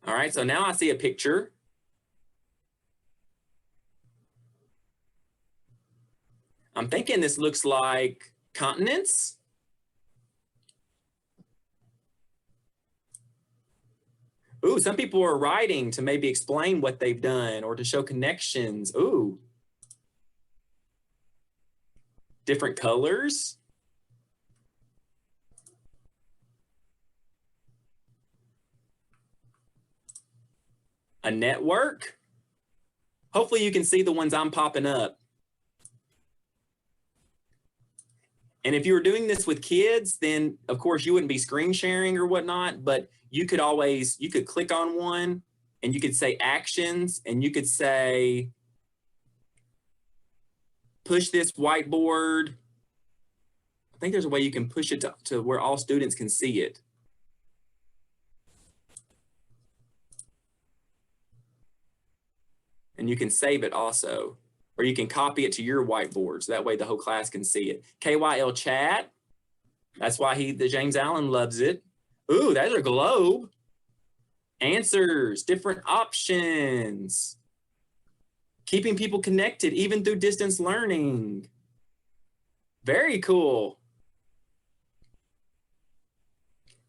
All right, so now I see a picture. I'm thinking this looks like continents. Ooh, some people are writing to maybe explain what they've done or to show connections. Ooh. Different colors. A network. Hopefully you can see the ones I'm popping up. And if you were doing this with kids, then of course you wouldn't be screen sharing or whatnot, but you could click on one and you could say actions and you could say, push this whiteboard. I think there's a way you can push it to where all students can see it. And you can save it also, or you can copy it to your whiteboard so that way the whole class can see it. KYL chat, that's why the James Allen loves it. Ooh, there's a globe. Answers, different options. Keeping people connected even through distance learning. Very cool.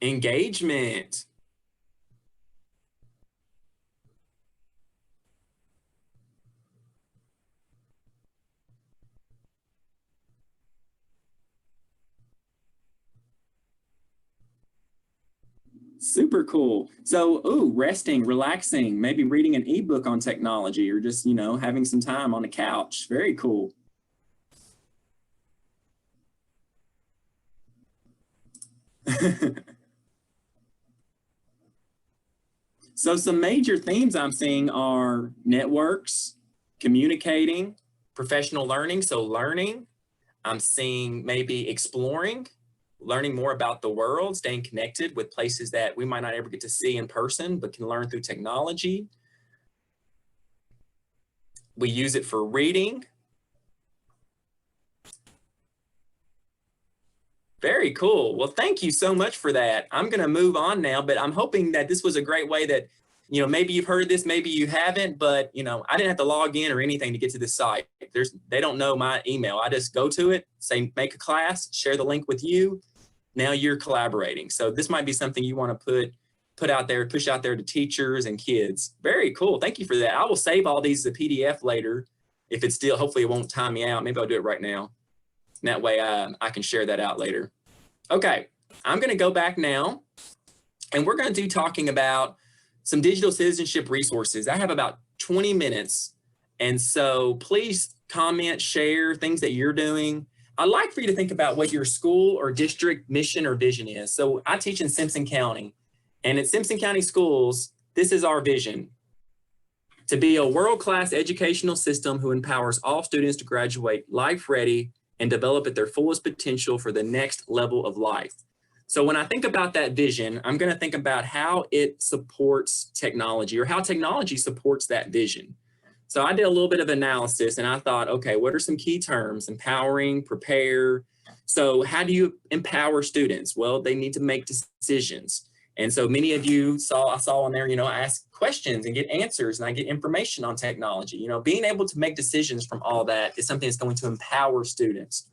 Engagement. Super cool. So, ooh, resting, relaxing, maybe reading an ebook on technology or just, having some time on the couch. Very cool. So some major themes I'm seeing are networks, communicating, professional learning, so learning. I'm seeing maybe exploring, learning more about the world, staying connected with places that we might not ever get to see in person, but can learn through technology. We use it for reading. Very cool. Well, thank you so much for that. I'm going to move on now, but I'm hoping that this was a great way that, maybe you've heard this, maybe you haven't, but, I didn't have to log in or anything to get to this site. They don't know my email. I just go to it, say, make a class, share the link with you. Now you're collaborating. So this might be something you want to put out there, push out there to teachers and kids. Very cool. Thank you for that. I will save all these as a PDF later. If it's still, hopefully it won't time me out. Maybe I'll do it right now. And that way I can share that out later. Okay, I'm going to go back now and we're going to do talking about some digital citizenship resources. I have about 20 minutes. And so please comment, share things that you're doing. I'd like for you to think about what your school or district mission or vision is. So I teach in Simpson County, and at Simpson County Schools, this is our vision: to be a world-class educational system who empowers all students to graduate life-ready and develop at their fullest potential for the next level of life. So when I think about that vision, I'm going to think about how it supports technology or how technology supports that vision. So I did a little bit of analysis and I thought, okay, what are some key terms? Empowering, prepare. So how do you empower students? Well, they need to make decisions. And so many of you I saw on there, I ask questions and get answers and I get information on technology. Being able to make decisions from all that is something that's going to empower students.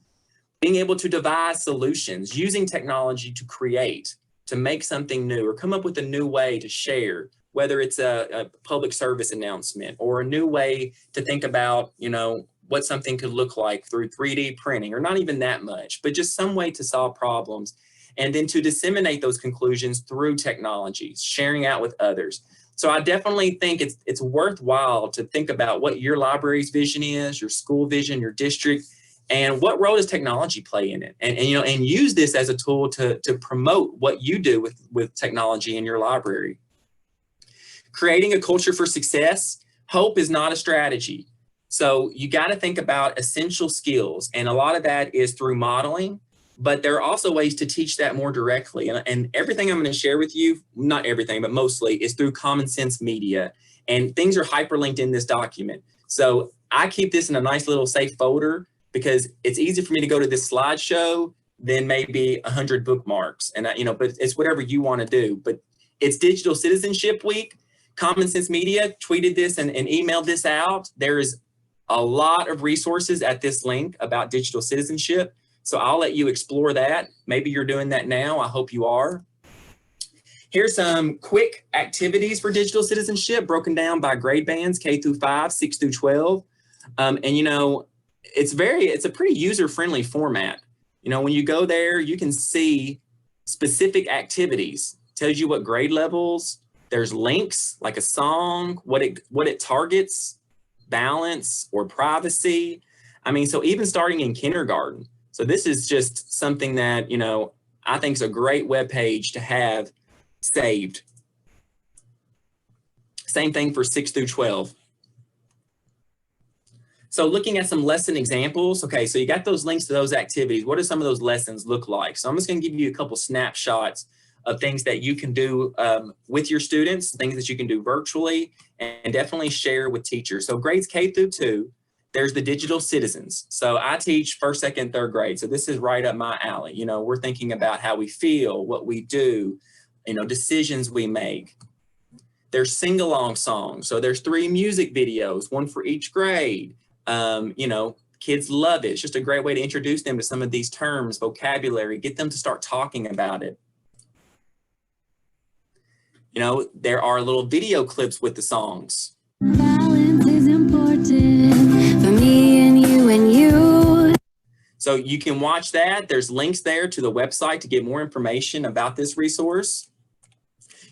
Being able to devise solutions, using technology to create, to make something new or come up with a new way to share, whether it's a public service announcement or a new way to think about, what something could look like through 3D printing, or not even that much, but just some way to solve problems. And then to disseminate those conclusions through technology, sharing out with others. So I definitely think it's worthwhile to think about what your library's vision is, your school vision, your district, and what role does technology play in it? And use this as a tool to promote what you do with technology in your library. Creating a culture for success. Hope is not a strategy. So you got to think about essential skills. And a lot of that is through modeling. But there are also ways to teach that more directly. And everything I'm going to share with you, not everything, but mostly, is through Common Sense Media. And things are hyperlinked in this document. So I keep this in a nice little safe folder because it's easy for me to go to this slideshow than maybe 100 bookmarks. And but it's whatever you want to do. But it's Digital Citizenship Week. Common Sense Media tweeted this and emailed this out. There is a lot of resources at this link about digital citizenship. So I'll let you explore that. Maybe you're doing that now. I hope you are. Here's some quick activities for digital citizenship broken down by grade bands, K through 5, 6 through 12. And you know, it's a pretty user-friendly format. You know, when you go there, you can see specific activities. It tells you what grade levels. There's links like a song, what it targets, balance or privacy. I mean, so even starting in kindergarten. So this is just something that, you know, I think is a great web page to have saved. Same thing for 6 through 12. So looking at some lesson examples, okay, so you got those links to those activities. What do some of those lessons look like? So I'm just going to give you a couple snapshots of things that you can do with your students, things that you can do virtually, and definitely share with teachers. So grades K through 2, there's the digital citizens. So I teach 1st, 2nd, 3rd grade. So this is right up my alley. You know, we're thinking about how we feel, what we do, you know, decisions we make. There's sing-along songs. So there's 3 music videos, 1 for each grade. You know, kids love it. It's just a great way to introduce them to some of these terms, vocabulary, get them to start talking about it. You know, there are little video clips with the songs. Balance is important for me and you. So you can watch that. There's links there to the website to get more information about this resource.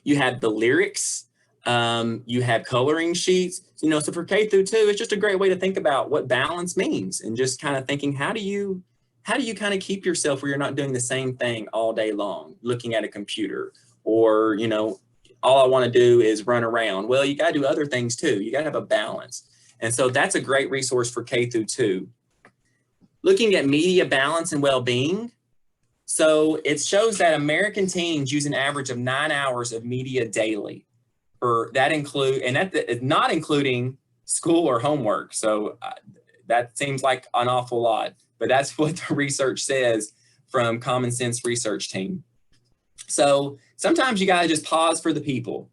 You have the lyrics. You have coloring sheets. You know, so for K through 2, it's just a great way to think about what balance means and just kind of thinking, how do you kind of keep yourself where you're not doing the same thing all day long, looking at a computer, or, you know, all I want to do is run around. Well, you got to do other things too. You got to have a balance. And so that's a great resource for K through 2. Looking at media balance and well-being. So it shows that American teens use an average of 9 hours of media daily. That include, and that is not including school or homework. So that seems like an awful lot, but that's what the research says from Common Sense research team. So sometimes you gotta just pause for the people.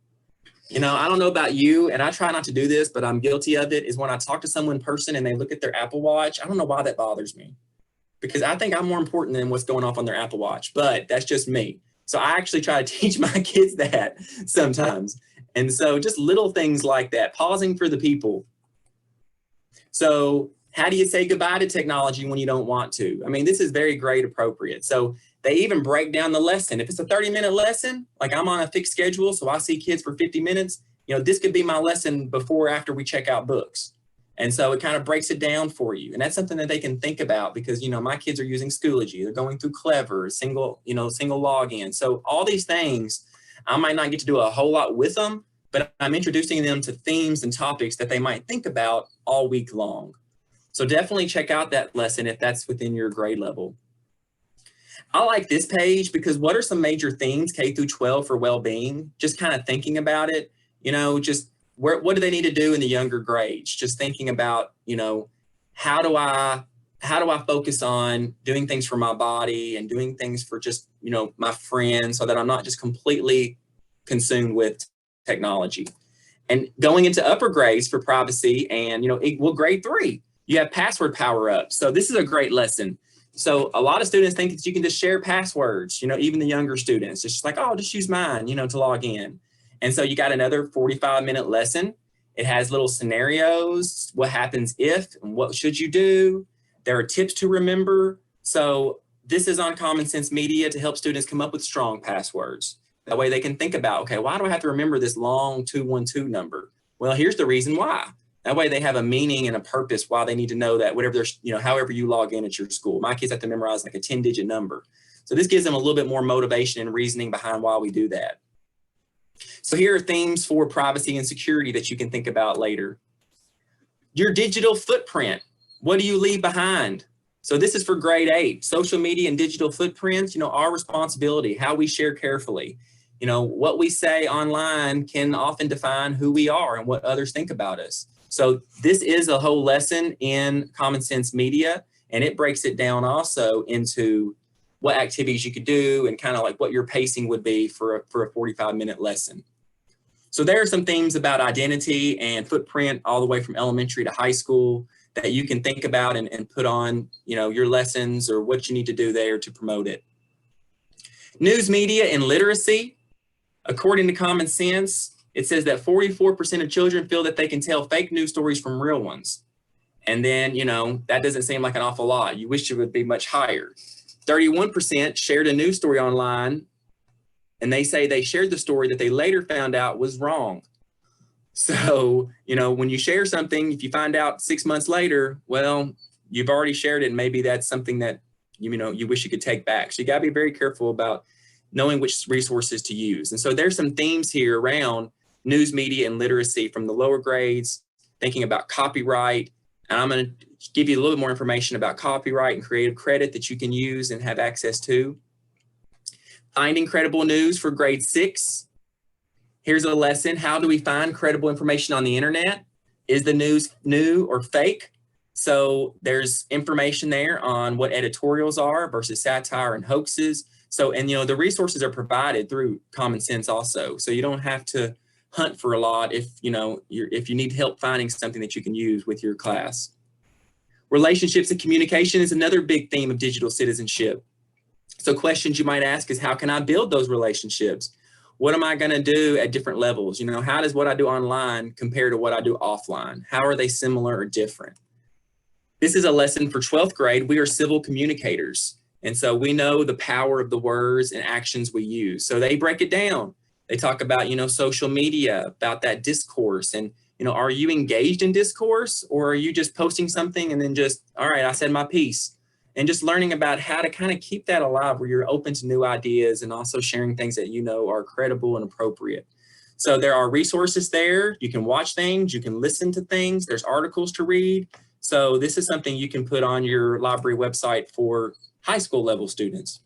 You know, I don't know about you, and I try not to do this, but I'm guilty of it, is when I talk to someone in person and they look at their Apple Watch. I don't know why that bothers me, because I think I'm more important than what's going off on their Apple Watch, but that's just me. So I actually try to teach my kids that sometimes. And so just little things like that, pausing for the people. So how do you say goodbye to technology when you don't want to? I mean, this is very grade appropriate. So they even break down the lesson. If it's a 30-minute lesson, like I'm on a fixed schedule, so I see kids for 50 minutes, you know, this could be my lesson before or after we check out books. And so it kind of breaks it down for you. And that's something that they can think about because, you know, my kids are using Schoology. They're going through Clever, single login. So all these things, I might not get to do a whole lot with them, but I'm introducing them to themes and topics that they might think about all week long. So definitely check out that lesson if that's within your grade level. I like this page because what are some major themes K through 12 for well-being? Just kind of thinking about it, you know, just what do they need to do in the younger grades? Just thinking about, you know, how do I focus on doing things for my body and doing things for just, you know, my friends, so that I'm not just completely consumed with technology. And going into upper grades for privacy and, you know, grade 3, you have password power up. So this is a great lesson. So a lot of students think that you can just share passwords, you know, even the younger students. It's just like, oh, just use mine, you know, to log in. And so you got another 45-minute lesson. It has little scenarios, what happens if, and what should you do? There are tips to remember. So this is on Common Sense Media to help students come up with strong passwords. That way they can think about, okay, why do I have to remember this long 212 number? Well, here's the reason why. That way they have a meaning and a purpose why they need to know that whatever there's, you know, however you log in at your school. My kids have to memorize like a 10-digit number. So this gives them a little bit more motivation and reasoning behind why we do that. So here are themes for privacy and security that you can think about later. Your digital footprint. What do you leave behind? So this is for grade 8. Social media and digital footprints, you know, our responsibility, how we share carefully. You know, what we say online can often define who we are and what others think about us. So this is a whole lesson in Common Sense Media, and it breaks it down also into what activities you could do and kind of like what your pacing would be for a 45-minute lesson. So there are some themes about identity and footprint all the way from elementary to high school that you can think about and put on, your lessons or what you need to do there to promote it. News media and literacy. According to Common Sense, it says that 44% of children feel that they can tell fake news stories from real ones. And then, that doesn't seem like an awful lot. You wish it would be much higher. 31% shared a news story online, and they say they shared the story that they later found out was wrong. So, when you share something, if you find out 6 months later, well, you've already shared it, and maybe that's something that, you wish you could take back. So you got to be very careful about knowing which resources to use. And so there's some themes here around news media and literacy from the lower grades, thinking about copyright. And I'm going to give you a little bit more information about copyright and creative credit that you can use and have access to. Finding credible news for grade 6. Here's a lesson. How do we find credible information on the internet? Is the news new or fake? So there's information there on what editorials are versus satire and hoaxes. So, and the resources are provided through Common Sense also. So you don't have to hunt for a lot if you need help finding something that you can use with your class. Relationships and communication is another big theme of digital citizenship. So questions you might ask is, how can I build those relationships? What am I going to do at different levels? How does what I do online compare to what I do offline? How are they similar or different? This is a lesson for 12th grade. We are civil communicators. And so we know the power of the words and actions we use. So they break it down. They talk about, social media, about that discourse. And, are you engaged in discourse, or are you just posting something and then just, all right, I said my piece? And just learning about how to kind of keep that alive where you're open to new ideas and also sharing things that are credible and appropriate. So there are resources there. You can watch things, you can listen to things. There's articles to read. So this is something you can put on your library website for high school level students.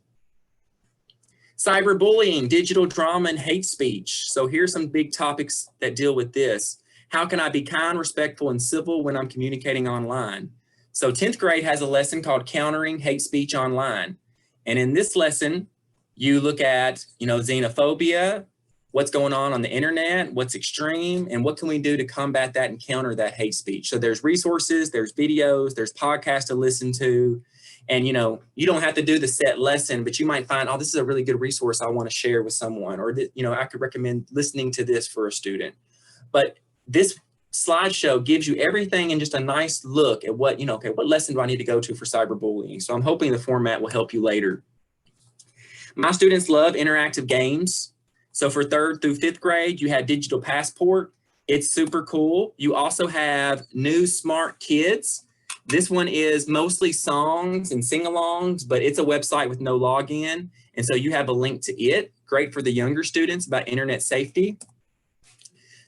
Cyberbullying, digital drama, and hate speech. So here's some big topics that deal with this. How can I be kind, respectful, and civil when I'm communicating online? So 10th grade has a lesson called Countering Hate Speech Online. And in this lesson, you look at, xenophobia, what's going on the internet, what's extreme, and what can we do to combat that and counter that hate speech. So there's resources, there's videos, there's podcasts to listen to. And, you don't have to do the set lesson, but you might find, oh, this is a really good resource I want to share with someone, or, I could recommend listening to this for a student. But this slideshow gives you everything in just a nice look at what, what lesson do I need to go to for cyberbullying? So I'm hoping the format will help you later. My students love interactive games. So for 3rd through 5th grade, you have Digital Passport. It's super cool. You also have New Smart Kids. This one is mostly songs and sing-alongs, but it's a website with no login. And so you have a link to it. Great for the younger students about internet safety.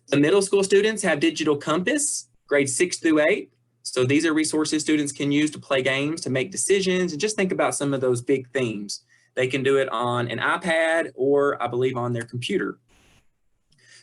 The middle school students have Digital Compass, grades 6 through 8. So these are resources students can use to play games, to make decisions, and just think about some of those big themes. They can do it on an iPad or, I believe, on their computer.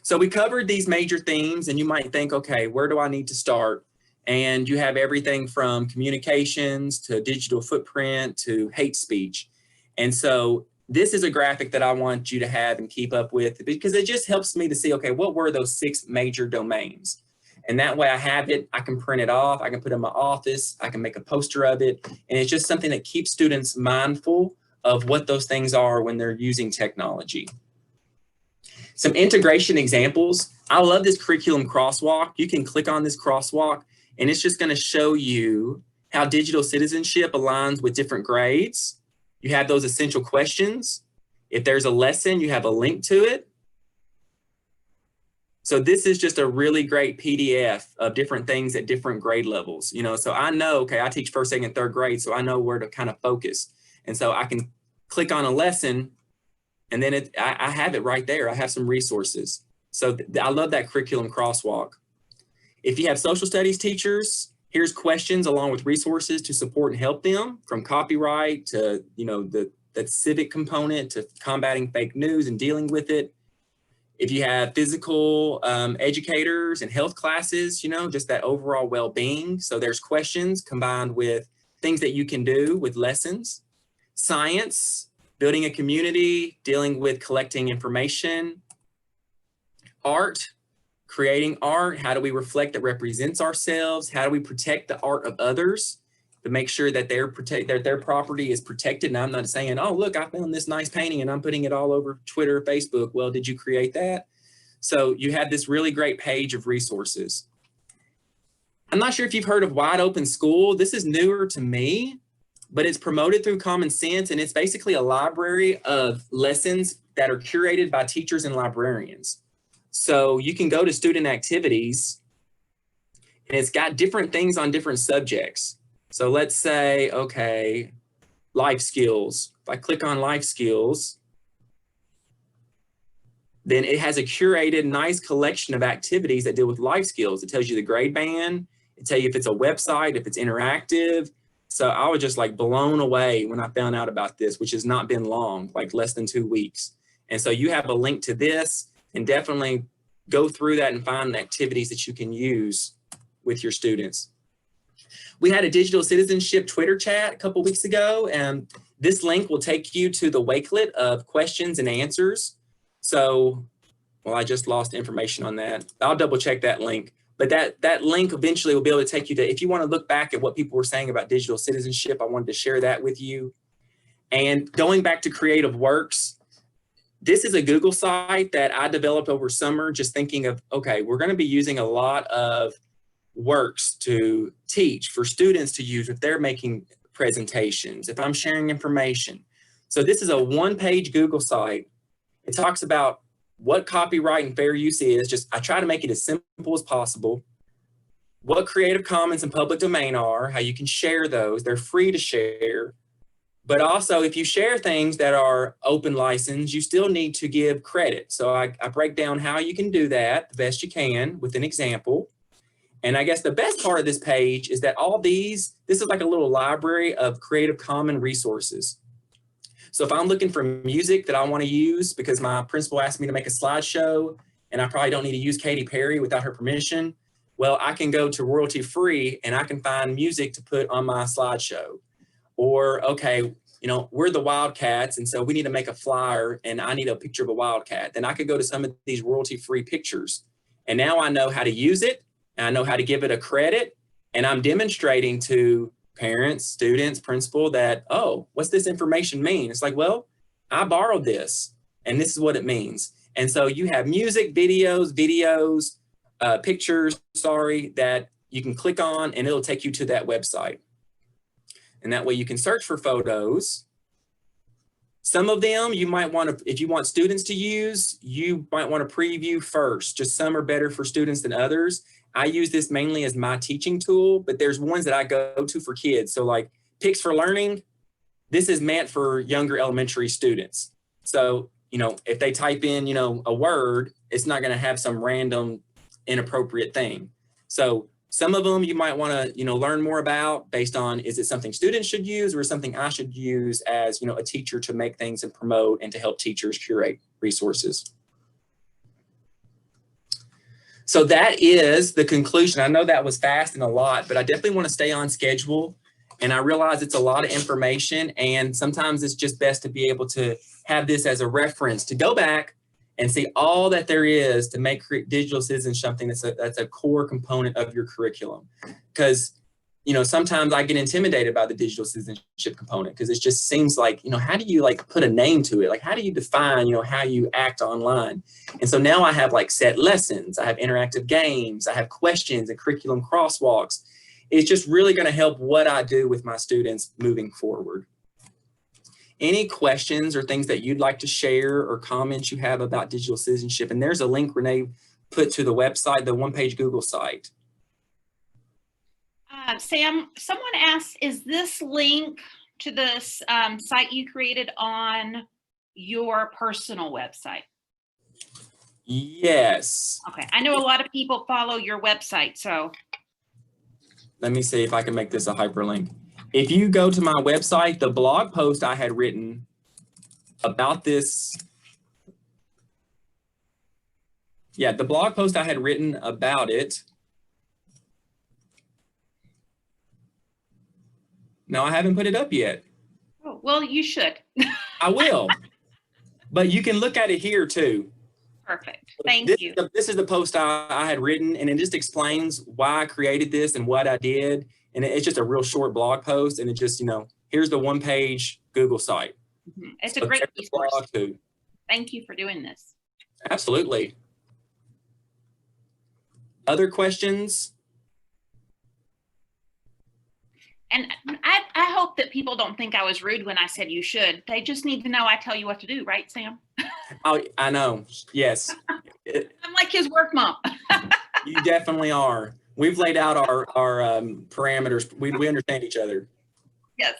So we covered these major themes, and you might think, okay, where do I need to start? And you have everything from communications to digital footprint to hate speech. And so this is a graphic that I want you to have and keep up with, because it just helps me to see, okay, what were those 6 major domains? And that way I have it, I can print it off, I can put it in my office, I can make a poster of it. And it's just something that keeps students mindful of what those things are when they're using technology. Some integration examples. I love this curriculum crosswalk. You can click on this crosswalk and it's just going to show you how digital citizenship aligns with different grades. You have those essential questions. If there's a lesson, you have a link to it. So this is just a really great PDF of different things at different grade levels. So I know, okay, I teach 1st, 2nd, and 3rd grade, so I know where to kind of focus. And so I can click on a lesson and then I have it right there. I have some resources. So I love that curriculum crosswalk. If you have social studies teachers, here's questions along with resources to support and help them, from copyright to, that civic component to combating fake news and dealing with it. If you have physical educators and health classes, just that overall well-being. So there's questions combined with things that you can do with lessons. Science, building a community, dealing with collecting information. art, creating art. How do we reflect that represents ourselves? How do we protect the art of others to make sure that their property is protected? And I'm not saying, oh, look, I found this nice painting and I'm putting it all over Twitter, Facebook. Well, did you create that? So you have this really great page of resources. I'm not sure if you've heard of Wide Open School. This is newer to me, but it's promoted through Common Sense, and it's basically a library of lessons that are curated by teachers and librarians. So you can go to student activities, and it's got different things on different subjects. So let's say, okay, life skills. If I click on life skills, then it has a curated, nice collection of activities that deal with life skills. It tells you the grade band. It tells you if it's a website, if it's interactive. So I was just like blown away when I found out about this, which has not been long, like less than 2 weeks. And so you have a link to this, and definitely go through that and find activities that you can use with your students. We had a digital citizenship Twitter chat a couple weeks ago, and this link will take you to the Wakelet of questions and answers. So, well, I just lost information on that. I'll double check that link. But that link eventually will be able to take you to, if you want to look back at what people were saying about digital citizenship, I wanted to share that with you. And going back to Creative Works, this is a Google site that I developed over summer, just thinking of, okay, we're going to be using a lot of works to teach for students to use if they're making presentations, if I'm sharing information. So this is a one-page Google site. It talks about what copyright and fair use is. I try to make it as simple as possible. What Creative Commons and public domain are, how you can share those. They're free to share. But also, if you share things that are open license, you still need to give credit. So I break down how you can do that the best you can with an example. And I guess the best part of this page is that all this is like a little library of Creative Commons resources. So if I'm looking for music that I want to use because my principal asked me to make a slideshow and I probably don't need to use Katy Perry without her permission, well, I can go to royalty free and I can find music to put on my slideshow. Or, okay, you know, we're the Wildcats, and so we need to make a flyer and I need a picture of a Wildcat. Then I could go to some of these royalty free pictures. And now I know how to use it, and I know how to give it a credit, and I'm demonstrating to parents, students, principal that, oh, what's this information mean? It's like, well, I borrowed this and this is what it means. And so you have music, videos, pictures, that you can click on and it'll take you to that website. And that way you can search for photos. Some of them you might want to, if you want students to use, you might want to preview first. Just some are better for students than others. I use this mainly as my teaching tool, but there's ones that I go to for kids. So like Picks for Learning, this is meant for younger elementary students. So, you know, if they type in, you know, a word, it's not going to have some random inappropriate thing. So some of them you might want to, you know, learn more about based on, is it something students should use or something I should use as, you know, a teacher to make things and promote and to help teachers curate resources. So that is the conclusion. I know that was fast and a lot, but I definitely want to stay on schedule. And I realize it's a lot of information, and sometimes it's just best to be able to have this as a reference to go back and see all that there is to make digital citizenship something that's a core component of your curriculum. Because, you know, sometimes I get intimidated by the digital citizenship component because it just seems like, you know, how do you like put a name to it? Like, how do you define, you know, how you act online? And so now I have like set lessons, I have interactive games, I have questions and curriculum crosswalks. It's just really going to help what I do with my students moving forward. Any questions or things that you'd like to share or comments you have about digital citizenship? And there's a link Renee put to the website, the one-page Google site. Sam, someone asked, is this link to this site you created on your personal website? Yes. Okay, I know a lot of people follow your website, so. Let me see if I can make this a hyperlink. If you go to my website, the blog post I had written about this, the blog post I had written about it. No, I haven't put it up yet. Oh, well, you should. I will, but you can look at it here too. Perfect. Thank you. This is the post I had written, and it just explains why I created this and what I did. And it's just a real short blog post, and it just, here's the one-page Google site. It's So a great check the resource. blog too. Thank you for doing this. Absolutely. Other questions? And I hope that people don't think I was rude when I said you should. They just need to know I tell you what to do, right, Sam? Oh, I know. Yes. I'm like his work mom. You definitely are. We've laid out our parameters. We understand each other. Yes.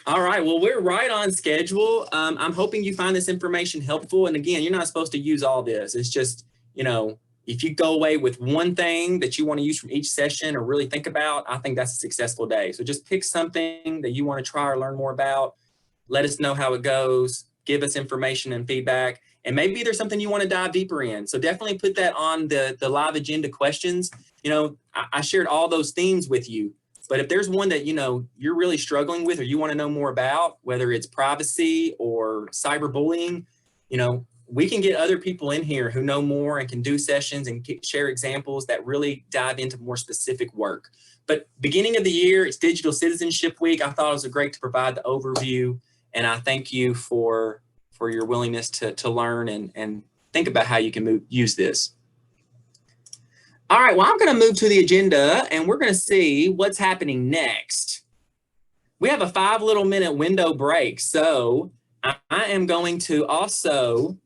All right. Well, we're right on schedule. I'm hoping you find this information helpful. And again, you're not supposed to use all this. It's just, if you go away with one thing that you want to use from each session or really think about, I think that's a successful day. So just pick something that you want to try or learn more about. Let us know how it goes. Give us information and feedback. And maybe there's something you want to dive deeper in. So definitely put that on the live agenda questions. I shared all those themes with you. But if there's one that, you're really struggling with or you want to know more about, whether it's privacy or cyberbullying, we can get other people in here who know more and can do sessions and share examples that really dive into more specific work. But beginning of the year, it's Digital Citizenship Week. I thought it was great to provide the overview. And I thank you for your willingness to learn and think about how you can use this. All right, well, I'm going to move to the agenda and we're going to see what's happening next. We have a 5 little minute window break. So I am going to also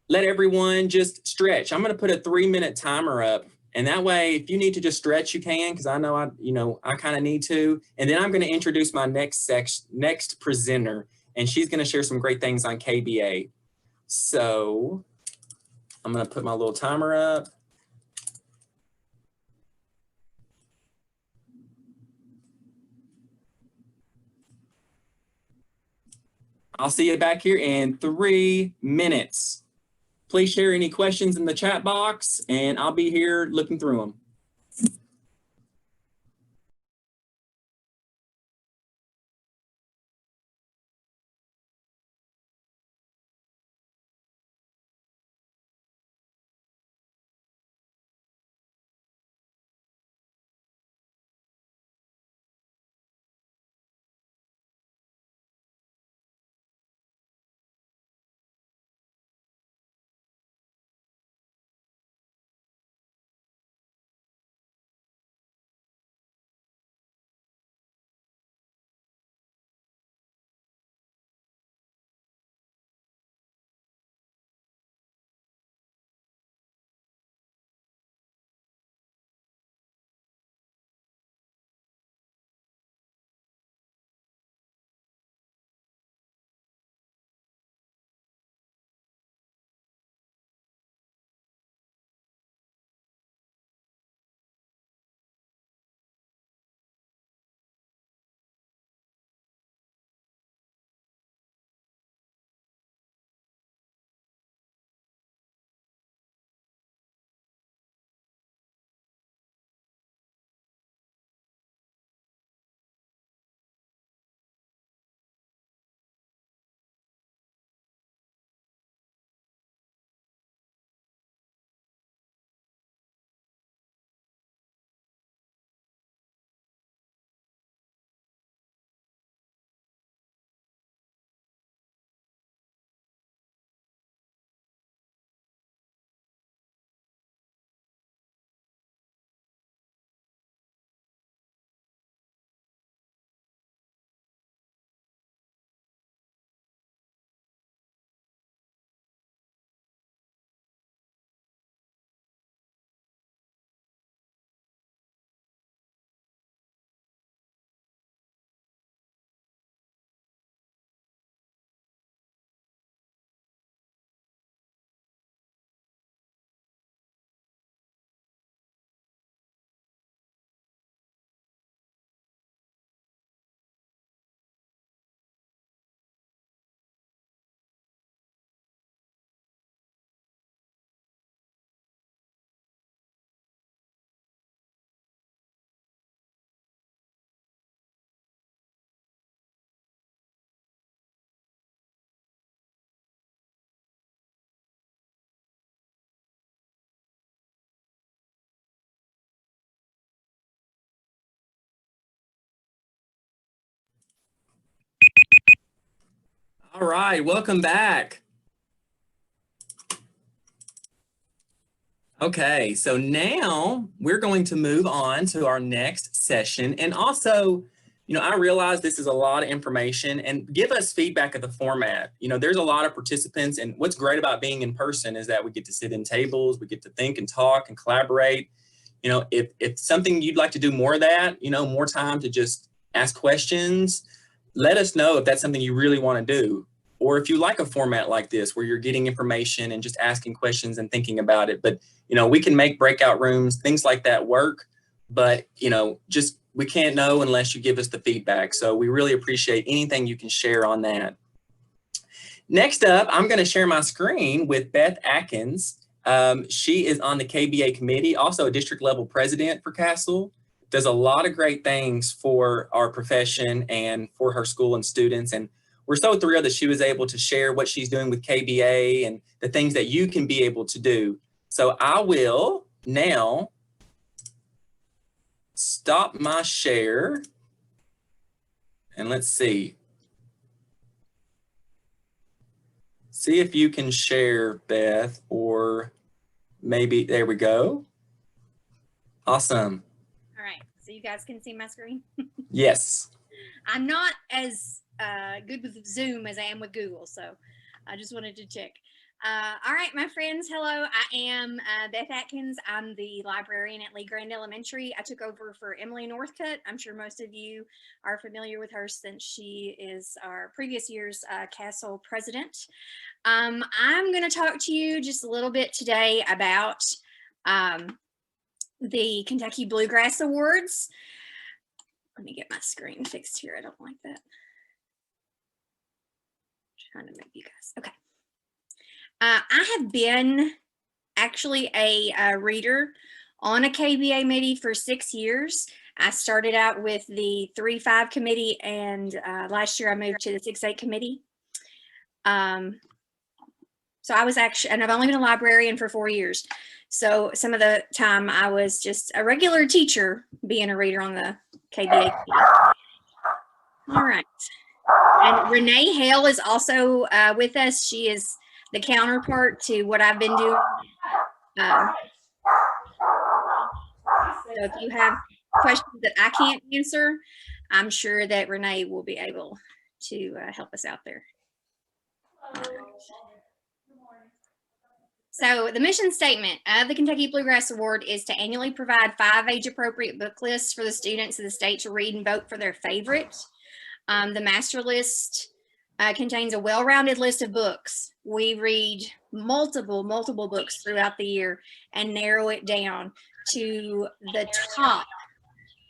let everyone just stretch. I'm going to put a 3-minute timer up. And that way, if you need to just stretch, you can, because I know I kind of need to. And then I'm going to introduce my next presenter, and she's going to share some great things on KBA. So I'm going to put my little timer up. I'll see you back here in 3 minutes. Please share any questions in the chat box, and I'll be here looking through them. All right, welcome back. Okay, so now we're going to move on to our next session. And also, I realize this is a lot of information, and give us feedback of the format. There's a lot of participants, and what's great about being in person is that we get to sit in tables, we get to think and talk and collaborate. If something you'd like to do more of that, more time to just ask questions, let us know if that's something you really want to do. Or if you like a format like this where you're getting information and just asking questions and thinking about it. But, we can make breakout rooms, things like that work. But, just we can't know unless you give us the feedback. So we really appreciate anything you can share on that. Next up, I'm going to share my screen with Beth Atkins. She is on the KBA committee, also a district level president for Castle. Does a lot of great things for our profession and for her school and students. And we're so thrilled that she was able to share what she's doing with KBA and the things that you can be able to do. So I will now stop my share. And let's see. See if you can share, Beth, or maybe, there we go. Awesome. All right, so you guys can see my screen? Yes. I'm not as good with Zoom as I am with Google, so I just wanted to check. All right, my friends, hello. I am Beth Atkins. I'm the librarian at Lee Grand Elementary. I took over for Emily Northcutt. I'm sure most of you are familiar with her since she is our previous year's Castle president. I'm going to talk to you just a little bit today about the Kentucky Bluegrass Awards. Let me get my screen fixed here. I don't like that. I'm trying to make you guys, okay. I have been actually a reader on a KBA MIDI for 6 years. I started out with the 3-5 committee, and last year I moved to the 6-8 committee. So I was actually, and I've only been a librarian for 4 years. So some of the time I was just a regular teacher being a reader on the KBA committee. All right. And Renee Hale is also with us. She is the counterpart to what I've been doing. So if you have questions that I can't answer, I'm sure that Renee will be able to help us out there. So the mission statement of the Kentucky Bluegrass Award is to annually provide 5 age-appropriate book lists for the students of the state to read and vote for their favorite. The master list contains a well-rounded list of books. We read multiple books throughout the year and narrow it down to the top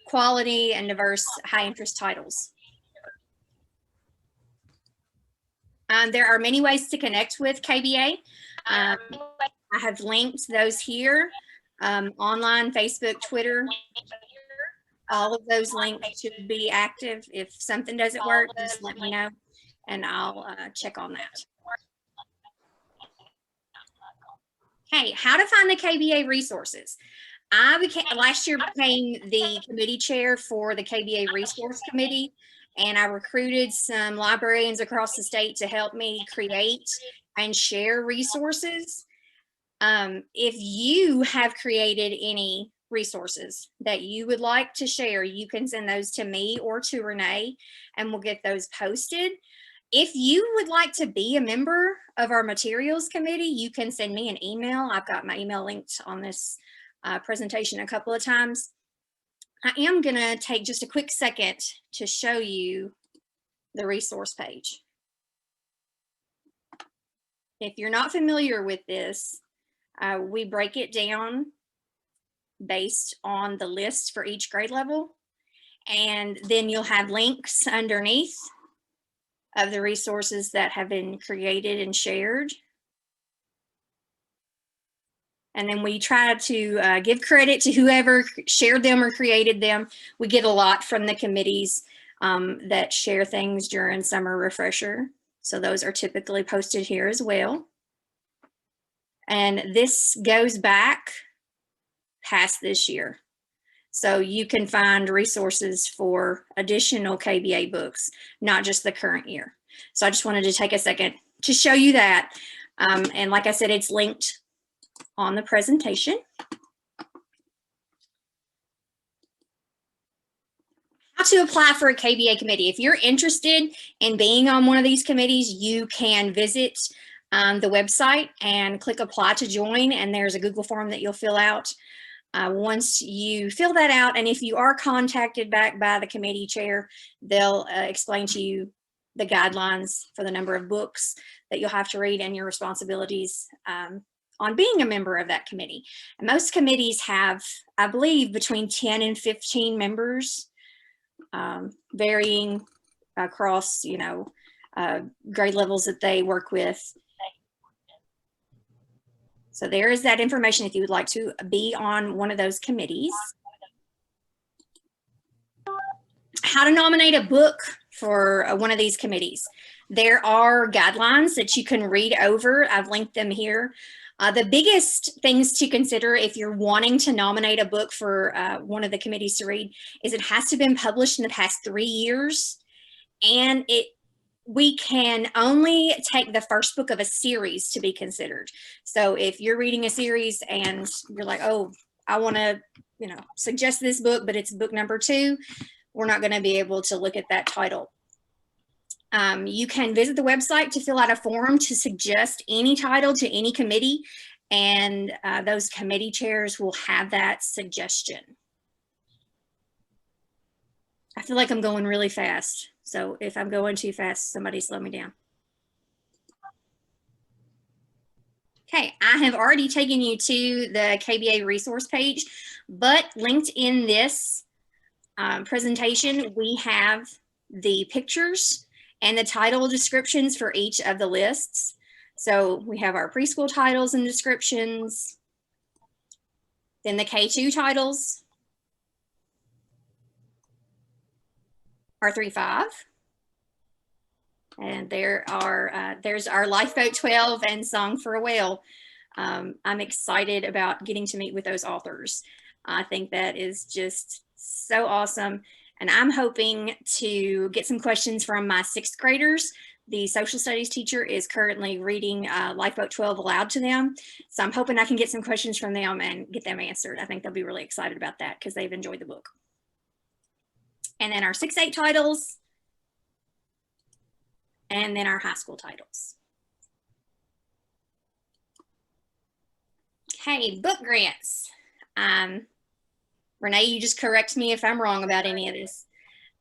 quality and diverse high-interest titles. There are many ways to connect with KBA. I have linked those here, online, Facebook, Twitter. All of those links should be active. If something doesn't work, just let me know and I'll check on that. Okay, how to find the KBA resources. Last year became the committee chair for the KBA Resource Committee, and I recruited some librarians across the state to help me create and share resources. If you have created any resources that you would like to share, you can send those to me or to Renee, and we'll get those posted. If you would like to be a member of our materials committee, you can send me an email. I've got my email linked on this presentation a couple of times. I am going to take just a quick second to show you the resource page. If you're not familiar with this, we break it down based on the list for each grade level, and then you'll have links underneath of the resources that have been created and shared. And then we try to give credit to whoever shared them or created them. We get a lot from the committees that share things during summer refresher. So those are typically posted here as well. And this goes back past this year. So you can find resources for additional KBA books, not just the current year. So I just wanted to take a second to show you that. And like I said, it's linked on the presentation. How to apply for a KBA committee. If you're interested in being on one of these committees, you can visit the website and click apply to join, and there's a Google form that you'll fill out. Once you fill that out, and if you are contacted back by the committee chair, they'll explain to you the guidelines for the number of books that you'll have to read and your responsibilities on being a member of that committee. And most committees have, I believe, between 10 and 15 members, varying across, grade levels that they work with. So there is that information if you would like to be on one of those committees. How to nominate a book for one of these committees. There are guidelines that you can read over. I've linked them here. The biggest things to consider if you're wanting to nominate a book for one of the committees to read is it has to have been published in the past 3 years, and we can only take the first book of a series to be considered. So if you're reading a series and you're like, oh, I want to, suggest this book, but it's book number 2, we're not going to be able to look at that title. You can visit the website to fill out a form to suggest any title to any committee, and those committee chairs will have that suggestion. I feel like I'm going really fast, so if I'm going too fast, somebody slow me down. Okay, I have already taken you to the KBA resource page, but linked in this presentation, we have the pictures and the title descriptions for each of the lists. So we have our preschool titles and descriptions, then the K2 titles, our 3-5, and there's our Lifeboat 12 and Song for a Whale. I'm excited about getting to meet with those authors. I think that is just so awesome. And I'm hoping to get some questions from my 6th graders. The social studies teacher is currently reading Lifeboat 12 aloud to them. So I'm hoping I can get some questions from them and get them answered. I think they'll be really excited about that because they've enjoyed the book. And then our 6-8 titles. And then our high school titles. Okay, book grants. Renee, you just correct me if I'm wrong about any of this.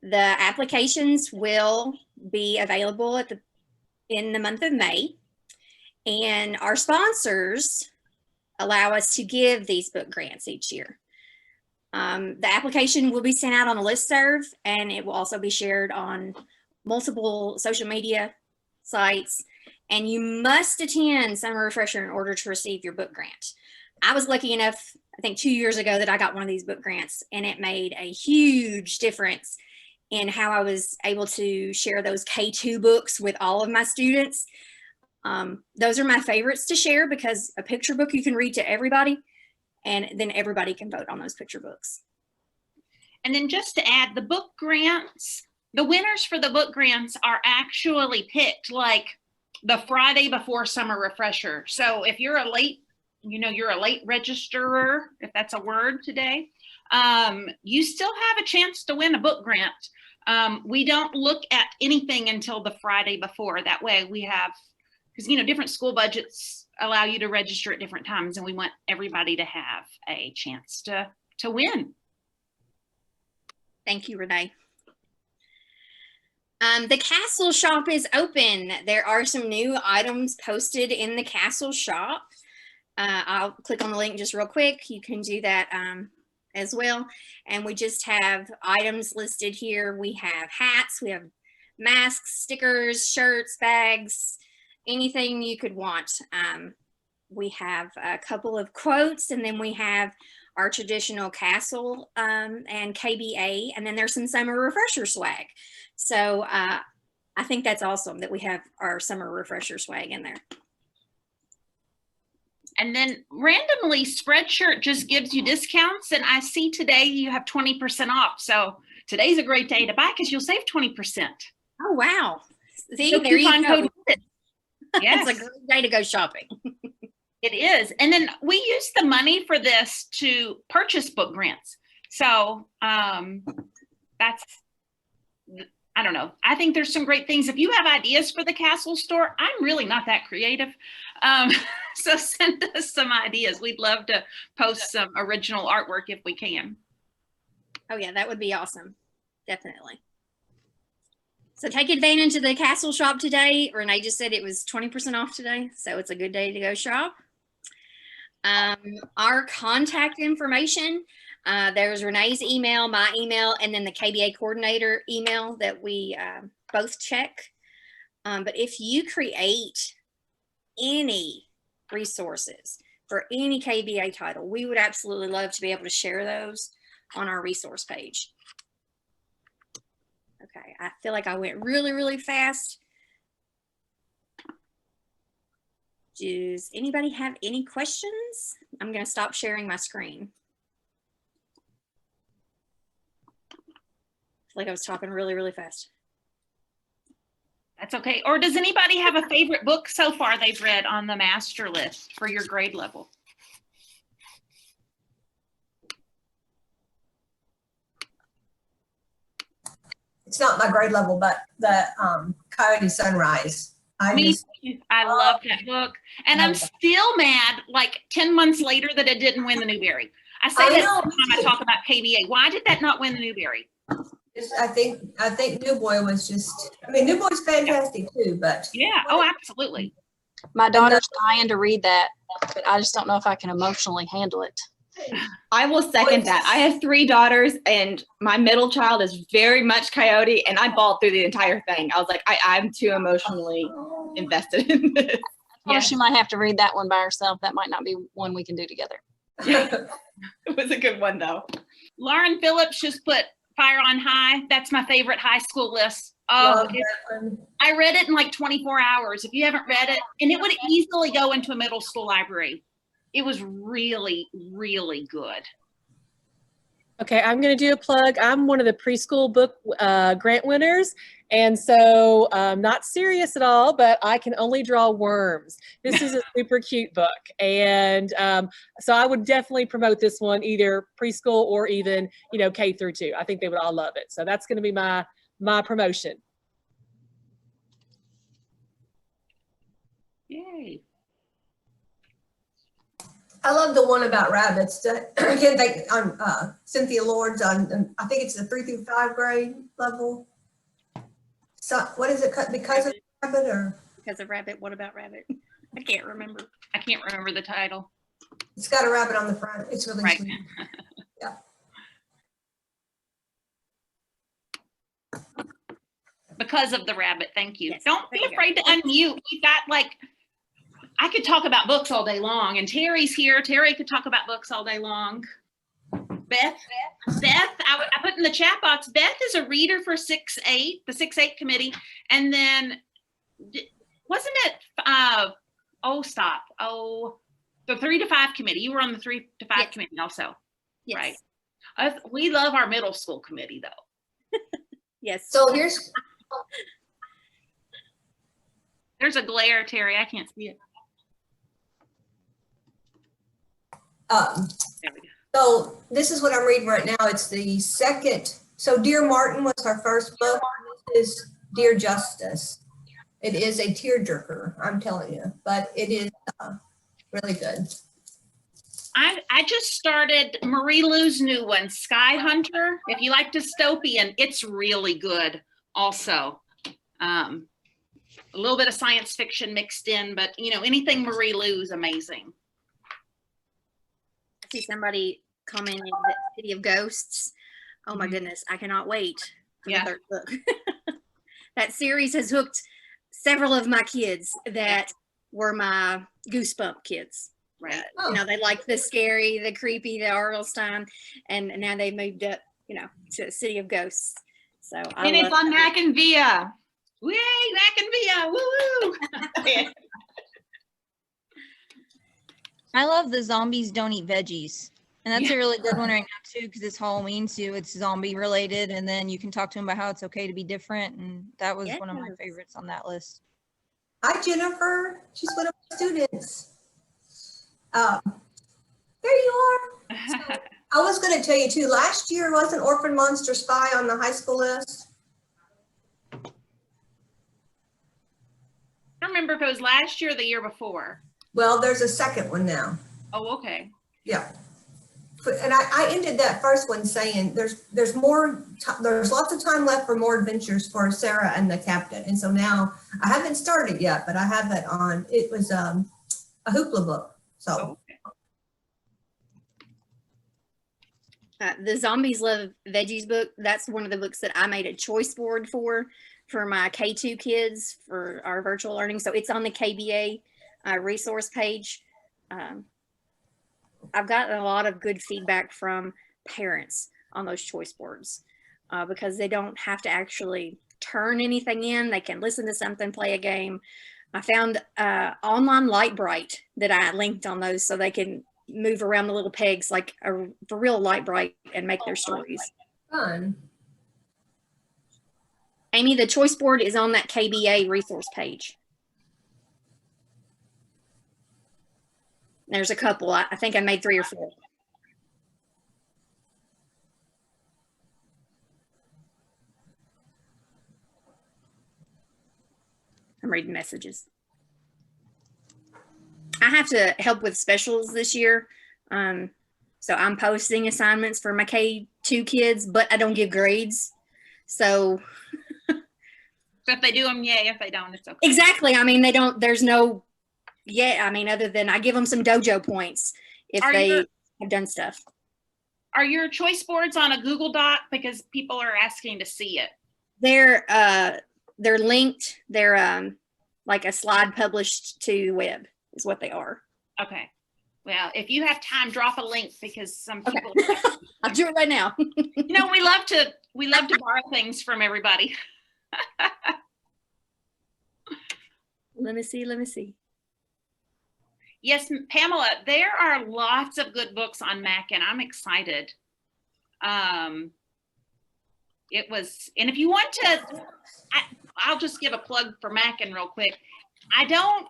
The applications will be available in the month of May, and our sponsors allow us to give these book grants each year. The application will be sent out on a listserv, and it will also be shared on multiple social media sites, and you must attend Summer Refresher in order to receive your book grant. I was lucky enough, I think 2 years ago, that I got one of these book grants, and it made a huge difference in how I was able to share those K2 books with all of my students. Those are my favorites to share because a picture book you can read to everybody, and then everybody can vote on those picture books. And then just to add, the book grants, the winners for the book grants are actually picked like the Friday before Summer Refresher. So if you're a late registerer, if that's a word today, you still have a chance to win a book grant. We don't look at anything until the Friday before. That way we have, because different school budgets allow you to register at different times, and we want everybody to have a chance to win. Thank you, Renee. The Castle shop is open. There are some new items posted in the Castle shop. I'll click on the link just real quick. You can do that as well. And we just have items listed here. We have hats, we have masks, stickers, shirts, bags, anything you could want. We have a couple of quotes, and then we have our traditional Castle and KBA, and then there's some Summer Refresher swag. So I think that's awesome that we have our Summer Refresher swag in there. And then randomly, Spreadshirt just gives you discounts. And I see today you have 20% off. So today's a great day to buy because you'll save 20%. Oh, wow. See, The there you coupon go. code. Yes. It's a great day to go shopping. It is. And then we use the money for this to purchase book grants. So that's, I don't know. I think there's some great things. If you have ideas for the Castle store, I'm really not that creative. So send us some ideas. We'd love to post some original artwork if we can. Oh yeah, that would be awesome. Definitely. So take advantage of the Castle shop today. Renee just said it was 20% off today. So it's a good day to go shop. Our contact information, there's Renee's email, my email, and then the KBA coordinator email that we both check. But if you create any resources for any KBA title, we would absolutely love to be able to share those on our resource page. Okay, I feel like I went really, really fast. Does anybody have any questions? I'm going to stop sharing my screen. I feel like I was talking really, really fast. That's okay. Or does anybody have a favorite book so far they've read on the master list for your grade level? It's not my grade level, but the Coyote Sunrise. I love that book. And I'm still mad like 10 months later that it didn't win the Newbery. I say that every time I talk about KBA. Why did that not win the Newbery? I think New Boy was just, I mean, New Boy's fantastic too, but. Yeah, oh, absolutely. My daughter's dying to read that, but I just don't know if I can emotionally handle it. I will second that. I have 3 daughters and my middle child is very much Coyote, and I bawled through the entire thing. I was like, I'm too emotionally invested in this. Or she might have to read that one by herself. That might not be one we can do together. It was a good one though. Lauren Phillips just put Fire on High. That's my favorite high school list. Oh, I read it in like 24 hours. If you haven't read it, and it would easily go into a middle school library. It was really, really good. Okay, I'm going to do a plug. I'm one of the preschool book grant winners. And so not serious at all, but I can only draw worms. This is a super cute book. And so I would definitely promote this one, either preschool or even, K through 2. I think they would all love it. So that's going to be my promotion. Yay. I love the one about rabbits. I can't think on Cynthia Lord's on, I think it's the 3 through 5 grade level. So what is it? Because of rabbit or? Because of rabbit. What about rabbit? I can't remember. I can't remember the title. It's got a rabbit on the front. It's really Right. sweet. Yeah. Because of the rabbit. Thank you. Yes, Don't be there you afraid to unmute. We've got I could talk about books all day long, and Terry's here. Terry could talk about books all day long. Beth, I put in the chat box, Beth is a reader for 6-8, the 6-8 committee. And then, wasn't it, the 3 to 5 committee. You were on the 3 to 5 Yes. committee also, Yes. right? We love our middle school committee though. Yes. So here's, There's a glare, Terry, I can't see it. There we go. so this is what I'm reading right now. It's the second. So Dear Martin was our first book. This is Dear Justice. It is a tearjerker, I'm telling you, but it is really good. I just started Marie Lou's new one, Sky Hunter. If you like dystopian, it's really good also. A little bit of science fiction mixed in, but anything Marie Lou is amazing. I see somebody commenting that City of Ghosts. Oh my goodness, I cannot wait for Yeah. the 3rd book. That series has hooked several of my kids that were my Goosebump kids. Right. They like the scary, the creepy, the R.L. Stein, and now they moved up, to City of Ghosts. So And it's on Mac and Via. Yay, Mac and Via, woo! I love the Zombies Don't Eat Veggies. And that's Yeah. a really good one right now too, because it's Halloween too. It's zombie related, and then you can talk to them about how it's okay to be different. And that was one of my Yes. favorites on that list. Hi, Jennifer. She's one of my students. There you are. I was going to tell you too, last year wasn't Orphan Monster Spy on the high school list? I don't remember if it was last year or the year before. Well, there's a second one now. Oh, okay. Yeah. And I ended that first one saying there's lots of time left for more adventures for Sarah and the captain. And so now I haven't started yet, but I have that on. It was a Hoopla book. So The Zombies Love Veggies book, that's one of the books that I made a choice board for my K2 kids for our virtual learning. So it's on the KBA resource page. I've gotten a lot of good feedback from parents on those choice boards because they don't have to actually turn anything in. They can listen to something, play a game. I found online Light Bright that I linked on those so they can move around the little pegs like for real Light Bright and make their stories. fun. Amy, the choice board is on that KBA resource page. There's a couple. I think I made 3 or 4. I'm reading messages. I have to help with specials this year. So I'm posting assignments for my K2 kids, but I don't give grades. So So if they do them, yay. If they don't, it's okay. exactly. I mean, there's no, I mean, other than I give them some dojo points if Are they your- have done stuff. Are your choice boards on a Google Doc? Because people are asking to see it. They're linked. They're like a slide published to web is what they are. Okay. Well, if you have time, drop a link because some Okay. people, I'll do it right now. you know, we love to borrow things from everybody. Let me see. Yes, Pamela, there are lots of good books on Mac and I'm excited. It was, and if you want to, I'll just give a plug for Mackin real quick. I don't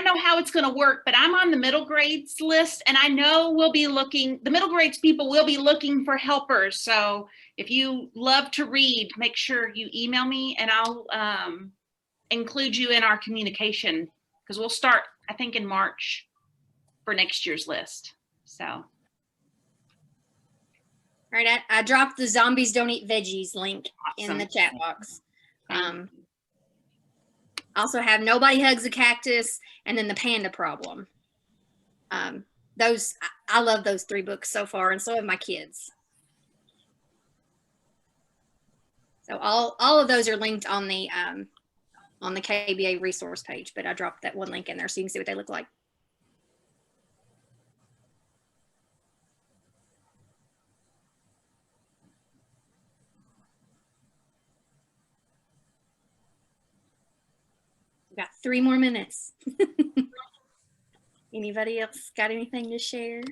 know how it's going to work, but I'm on the middle grades list and I know the middle grades people will be looking for helpers. So if you love to read, make sure you email me and I'll include you in our communication because we'll start, I think, in March for next year's list. So. All right, I dropped the Zombies Don't Eat Veggies link in the chat box. Also have Nobody Hugs a Cactus and then The Panda Problem. Those, I love those 3 books so far, and so have my kids. So all of those are linked on the KBA resource page, but I dropped that one link in there so you can see what they look like. We've got 3 more minutes. Anybody else got anything to share?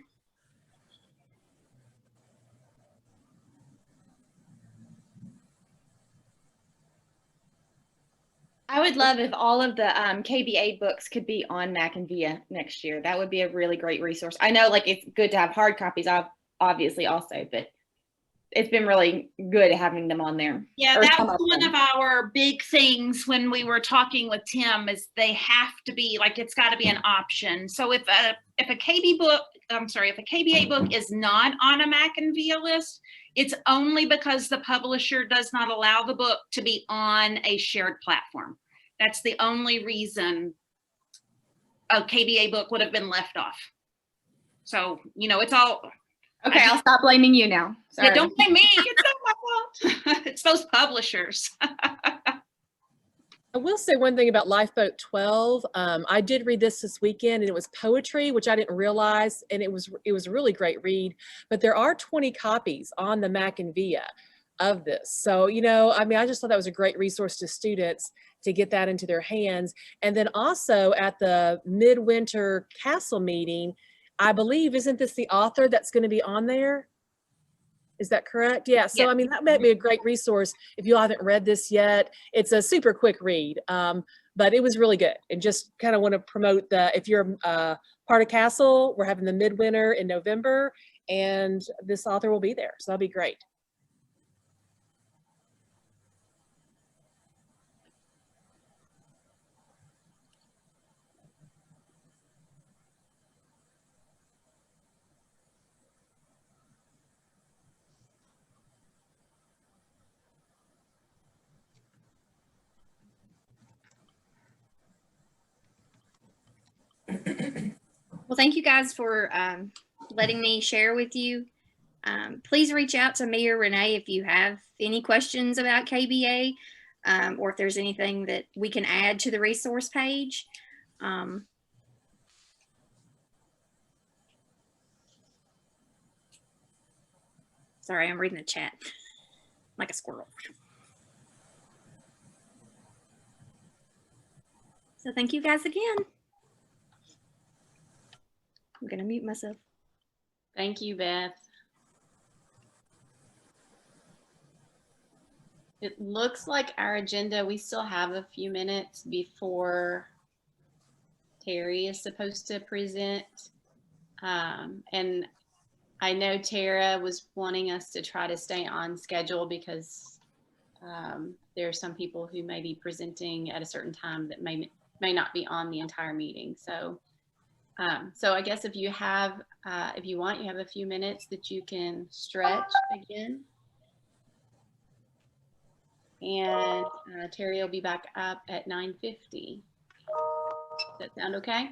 I would love if all of the KBA books could be on Mac and Via next year. That would be a really great resource. I know like it's good to have hard copies obviously also, but it's been really good having them on there. Yeah, Or that some was of one them. of our big things when we were talking with Tim is they have to be like, it's got to be an option. So if a KBA book is not on a Mac and Via list, it's only because the publisher does not allow the book to be on a shared platform. That's the only reason a KBA book would have been left off. So, you know, it's all. Okay, I'll stop blaming you now. Sorry. Yeah, don't blame me. It's not my fault. It's those publishers. I will say one thing about Lifeboat 12. I did read this weekend and it was poetry, which I didn't realize. And it was a really great read, but there are 20 copies on the Mac and Via of this. So, you know, I mean, I just thought that was a great resource to students to get that into their hands. And then also at the midwinter castle meeting, I believe, isn't this the author that's going to be on there? Is that correct? Yeah. So, Yeah. I mean, that might be a great resource if you haven't read this yet. It's a super quick read, but it was really good. And just kind of want to promote if you're part of Castle, we're having the midwinter in November, and this author will be there. So that'll be great. Well, thank you guys for letting me share with you. Please reach out to me or Renee if you have any questions about KBA, or if there's anything that we can add to the resource page. Sorry, I'm reading the chat like a squirrel. So thank you guys again. I'm gonna mute myself. Thank you, Beth. It looks like our agenda, we still have a few minutes before Terry is supposed to present. And I know Tara was wanting us to try to stay on schedule because there are some people who may be presenting at a certain time that may not be on the entire meeting. So I guess if you have, if you want, you have a few minutes that you can stretch again. And Terry will be back up at 9:50. Does that sound okay?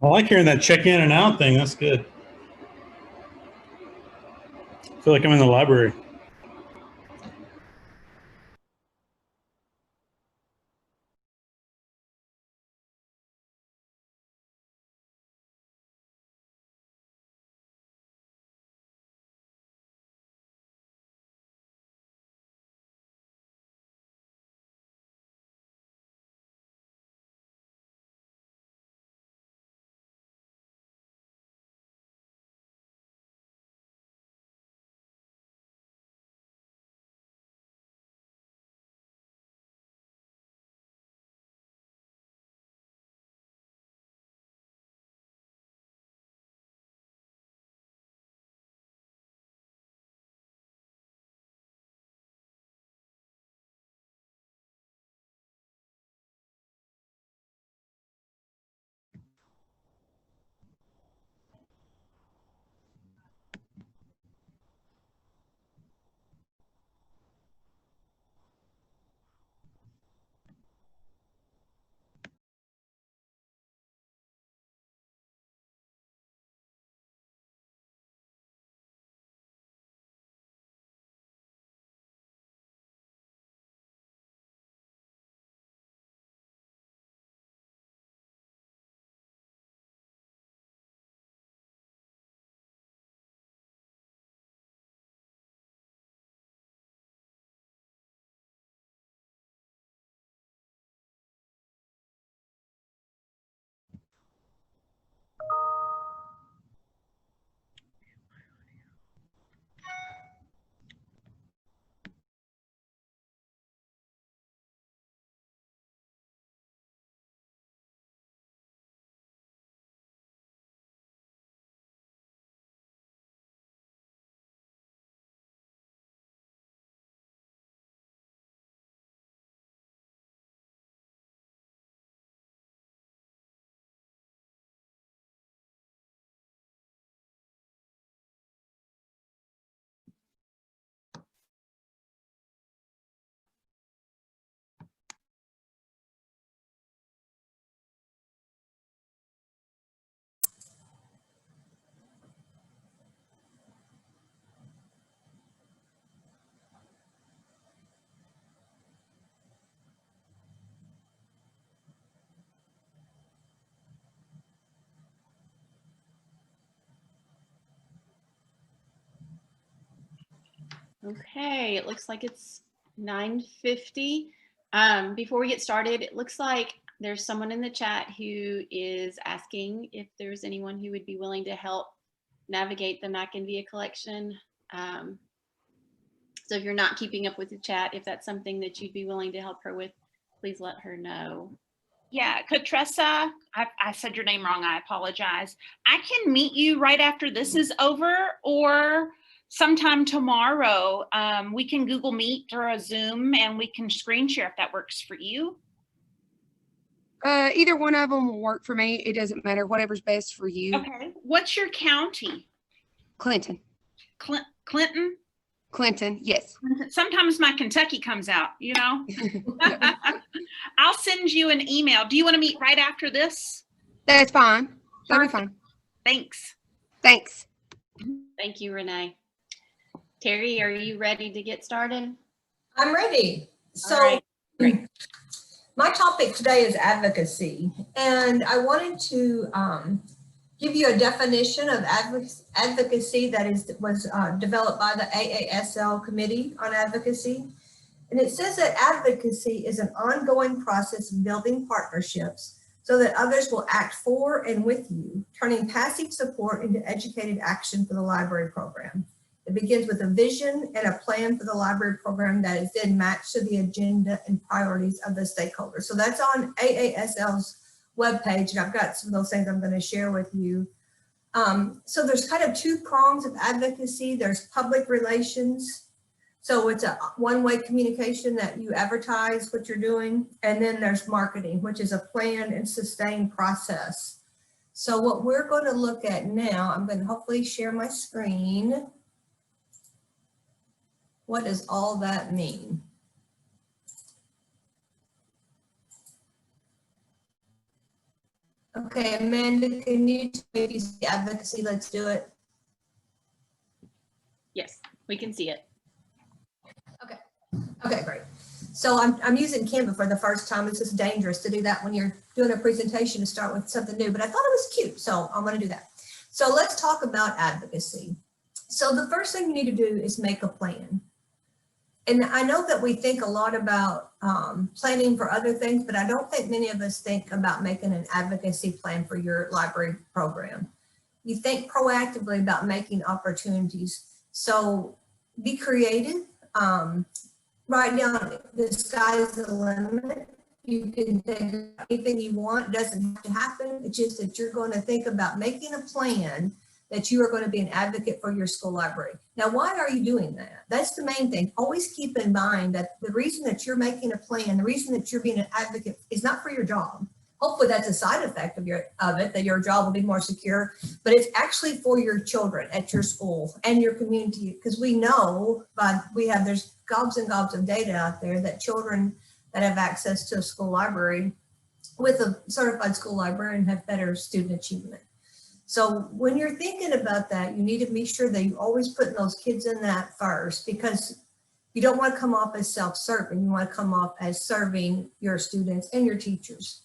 I like hearing that check in and out thing. That's good. I feel like I'm in the library. Okay, it looks like it's 9:50. Before we get started, it looks like there's someone in the chat who is asking if there's anyone who would be willing to help navigate the McInvia collection. So if you're not keeping up with the chat, if that's something that you'd be willing to help her with, please let her know. Yeah, Katressa, I said your name wrong. I apologize. I can meet you right after this is over or sometime tomorrow. We can Google Meet or a Zoom and we can screen share if that works for you. Either one of them will work for me. It doesn't matter. Whatever's best for you. Okay. What's your county? Clinton. Clinton? Clinton, yes. Sometimes my Kentucky comes out, you know? I'll send you an email. Do you want to meet right after this? That's fine. That'll be fine. Thanks. Thanks. Thank you, Renee. Terry, are you ready to get started? I'm ready. So All right, great. my topic today is advocacy, and I wanted to give you a definition of advocacy that was developed by the AASL Committee on Advocacy. And it says that advocacy is an ongoing process of building partnerships so that others will act for and with you, turning passive support into educated action for the library program. It begins with a vision and a plan for the library program that is then matched to the agenda and priorities of the stakeholders. So that's on AASL's webpage, and I've got some of those things I'm going to share with you. So there's kind of two prongs of advocacy. There's public relations. So it's a one-way communication that you advertise what you're doing. And then there's marketing, which is a planned and sustained process. So what we're going to look at now, I'm going to hopefully share my screen. What does all that mean? Okay, Amanda, can you maybe see advocacy? Let's do it. Yes, we can see it. Okay, great. So I'm using Canva for the first time. It's just dangerous to do that when you're doing a presentation to start with something new, but I thought it was cute, so I'm going to do that. So let's talk about advocacy. So the first thing you need to do is make a plan. And I know that we think a lot about planning for other things, but I don't think many of us think about making an advocacy plan for your library program. You think proactively about making opportunities. So be creative. Write down the sky's the limit. You can think anything you want. It doesn't have to happen. It's just that you're going to think about making a plan that you are going to be an advocate for your school library. Now, why are you doing that? That's the main thing. Always keep in mind that the reason that you're making a plan, the reason that you're being an advocate is not for your job. Hopefully that's a side effect of it, that your job will be more secure, but it's actually for your children at your school and your community, because we know, there's gobs and gobs of data out there that children that have access to a school library with a certified school librarian have better student achievement. So when you're thinking about that, you need to make sure that you always put those kids in that first, because you don't want to come off as self-serving. You want to come off as serving your students and your teachers.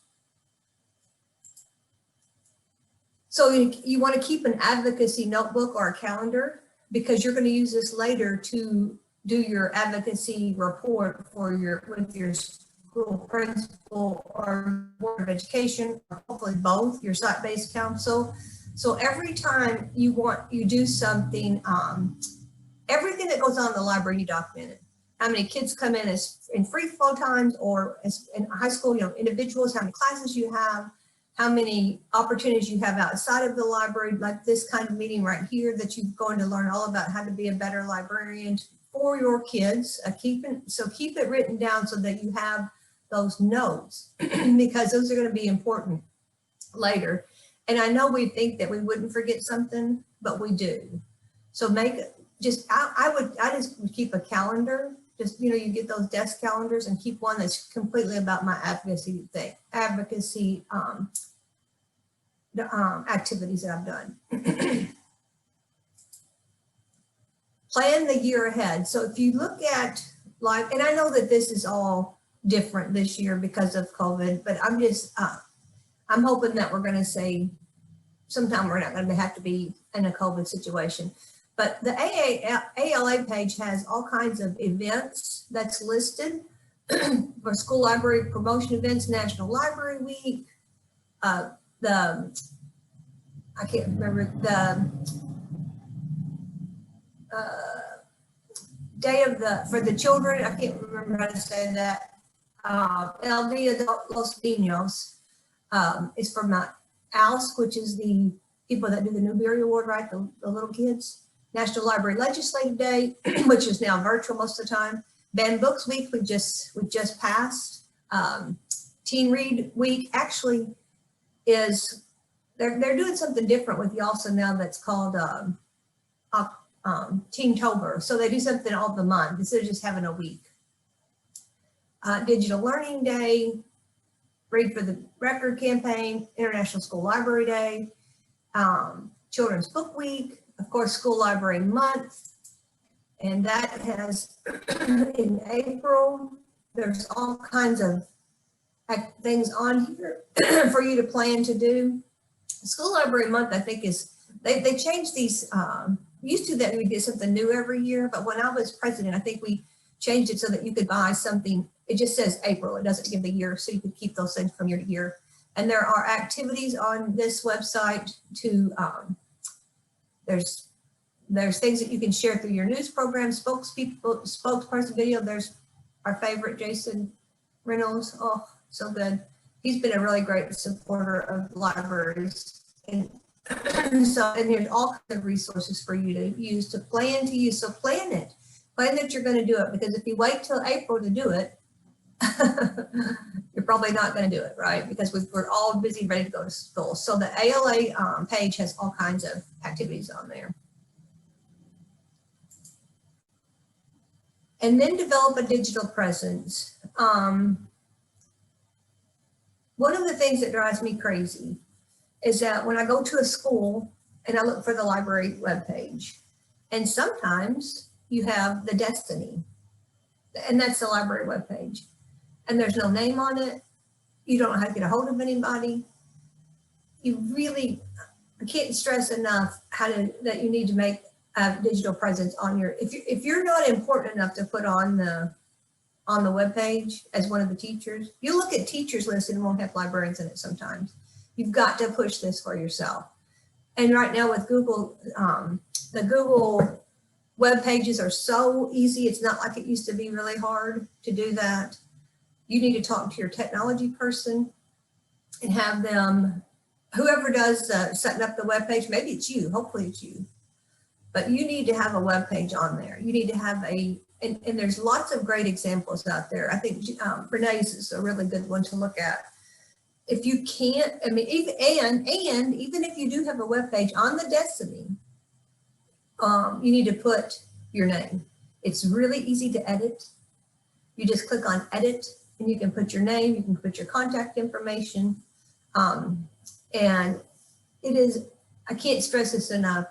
So you want to keep an advocacy notebook or a calendar, because you're going to use this later to do your advocacy report with your school principal or board of education, or hopefully both, your site-based council. So every time you do something, everything that goes on in the library, you document it. How many kids come in as in free flow times, or as in high school, individuals, how many classes you have, how many opportunities you have outside of the library, like this kind of meeting right here that you're going to learn all about how to be a better librarian for your kids. Keep it written down so that you have those notes, because those are going to be important later. And I know we think that we wouldn't forget something, but we do. So I just would keep a calendar. Just, you get those desk calendars, and keep one that's completely about my advocacy activities that I've done. Plan the year ahead. So if you look at and I know that this is all different this year because of COVID, but I'm hoping that we're going to say sometime we're not going to have to be in a COVID situation. But the ALA page has all kinds of events that's listed for school library promotion events, National Library Week, I can't remember the day of for the children. I can't remember how to say that. El Dia de los Niños is from ALSC, which is the people that do the Newbery Award, right? The little kids. National Library Legislative Day, which is now virtual most of the time. Banned Books Week, we just passed. Teen Read Week actually is, they're doing something different with YALSA now that's called Teentober. So they do something all the month instead of just having a week. Digital Learning Day, Read for the Record campaign, International School Library Day, Children's Book Week, of course, School Library Month, and that has in April, there's all kinds of things on here for you to plan to do. School Library Month, I think they changed these, used to that we did something new every year, but when I was president, I think we changed it so that you could buy something. It just says April, it doesn't give the year, so you could keep those things from year to year. And there are activities on this website to, there's things that you can share through your news program, spokesperson video. There's our favorite, Jason Reynolds. Oh, so good. He's been a really great supporter of libraries. And so, and there's all kinds of resources for you to use, to plan to use. So plan it. Plan that you're going to do it, because if you wait till April to do it, you're probably not going to do it, right? Because we're all busy, ready to go to school. So the ALA page has all kinds of activities on there. And then develop a digital presence. One of the things that drives me crazy is that when I go to a school and I look for the library webpage, and sometimes you have the Destiny, and that's the library webpage, and there's no name on it. You don't know how to get a hold of anybody. You really, I can't stress enough that you need to make a digital presence on your, if you're not important enough to put on the webpage as one of the teachers. You look at teachers list and it won't have librarians in it sometimes. You've got to push this for yourself. And right now with Google, the Google web pages are so easy. It's not like it used to be really hard to do that. You need to talk to your technology person and have them, whoever does setting up the web page, maybe it's you, hopefully it's you, but you need to have a web page on there. You need to have and there's lots of great examples out there. I think Renee's is a really good one to look at. If you can't, I mean, even if you do have a web page on the Destiny, you need to put your name. It's really easy to edit. You just click on edit and you can put your name, you can put your contact information. And it is, I can't stress this enough.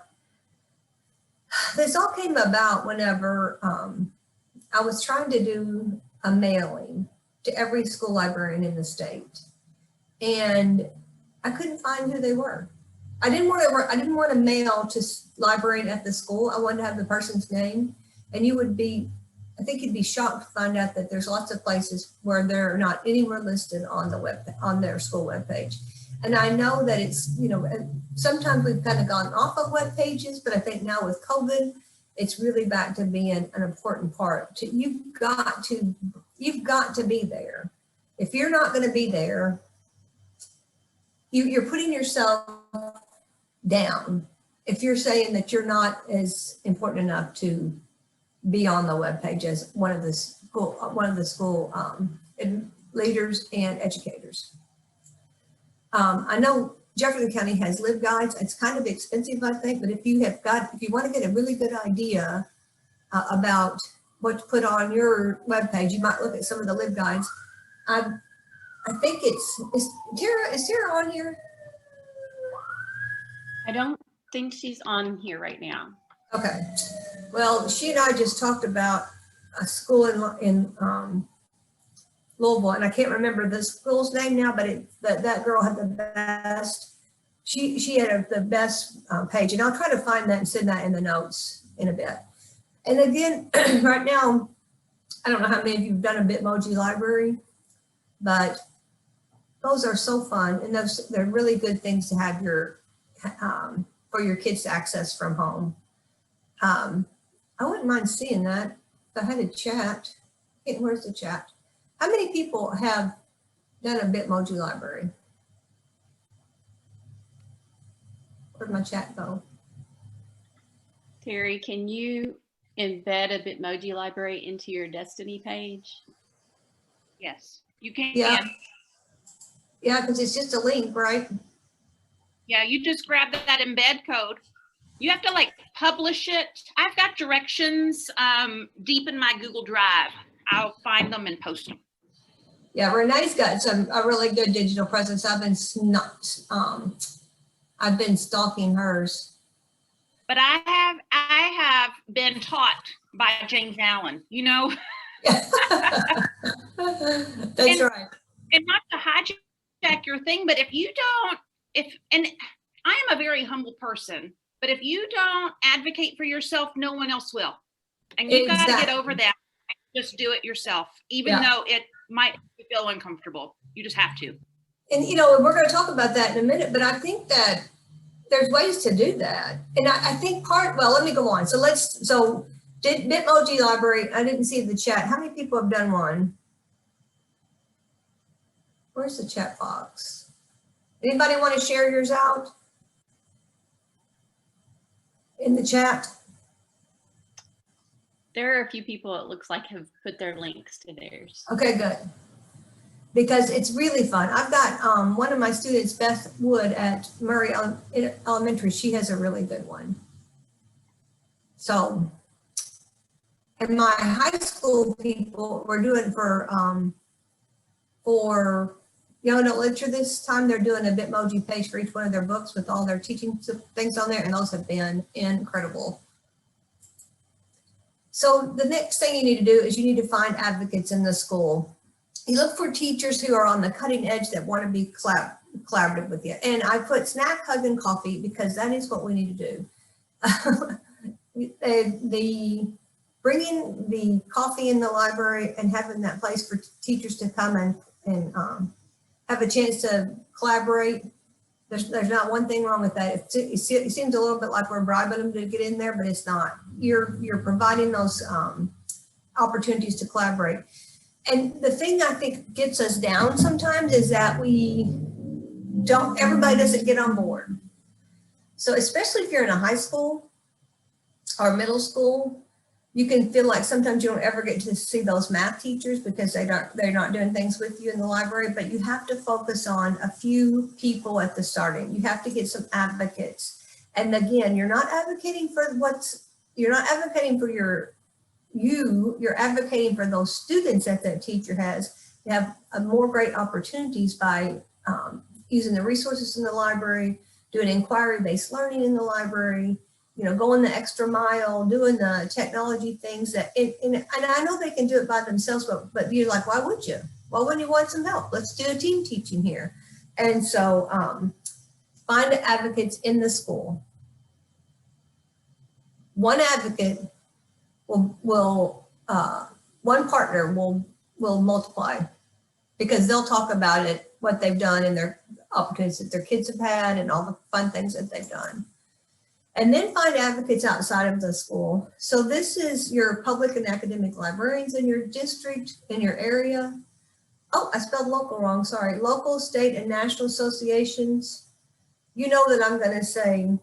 This all came about whenever I was trying to do a mailing to every school librarian in the state. And I couldn't find who they were. I didn't want to mail to librarian at the school. I wanted to have the person's name. And you would be, I think you'd be shocked to find out that there's lots of places where they're not anywhere listed on the web, on their school webpage. And I know that it's, you know, sometimes we've kind of gone off of web pages, but I think now with COVID, it's really back to being an important part. You've got to be there. If you're not going to be there, you're putting yourself down. If you're saying that you're not as important enough to be on the webpage as one of the school leaders and educators. I know Jefferson County has LibGuides. It's kind of expensive, I think, but if you want to get a really good idea about what to put on your webpage, you might look at some of the LibGuides. I think is Tara on here? I don't think she's on here right now. Okay. Well, she and I just talked about a school in Louisville, and I can't remember the school's name now, but that girl had the best. she had the best page, and I'll try to find that and send that in the notes in a bit. And again, right now, I don't know how many of you have done a Bitmoji library, but those are so fun, and they're really good things to have for your kids to access from home. I wouldn't mind seeing that. If I had a chat, where's the chat? How many people have done a Bitmoji library? Where'd my chat go? Terry, can you embed a Bitmoji library into your Destiny page? Yes, you can. Yeah. Yeah, because it's just a link, right? Yeah, you just grab that embed code. You have to like publish it. I've got directions deep in my Google Drive. I'll find them and post them. Yeah, Renee's got a really good digital presence. I've been stalking hers. But I have been taught by James Allen, you know. That's right. And not to hijack your thing, but if you don't, and I am a very humble person, but if you don't advocate for yourself, no one else will. And you've got to get over that. Just do it yourself, even though it might feel uncomfortable. You just have to. And, you know, we're going to talk about that in a minute, but I think that there's ways to do that. And I think well, let me go on. So Bitmoji library, I didn't see the chat. How many people have done one? Where's the chat box? Anybody want to share yours out in the chat? There are a few people it looks like have put their links to theirs. Okay, good. Because it's really fun. I've got one of my students, Beth Wood at Murray Elementary. She has a really good one. So, and my high school people were doing for young adult literature this time. They're doing a Bitmoji page for each one of their books with all their teaching things on there, and those have been incredible. So the next thing you need to do is you need to find advocates in the school. You look for teachers who are on the cutting edge that want to be collaborative with you. And I put snack, hug, and coffee because that is what we need to do. Bringing the coffee in the library and having that place for teachers to come and have a chance to collaborate. There's not one thing wrong with that. It seems a little bit like we're bribing them to get in there, but it's not. You're providing those opportunities to collaborate. And the thing I think gets us down sometimes is that everybody doesn't get on board. So especially if you're in a high school or middle school, you can feel like sometimes you don't ever get to see those math teachers because they're not doing things with you in the library, but you have to focus on a few people at the starting. You have to get some advocates. And again, you're not advocating for you're advocating for those students that the teacher has. You have more great opportunities by using the resources in the library, doing inquiry-based learning in the library, going the extra mile, doing the technology things and I know they can do it by themselves, but you're like, why would you? Why wouldn't you want some help? Let's do a team teaching here. And so find advocates in the school. One advocate one partner will multiply because they'll talk about it, what they've done and their opportunities that their kids have had and all the fun things that they've done. And then find advocates outside of the school. So this is your public and academic librarians in your district, in your area. Oh, I spelled local wrong, sorry. Local, state, and national associations. You know that I'm gonna say,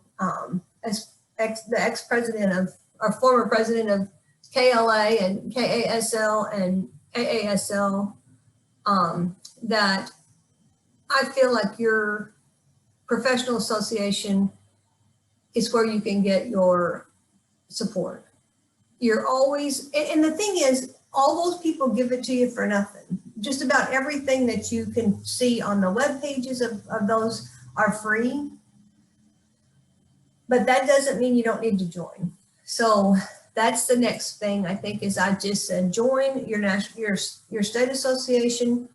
as the ex-president of, or former president of KLA and KASL and AASL, that I feel like your professional association is where you can get your support. You're always, and the thing is, all those people give it to you for nothing. Just about everything that you can see on the web pages of those are free. But that doesn't mean you don't need to join. So that's the next thing I think is I just said, join your state association.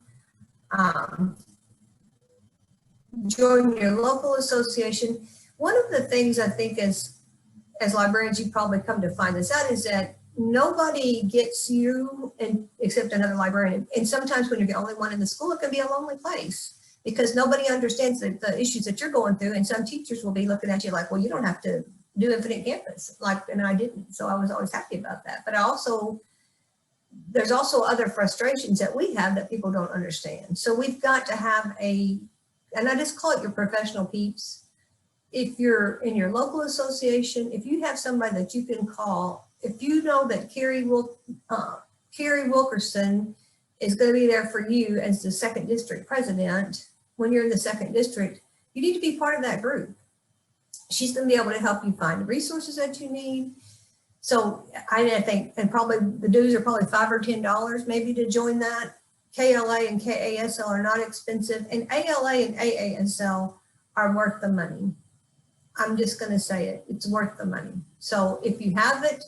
join your local association. One of the things I think as librarians, you probably come to find this out, is that nobody gets you except another librarian. And sometimes when you're the only one in the school, it can be a lonely place because nobody understands the issues that you're going through. And some teachers will be looking at you like, well, you don't have to do Infinite Campus, and I didn't. So I was always happy about that. But there's also other frustrations that we have that people don't understand. So we've got to have and I just call it your professional peeps. If you're in your local association, if you have somebody that you can call, if you know that Carrie Wilkerson is going to be there for you as the second district president, when you're in the second district, you need to be part of that group. She's going to be able to help you find the resources that you need. So I think, and probably the dues are probably $5 or $10 maybe to join that. KLA and KASL are not expensive, and ALA and AASL are worth the money. I'm just going to say it, it's worth the money. So if you have it,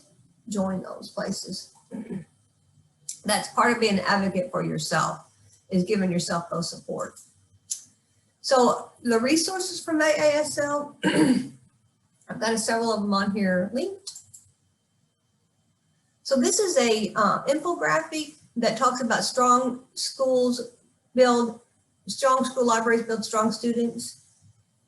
join those places. That's part of being an advocate for yourself, is giving yourself those support. So the resources from AASL, I've got several of them on here linked. So this is a infographic that talks about strong school libraries build strong students.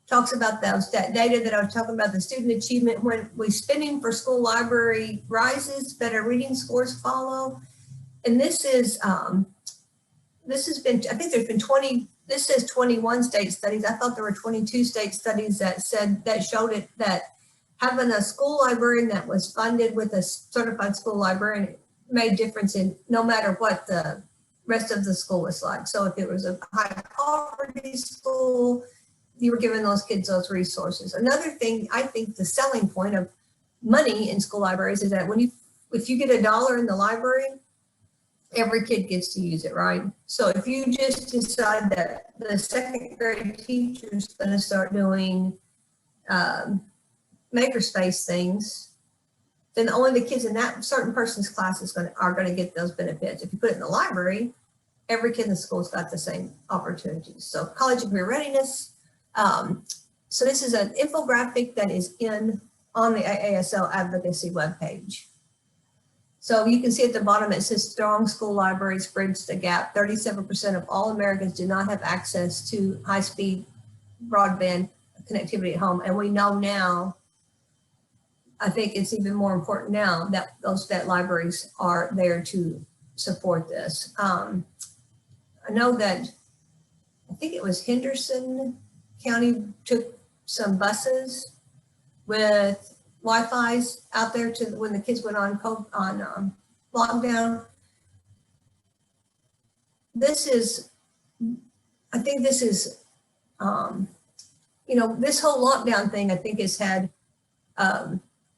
Talks about that data that I was talking about, the student achievement. When spending for school library rises, better reading scores follow. And this has been, I think there's been this says 21 state studies. I thought there were 22 state studies that showed it, that having a school librarian that was funded with a certified school librarian made difference in no matter what the rest of the school was like. So if it was a high poverty school, you were giving those kids those resources. Another thing, I think the selling point of money in school libraries is that if you get $1 in the library, every kid gets to use it, right? So if you just decide that the second grade teacher is going to start doing makerspace things, then only the kids in that certain person's class are going to get those benefits. If you put it in the library, every kid in the school's got the same opportunities. So college and career readiness. So this is an infographic that is on the AASL advocacy webpage. So you can see at the bottom, it says strong school libraries bridge the gap. 37% of all Americans do not have access to high-speed broadband connectivity at home. And we know now, I think it's even more important now that that libraries are there to support this. I know that, I think it was Henderson County took some buses with Wi-Fi's out there when the kids went on lockdown. I think this is, this whole lockdown thing, I think has had,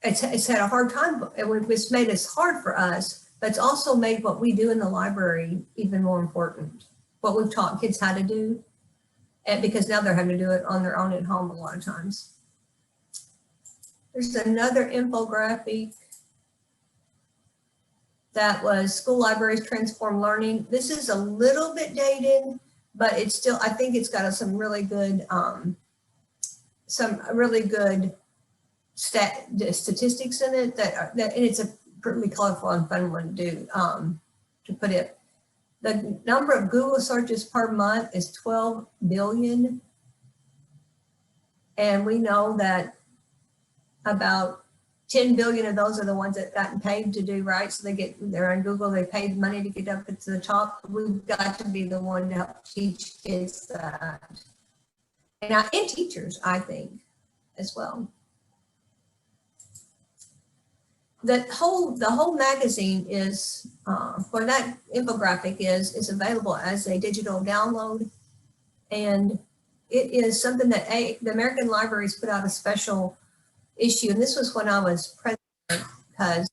it's had a hard time. It's made it hard for us, but it's also made what we do in the library even more important. What we've taught kids how to do, and because now they're having to do it on their own at home a lot of times. There's another infographic that was School Libraries Transform Learning. This is a little bit dated, but it's still, I think it's got some really good statistics in it and it's a pretty colorful and fun one to do, to put it. The number of Google searches per month is 12 billion. And we know that about 10 billion of those are the ones that gotten paid to do, right? So they're on Google, they paid money to get up to the top. We've got to be the one to help teach kids that. And teachers, I think, as well. The whole magazine is, where that infographic is available as a digital download. And it is something that the American Libraries put out a special issue. And this was when I was president, because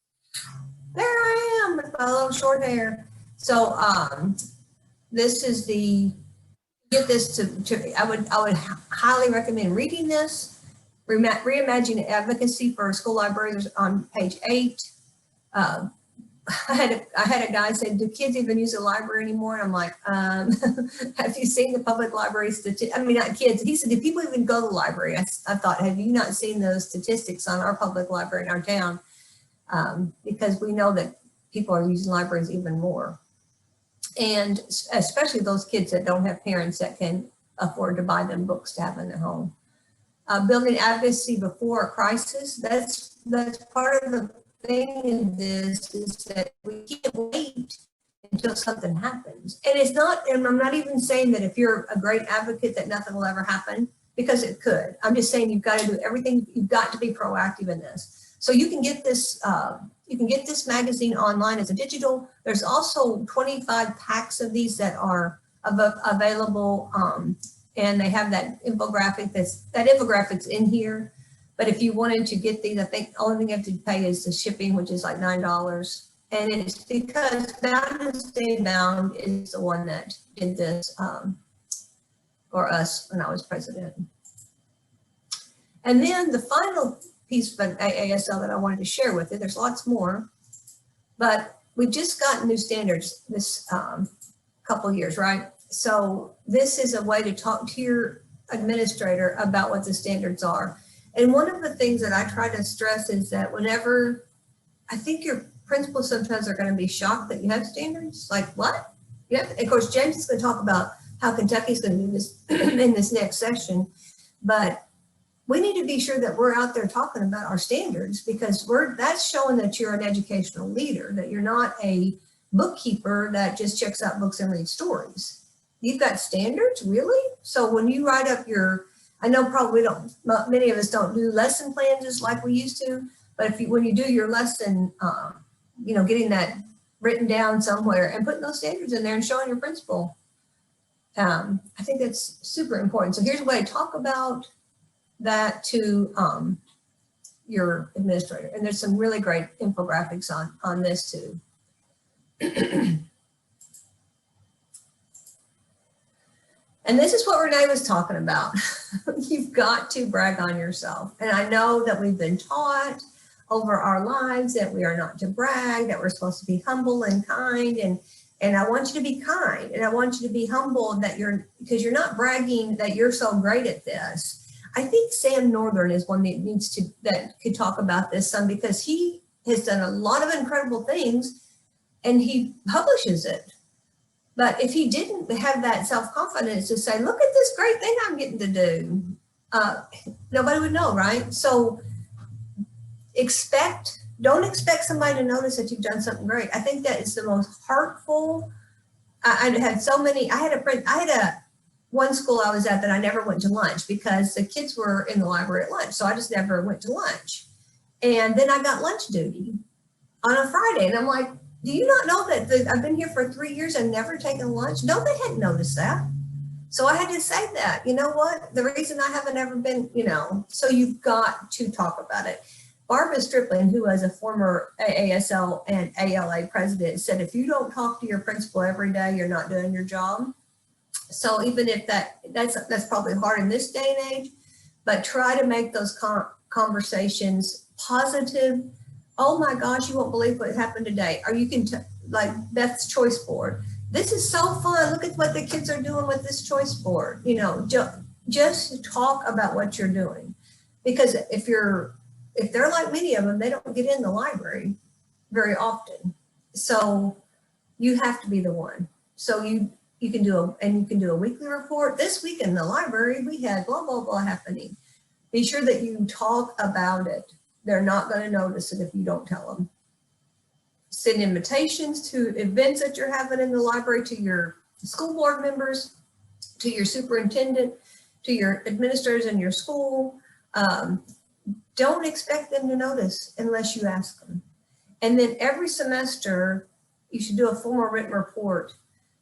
there I am with my little short hair. So this is get this I would highly recommend reading this. Reimagining Advocacy for School Libraries on page 8. I had a guy say, do kids even use the library anymore? And I'm like, have you seen the public library statistics? I mean, not kids. He said, do people even go to the library? I thought, have you not seen those statistics on our public library in our town? Because we know that people are using libraries even more. And especially those kids that don't have parents that can afford to buy them books to have in their home. Building advocacy before a crisis, that's part of the thing in this, is that we can't wait until something happens. And it's not, and I'm not even saying that if you're a great advocate that nothing will ever happen, because it could. I'm just saying you've got to do everything, you've got to be proactive in this. So you can get this magazine online as a digital. There's also 25 packs of these that are available, and they have that infographic. That infographic's in here. But if you wanted to get these, I think the only thing you have to pay is the shipping, which is like $9. And it's because Bound and Stay Bound is the one that did this for us when I was president. And then the final piece of AASL that I wanted to share with you, there's lots more, but we've just gotten new standards this couple of years, right? So this is a way to talk to your administrator about what the standards are. And one of the things that I try to stress is that whenever, I think your principals sometimes are going to be shocked that you have standards. Like, what? You have to, of course, James is going to talk about how Kentucky's going to do this in this next session. But we need to be sure that we're out there talking about our standards, because that's showing that you're an educational leader, that you're not a bookkeeper that just checks out books and reads stories. You've got standards, really? So when you write up I know probably many of us don't do lesson plans just like we used to, but when you do your lesson, getting that written down somewhere and putting those standards in there and showing your principal, I think that's super important. So here's a way to talk about that to your administrator. And there's some really great infographics on this too. And this is what Renee was talking about. You've got to brag on yourself. And I know that we've been taught over our lives that we are not to brag, that we're supposed to be humble and kind. And I want you to be kind, and I want you to be humble because you're not bragging that you're so great at this. I think Sam Northern is one that could talk about this some, because he has done a lot of incredible things and he publishes it. But if he didn't have that self-confidence to say, look at this great thing I'm getting to do, nobody would know, right? So don't expect somebody to notice that you've done something great. I think that is the most hurtful. I had one school I was at that I never went to lunch because the kids were in the library at lunch. So I just never went to lunch. And then I got lunch duty on a Friday. And I'm like, do you not know that I've been here for 3 years and never taken lunch? No, they hadn't noticed that. So I had to say that, you know what? The reason I haven't ever been, so you've got to talk about it. Barbara Stripling, who was a former AASL and ALA president, said, if you don't talk to your principal every day, you're not doing your job. So even if that's probably hard in this day and age, but try to make those conversations positive. Oh my gosh, you won't believe what happened today. Or you can, like Beth's choice board. This is so fun. Look at what the kids are doing with this choice board. Just talk about what you're doing. Because if they're like many of them, they don't get in the library very often. So you have to be the one. So you can do a weekly report. This week in the library, we had blah, blah, blah happening. Be sure that you talk about it. They're not going to notice it if you don't tell them. Send invitations to events that you're having in the library to your school board members, to your superintendent, to your administrators in your school. Don't expect them to notice unless you ask them. And then every semester, you should do a formal written report.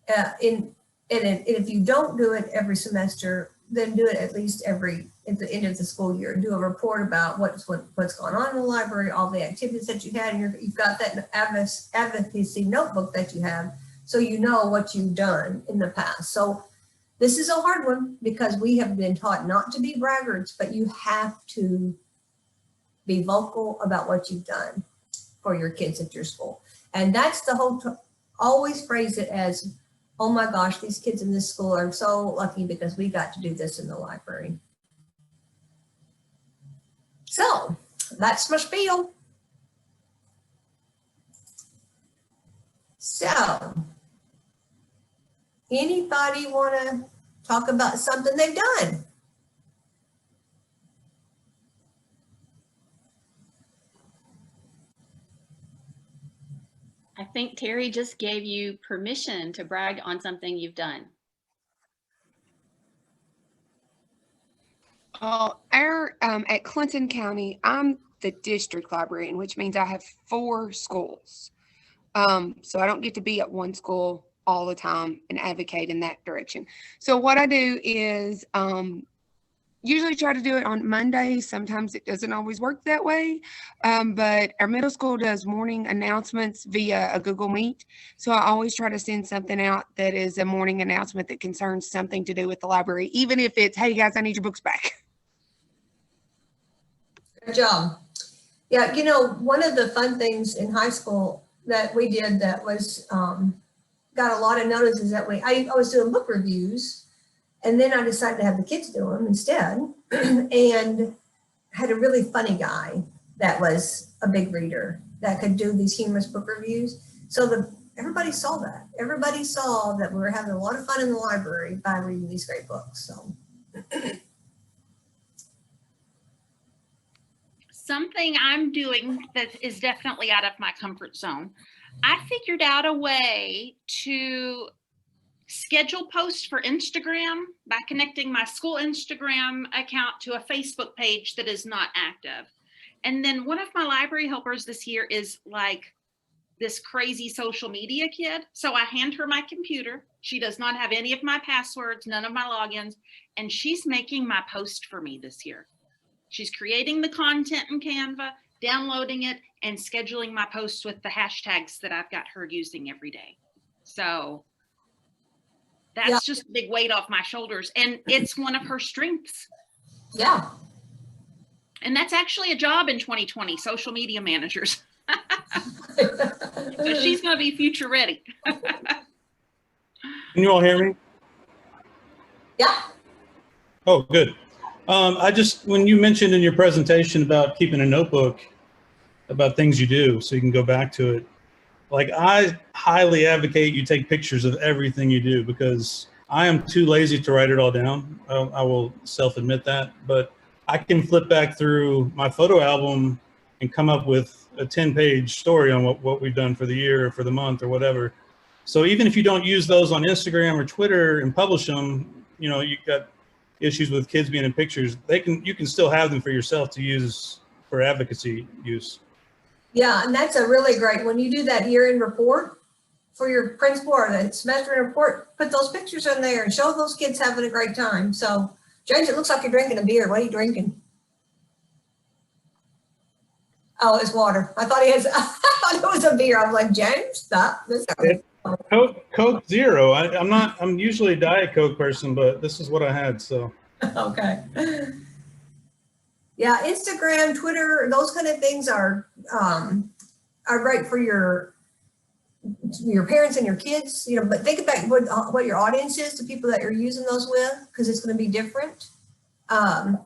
And if you don't do it every semester, then do it at least at the end of the school year. Do a report about what's going on in the library, all the activities that you had, and you've got that advocacy notebook that you have, so you know what you've done in the past. So this is a hard one because we have been taught not to be braggarts, but you have to be vocal about what you've done for your kids at your school. And that's the whole, always phrase it as, oh my gosh, these kids in this school are so lucky because we got to do this in the library. So that's my spiel. So anybody want to talk about something they've done? I think Terry just gave you permission to brag on something you've done. At Clinton County, I'm the district librarian, which means I have 4 schools. So I don't get to be at one school all the time and advocate in that direction. So what I do is usually try to do it on Mondays. Sometimes it doesn't always work that way. But our middle school does morning announcements via a Google Meet. So I always try to send something out that is a morning announcement that concerns something to do with the library, even if it's, hey guys, I need your books back. Good job. Yeah, you know, one of the fun things in high school that we did that was got a lot of notice is that I was doing book reviews, and then I decided to have the kids do them instead, and had a really funny guy that was a big reader that could do these humorous book reviews. So everybody saw that. Everybody saw that we were having a lot of fun in the library by reading these great books. So. Something I'm doing that is definitely out of my comfort zone. I figured out a way to schedule posts for Instagram by connecting my school Instagram account to a Facebook page that is not active. And then one of my library helpers this year is like this crazy social media kid. So I hand her my computer. She does not have any of my passwords, none of my logins, and she's making my post for me this year. She's creating the content in Canva, downloading it, and scheduling my posts with the hashtags that I've got her using every day. So that's just a big weight off my shoulders. And it's one of her strengths. Yeah. And that's actually a job in 2020, social media managers. So she's going to be future ready. Can you all hear me? Yeah. Oh, good. When you mentioned in your presentation about keeping a notebook about things you do so you can go back to it, like I highly advocate you take pictures of everything you do because I am too lazy to write it all down. I will self-admit that, but I can flip back through my photo album and come up with a 10-page story on what we've done for the year or for the month or whatever. So even if you don't use those on Instagram or Twitter and publish them, you know, you've got issues with kids being in pictures, you can still have them for yourself to use for advocacy use. Yeah, and that's a really great, when you do that year-end report for your principal or the semester report, put those pictures in there and show those kids having a great time. So James, it looks like you're drinking a beer. What are you drinking? Oh, it's water. I thought I thought it was a beer. I'm like, James, stop. Coke Zero. I'm usually a Diet Coke person, but this is what I had, so. Okay. Yeah, Instagram, Twitter, those kind of things are great for your parents and your kids, you know, but think about what your audience is, the people that you're using those with, because it's going to be different. I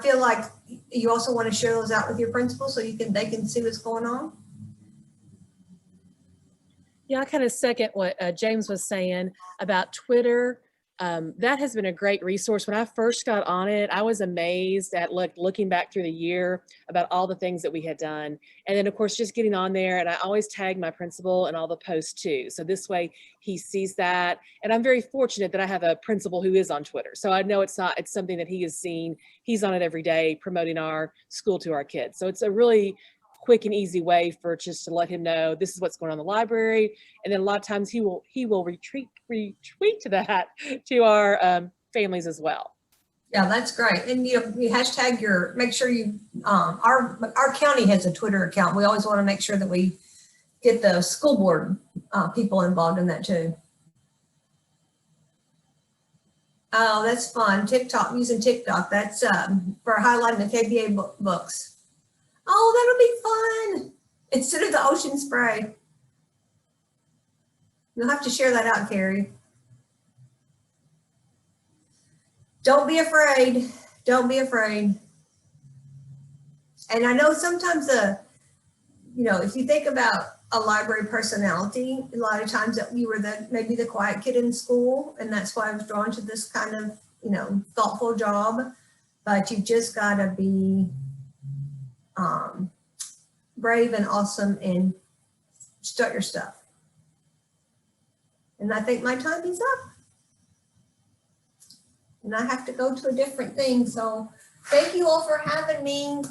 feel like you also want to share those out with your principal so they can see what's going on. Yeah, I kind of second what James was saying about Twitter. That has been a great resource. When I first got on it, I was amazed at looking back through the year about all the things that we had done. And then of course, just getting on there, and I always tag my principal in all the posts too. So this way he sees that. And I'm very fortunate that I have a principal who is on Twitter. So I know it's something that he has seen. He's on it every day promoting our school to our kids. So it's a really quick and easy way for just to let him know this is what's going on in the library. And then a lot of times he will retweet to that to our families as well. Yeah, that's great. And you hashtag make sure you, our county has a Twitter account. We always want to make sure that we get the school board people involved in that too. Oh, that's fun. TikTok, using TikTok. That's for highlighting the KBA books. Oh, that'll be fun. instead of the ocean spray. You'll have to share that out, Carrie. Don't be afraid. Don't be afraid. And I know sometimes if you think about a library personality, a lot of times that you were maybe the quiet kid in school, and that's why I was drawn to this kind of, thoughtful job. But you've just got to be brave and awesome and start your stuff. And I think my time is up. And I have to go to a different thing. So thank you all for having me.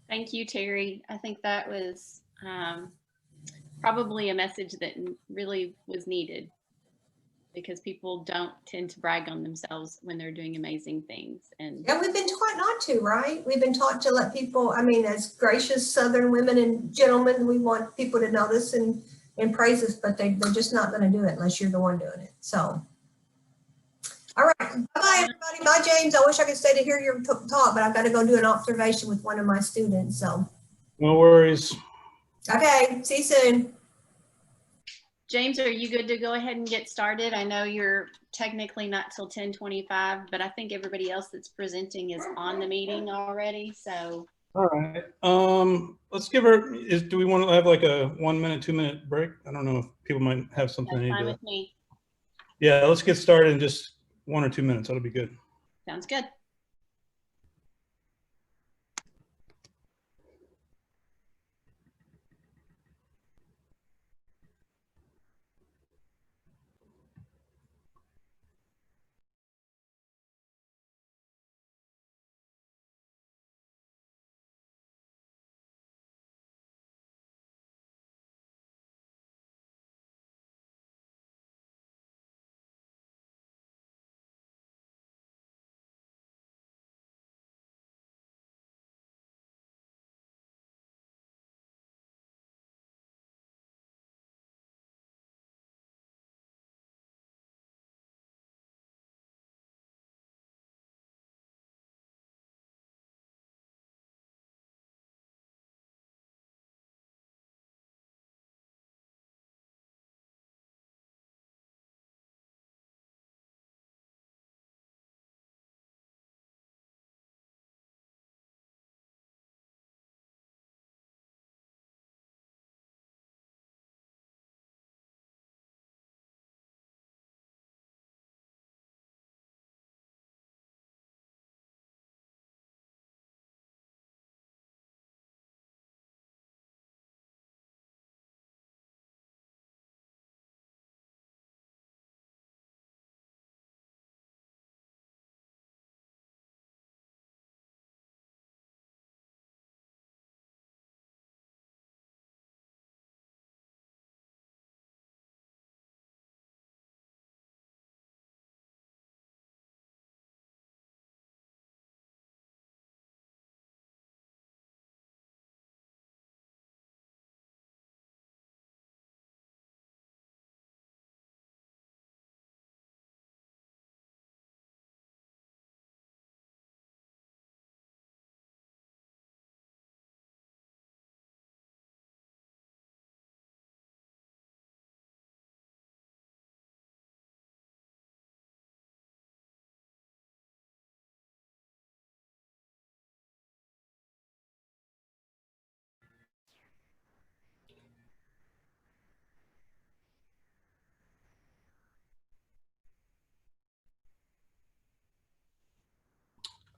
Thank you, Terry. I think that was probably a message that really was needed, because people don't tend to brag on themselves when they're doing amazing things. And we've been taught not to, right? We've been taught to let people, as gracious Southern women and gentlemen, we want people to notice and praise us, but they're just not going to do it unless you're the one doing it. So, all right. Bye-bye, everybody. Bye, James. I wish I could stay to hear your talk, but I've got to go do an observation with one of my students. So, No worries. okay. See you soon. James, are you good to go ahead and get started? I know you're technically not till 10:25, but I think everybody else that's presenting is on the meeting already. So, All right. Let's give her, do we want to have like a 1 minute, 2 minute break? I don't know if people might have something they that's need fine to. with me. Yeah, let's get started in just 1 or 2 minutes. That'll be good. Sounds good.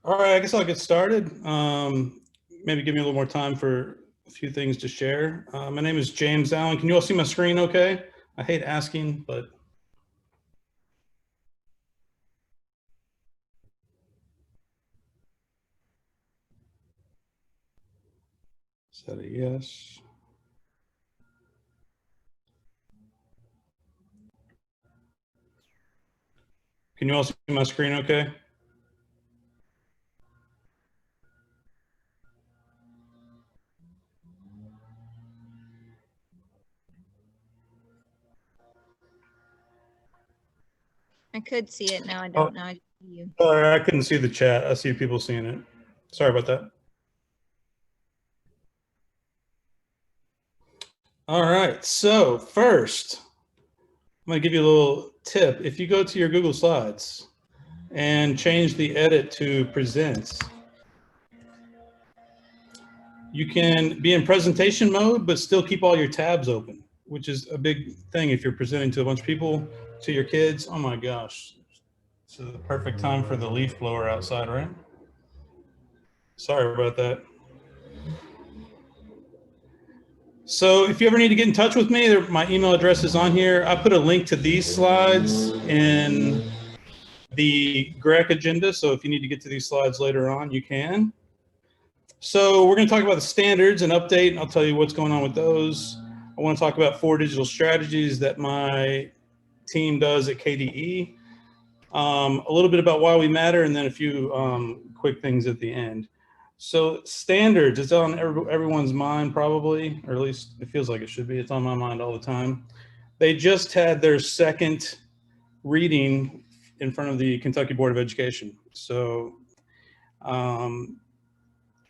All right, I guess I'll get started. Maybe give me a little more time for a few things to share. My name is James Allen. Can you all see my screen okay? I hate asking, but. Is that a yes? Can you all see my screen okay? I could see it now. I don't know. I see you. Sorry, I couldn't see the chat. I see people seeing it. Sorry about that. All right, so first, I'm gonna give you a little tip. If you go to your Google Slides and change the edit to presents, you can be in presentation mode, but still keep all your tabs open, which is a big thing if you're presenting to a bunch of people, to your kids. Oh my gosh. It's the perfect time for the leaf blower outside, right? Sorry about that. So if you ever need to get in touch with me, my email address is on here. I put a link to these slides in the GREC agenda. So if you need to get to these slides later on, you can. So we're going to talk about the standards and update, and I'll tell you what's going on with those. I want to talk about 4 digital strategies that my team does at KDE. A little bit about why we matter, and then a few quick things at the end. So standards, it's on everyone's mind probably, or at least it feels like it should be. It's on my mind all the time. They just had their second reading in front of the Kentucky Board of Education. So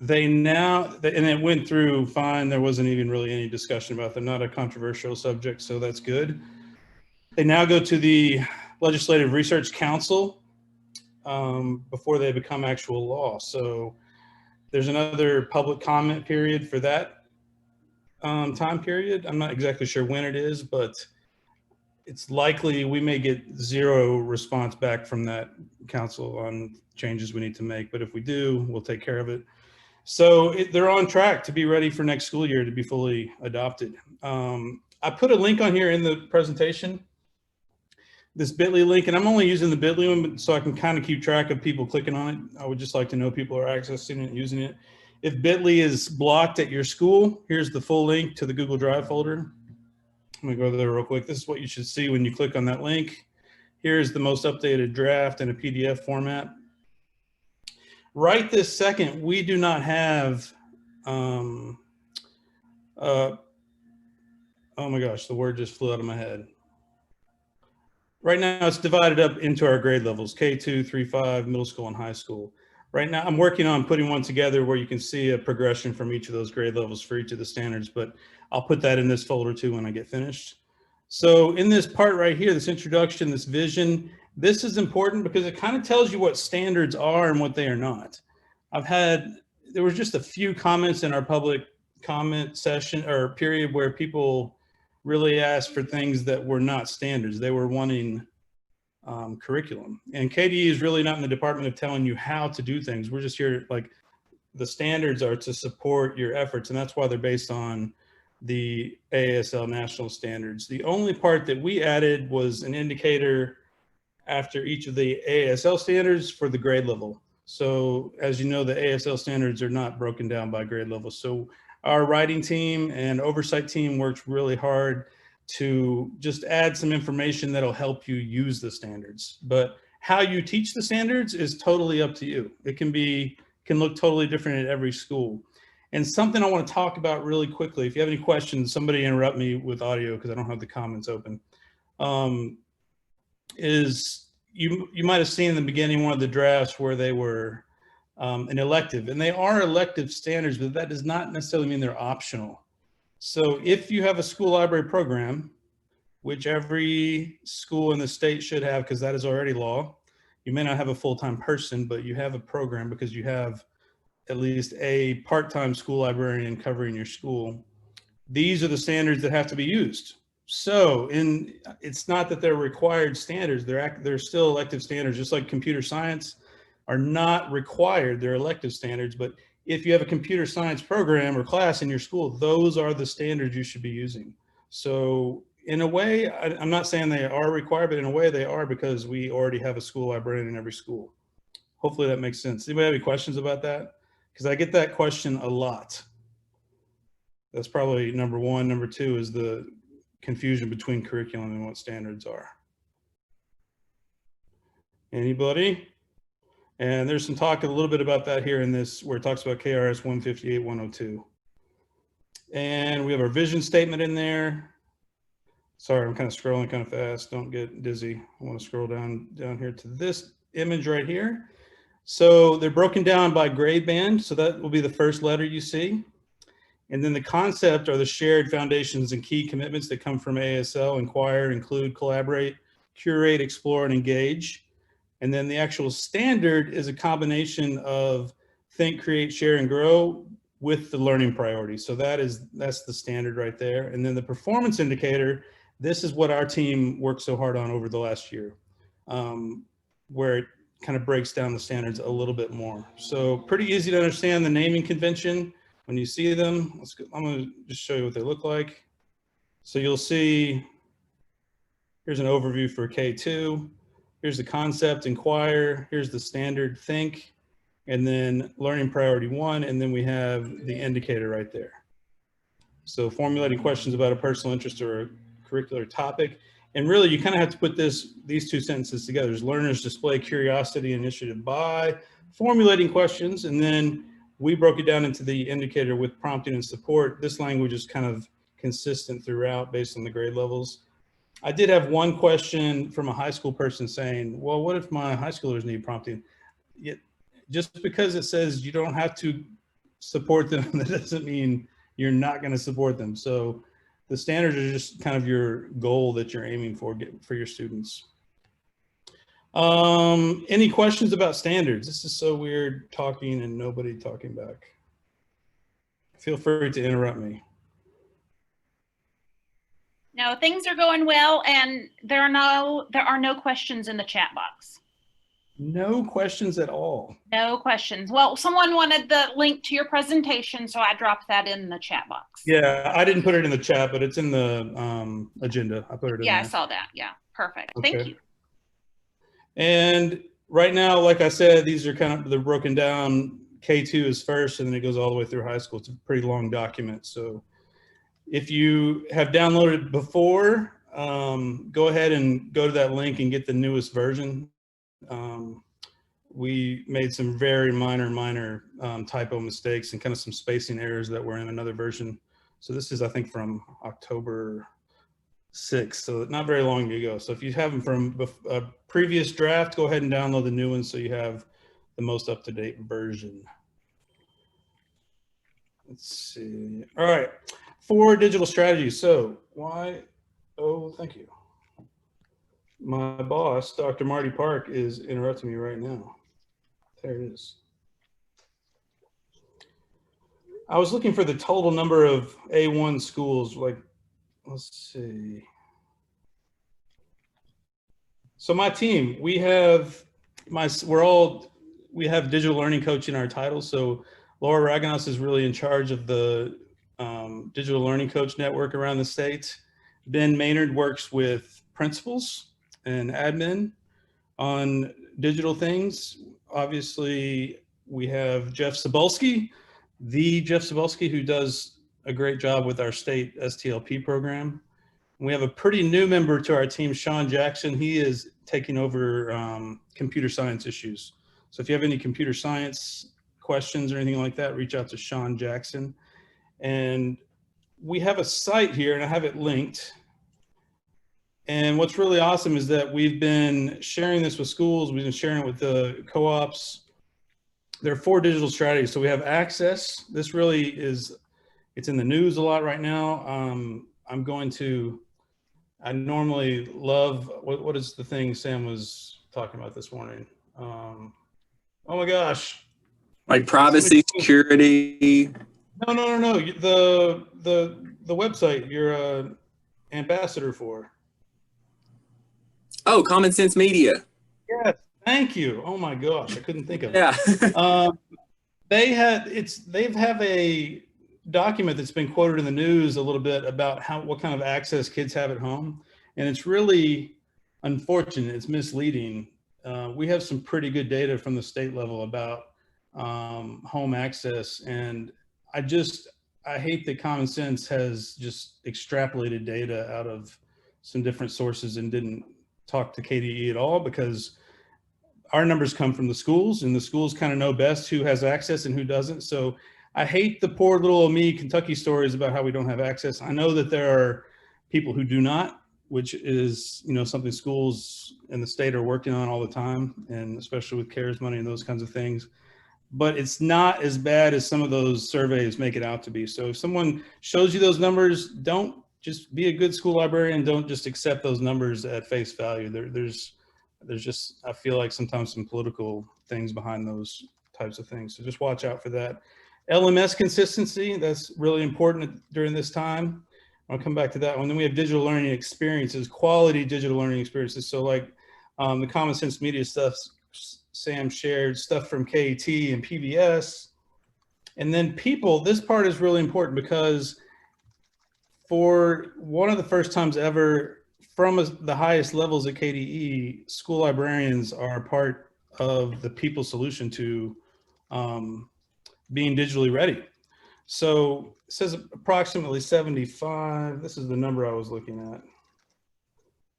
they now, and it went through fine. There wasn't even really any discussion about them, not a controversial subject, so that's good. They now go to the Legislative Research Council before they become actual law. So there's another public comment period for that time period. I'm not exactly sure when it is, but it's likely we may get 0 response back from that council on changes we need to make. But if we do, we'll take care of it. So they're on track to be ready for next school year to be fully adopted. I put a link on here in the presentation, this bit.ly link, and I'm only using the bit.ly one so I can kind of keep track of people clicking on it. I would just like to know people are accessing it and using it. If bit.ly is blocked at your school, here's the full link to the Google Drive folder. Let me go there real quick. This is what you should see when you click on that link. Here's the most updated draft in a PDF format. Right this second, we do not have, oh my gosh, the word just flew out of my head. Right now it's divided up into our grade levels, K2, 3, 5, middle school and high school. Right now I'm working on putting one together where you can see a progression from each of those grade levels for each of the standards, but I'll put that in this folder too when I get finished. So in this part right here, this introduction, this vision, this is important because it kind of tells you what standards are and what they are not. There was just a few comments in our public comment session or period where people really asked for things that were not standards. They were wanting curriculum. And KDE is really not in the department of telling you how to do things. We're just here, like, the standards are to support your efforts, and that's why they're based on the AASL national standards. The only part that we added was an indicator after each of the AASL standards for the grade level. So as you know, the AASL standards are not broken down by grade level. So our writing team and oversight team works really hard to just add some information that'll help you use the standards. But how you teach the standards is totally up to you. It can look totally different at every school. And something I want to talk about really quickly, if you have any questions, somebody interrupt me with audio because I don't have the comments open, is you might have seen in the beginning one of the drafts where they were an elective, and they are elective standards, but that does not necessarily mean they're optional. So if you have a school library program, which every school in the state should have because that is already law, you may not have a full-time person, but you have a program because you have at least a part-time school librarian covering your school. These are the standards that have to be used. So it's not that they're required standards, they're still elective standards, just like computer science are not required, they're elective standards. But if you have a computer science program or class in your school, those are the standards you should be using. So in a way, I'm not saying they are required, but in a way they are because we already have a school librarian in every school. Hopefully that makes sense. Anybody have any questions about that? Because I get that question a lot. That's probably number one. Number two is the confusion between curriculum and what standards are. Anybody? And there's some talk a little bit about that here in this, where it talks about KRS 158-102. And we have our vision statement in there. Sorry, I'm kind of scrolling kind of fast. Don't get dizzy. I want to scroll down here to this image right here. So they're broken down by grade band. So that will be the first letter you see. And then the concept are the shared foundations and key commitments that come from ASL: inquire, include, collaborate, curate, explore, and engage. And then the actual standard is a combination of think, create, share, and grow with the learning priority. So that's the standard right there. And then the performance indicator, this is what our team worked so hard on over the last year, where it kind of breaks down the standards a little bit more. So pretty easy to understand the naming convention when you see them. I'm going to just show you what they look like. So you'll see, here's an overview for K2. Here's the concept, inquire. Here's the standard, think, and then learning priority 1. And then we have the indicator right there. So formulating questions about a personal interest or a curricular topic. And really, you kind of have to put these two sentences together. There's learners display curiosity, initiative by formulating questions. And then we broke it down into the indicator with prompting and support. This language is kind of consistent throughout based on the grade levels. I did have one question from a high school person saying, well, what if my high schoolers need prompting? Just because it says you don't have to support them, that doesn't mean you're not going to support them. So the standards are just kind of your goal that you're aiming for your students. Any questions about standards? This is so weird talking and nobody talking back. Feel free to interrupt me. No, things are going well, and there are no questions in the chat box. No questions at all. No questions. Well, someone wanted the link to your presentation, so I dropped that in the chat box. Yeah, I didn't put it in the chat, but it's in the agenda. I put it in Yeah, there. I saw that. Yeah, perfect. Okay. Thank you. And right now, like I said, these are they're broken down. K2 is first, and then it goes all the way through high school. It's a pretty long document. So if you have downloaded before, go ahead and go to that link and get the newest version. We made some very minor typo mistakes and kind of some spacing errors that were in another version. So this is, I think, from October 6th, so not very long ago. So if you have them from a previous draft, go ahead and download the new one so you have the most up-to-date version. Let's see. All right, for digital strategies. So thank you. My boss, Dr. Marty Park, is interrupting me right now. There it is. I was looking for the total number of A1 schools. Let's see. So my team, we have digital learning coach in our title. So Laura Raganos is really in charge of the digital learning coach network around the state. Ben Maynard works with principals and admin on digital things. Obviously, we have Jeff Cebulski, who does a great job with our state STLP program. We have a pretty new member to our team, Sean Jackson. He is taking over computer science issues. So if you have any computer science questions or anything like that, reach out to Sean Jackson. And we have a site here, and I have it linked. And what's really awesome is that we've been sharing this with schools. We've been sharing it with the co-ops. There are 4 digital strategies. So we have access. This really it's in the news a lot right now. I normally love, what is the thing Sam was talking about this morning? Oh my gosh. Like privacy, security. No. The website you're an ambassador for. Oh, Common Sense Media. Yes, thank you. Oh my gosh, I couldn't think of it. Yeah. They have a document that's been quoted in the news a little bit about what kind of access kids have at home, and it's really unfortunate. It's misleading. We have some pretty good data from the state level about home access, and I hate that Common Sense has just extrapolated data out of some different sources and didn't talk to KDE at all, because our numbers come from the schools, and the schools kind of know best who has access and who doesn't. So I hate the poor little me Kentucky stories about how we don't have access. I know that there are people who do not, which is, something schools in the state are working on all the time, and especially with CARES money and those kinds of things. but it's not as bad as some of those surveys make it out to be. So if someone shows you those numbers, don't just be a good school librarian. Don't just accept those numbers at face value. There's just, I feel like sometimes some political things behind those types of things. So just watch out for that. LMS consistency, that's really important during this time. I'll come back to that one. Then we have digital learning experiences, quality digital learning experiences. So like the Common Sense Media stuff, Sam shared stuff from KET and PBS. And then people, this part is really important because for one of the first times ever from the highest levels at KDE, school librarians are part of the people solution to being digitally ready. So it says approximately 75. This is the number I was looking at.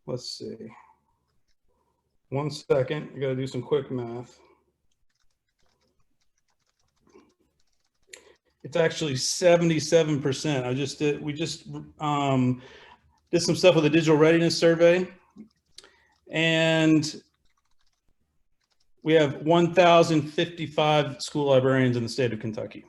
Let's see. 1 second. I got to do some quick math. It's actually 77%. We just did some stuff with a digital readiness survey, and we have 1,055 school librarians in the state of Kentucky.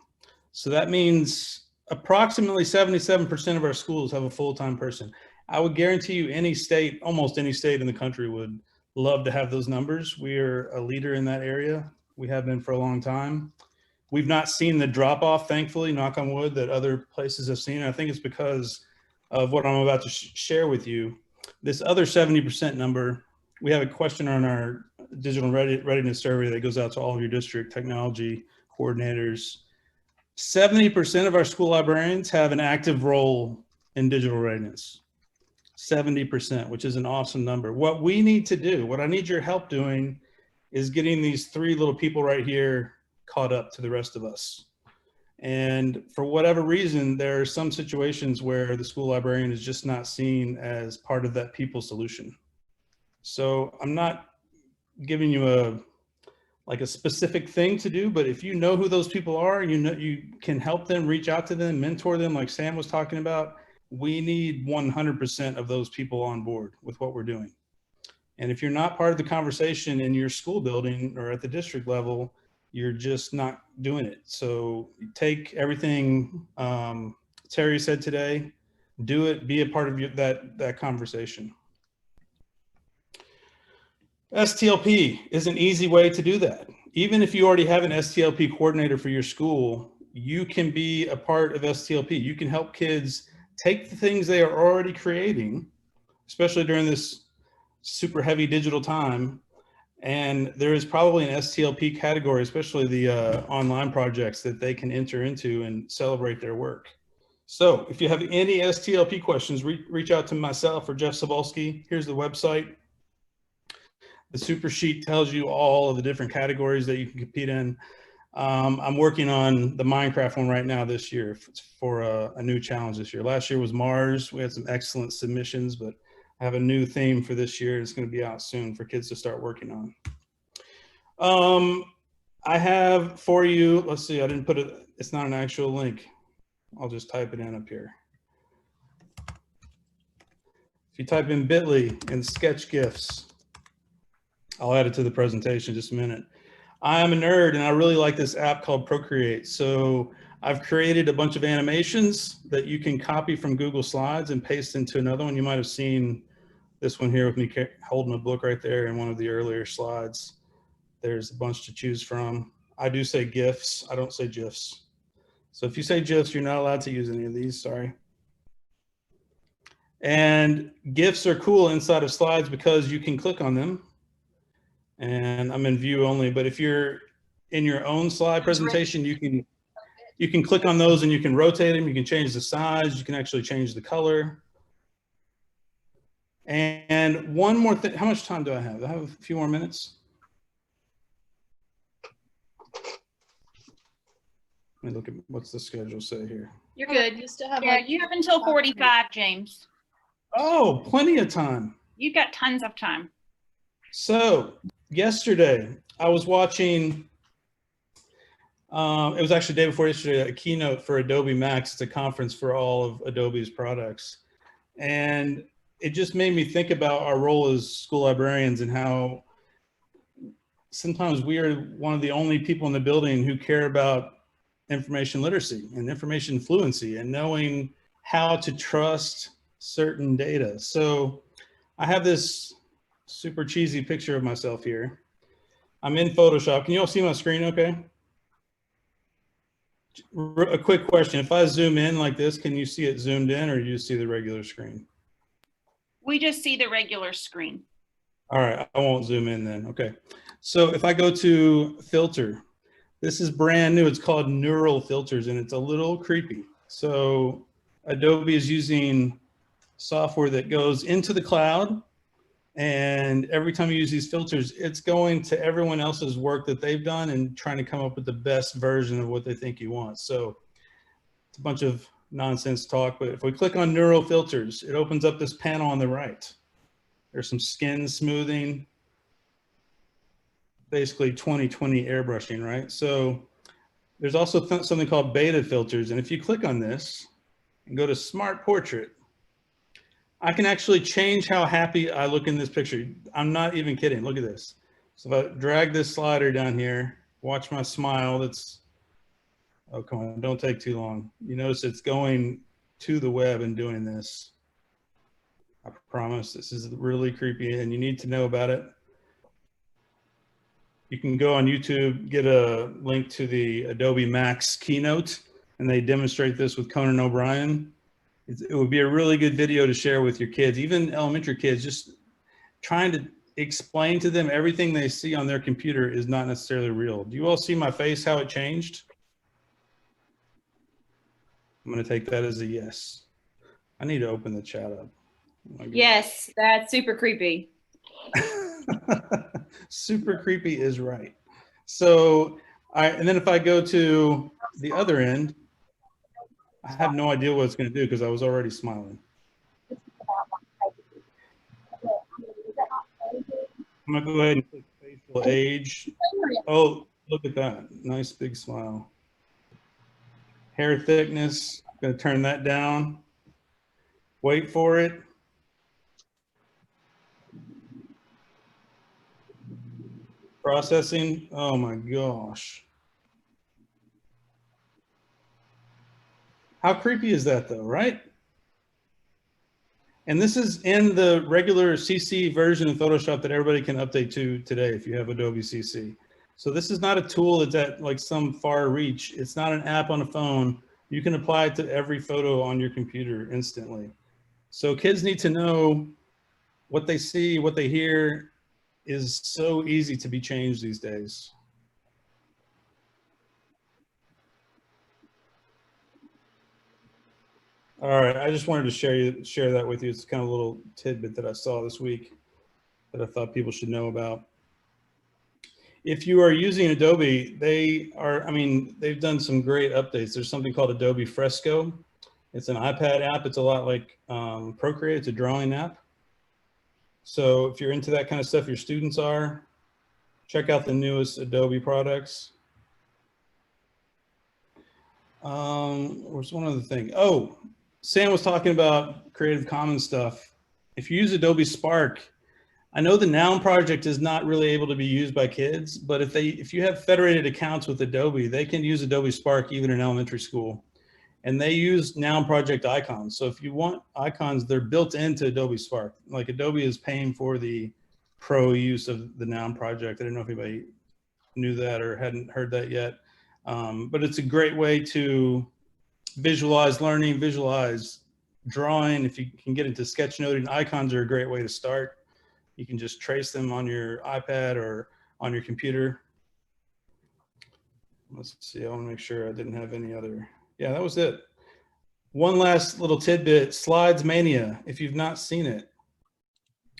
So that means approximately 77% of our schools have a full-time person. I would guarantee you any state, almost any state in the country would love to have those numbers. We are a leader in that area. We have been for a long time. We've not seen the drop off, thankfully, knock on wood, that other places have seen. I think it's because of what I'm about to share with you. This other 70% number, we have a question on our digital readiness survey that goes out to all of your district technology coordinators. 70% of our school librarians have an active role in digital readiness. 70%, which is an awesome number. What we need to do, what I need your help doing, is getting these 3 little people right here caught up to the rest of us. And for whatever reason, there are some situations where the school librarian is just not seen as part of that people solution. So I'm not giving you a specific thing to do, but if you know who those people are, you can help them, reach out to them, mentor them, like Sam was talking about. We need 100% of those people on board with what we're doing. And if you're not part of the conversation in your school building or at the district level, you're just not doing it. So take everything Terry said today, do it, be a part of that conversation. STLP is an easy way to do that. Even if you already have an STLP coordinator for your school, you can be a part of STLP. You can help kids take the things they are already creating, especially during this super heavy digital time. And there is probably an STLP category, especially the online projects, that they can enter into and celebrate their work. So if you have any STLP questions, reach out to myself or Jeff Sobolski. Here's the website. The super sheet tells you all of the different categories that you can compete in. I'm working on the Minecraft one right now this year for a new challenge this year. Last year was Mars. We had some excellent submissions, but I have a new theme for this year. It's going to be out soon for kids to start working on. I have for you, let's see, I didn't put it, it's not an actual link. I'll just type it in up here. If you type in bit.ly and sketch GIFs, I'll add it to the presentation in just a minute. I am a nerd and I really like this app called Procreate. So I've created a bunch of animations that you can copy from Google Slides and paste into another one. You might have seen this one here with me holding a book right there in one of the earlier slides. There's a bunch to choose from. I do say GIFs, I don't say GIFs. So if you say GIFs, you're not allowed to use any of these, sorry. And GIFs are cool inside of slides because you can click on them. And I'm in view only, but if you're in your own slide presentation, you can click on those and you can rotate them, you can change the size, you can actually change the color. And one more thing, how much time do I have? I have a few more minutes. Let me look at what's the schedule say here. You're good. You still have You have until 45, James. Oh, plenty of time. You've got tons of time. So yesterday I was watching, it was actually the day before yesterday, a keynote for Adobe Max. It's a conference for all of Adobe's products. And it just made me think about our role as school librarians and how sometimes we are one of the only people in the building who care about information literacy and information fluency and knowing how to trust certain data. So I have this super cheesy picture of myself here. I'm in Photoshop. Can you all see my screen okay? A quick question. If I zoom in like this, can you see it zoomed in, or do you see the regular screen? We just see the regular screen. All right, I won't zoom in then. Okay. So if I go to filter, this is brand new. It's called Neural Filters, and it's a little creepy. So Adobe is using software that goes into the cloud, and every time you use these filters, it's going to everyone else's work that they've done and trying to come up with the best version of what they think you want. So it's a bunch of nonsense talk, but if we click on Neural Filters, it opens up this panel on the right. There's some skin smoothing, basically 20/20 airbrushing, right? So there's also something called beta filters. And if you click on this and go to Smart Portrait, I can actually change how happy I look in this picture. I'm not even kidding. Look at this. So if I drag this slider down here, watch my smile. That's, oh, come on, don't take too long. You notice it's going to the web and doing this. I promise this is really creepy and you need to know about it. You can go on YouTube, get a link to the Adobe Max keynote, and they demonstrate this with Conan O'Brien. It would be a really good video to share with your kids, even elementary kids, just trying to explain to them everything they see on their computer is not necessarily real. Do you all see my face, how it changed? I'm going to take that as a yes. I need to open the chat up. Oh, yes, that's super creepy. Super creepy is right. So, and then if I go to the other end, I have no idea what it's going to do because I was already smiling. I'm going to go ahead and click facial age. Oh, look at that. Nice big smile. Hair thickness, I'm going to turn that down. Wait for it. Processing. Oh my gosh. How creepy is that though, right? And this is in the regular CC version of Photoshop that everybody can update to today if you have Adobe CC. So this is not a tool that's at like some far reach. It's not an app on a phone. You can apply it to every photo on your computer instantly. So kids need to know what they see, what they hear is so easy to be changed these days. All right, I just wanted to share that with you. It's kind of a little tidbit that I saw this week that I thought people should know about. If you are using Adobe, they've done some great updates. There's something called Adobe Fresco. It's an iPad app. It's a lot like Procreate. It's a drawing app. So if you're into that kind of stuff, your students are, check out the newest Adobe products. There's one other thing. Oh, Sam was talking about Creative Commons stuff. If you use Adobe Spark, I know the Noun project is not really able to be used by kids, but if you have federated accounts with Adobe, they can use Adobe Spark even in elementary school. And they use Noun project icons. So if you want icons, they're built into Adobe Spark. Like Adobe is paying for the pro use of the Noun project. I don't know if anybody knew that or hadn't heard that yet. But it's a great way to visualize learning, visualize drawing. If you can get into sketchnoting, icons are a great way to start. You can just trace them on your iPad or on your computer. Let's see, I want to make sure I didn't have any other. Yeah, that was it. One last little tidbit, Slides Mania, if you've not seen it,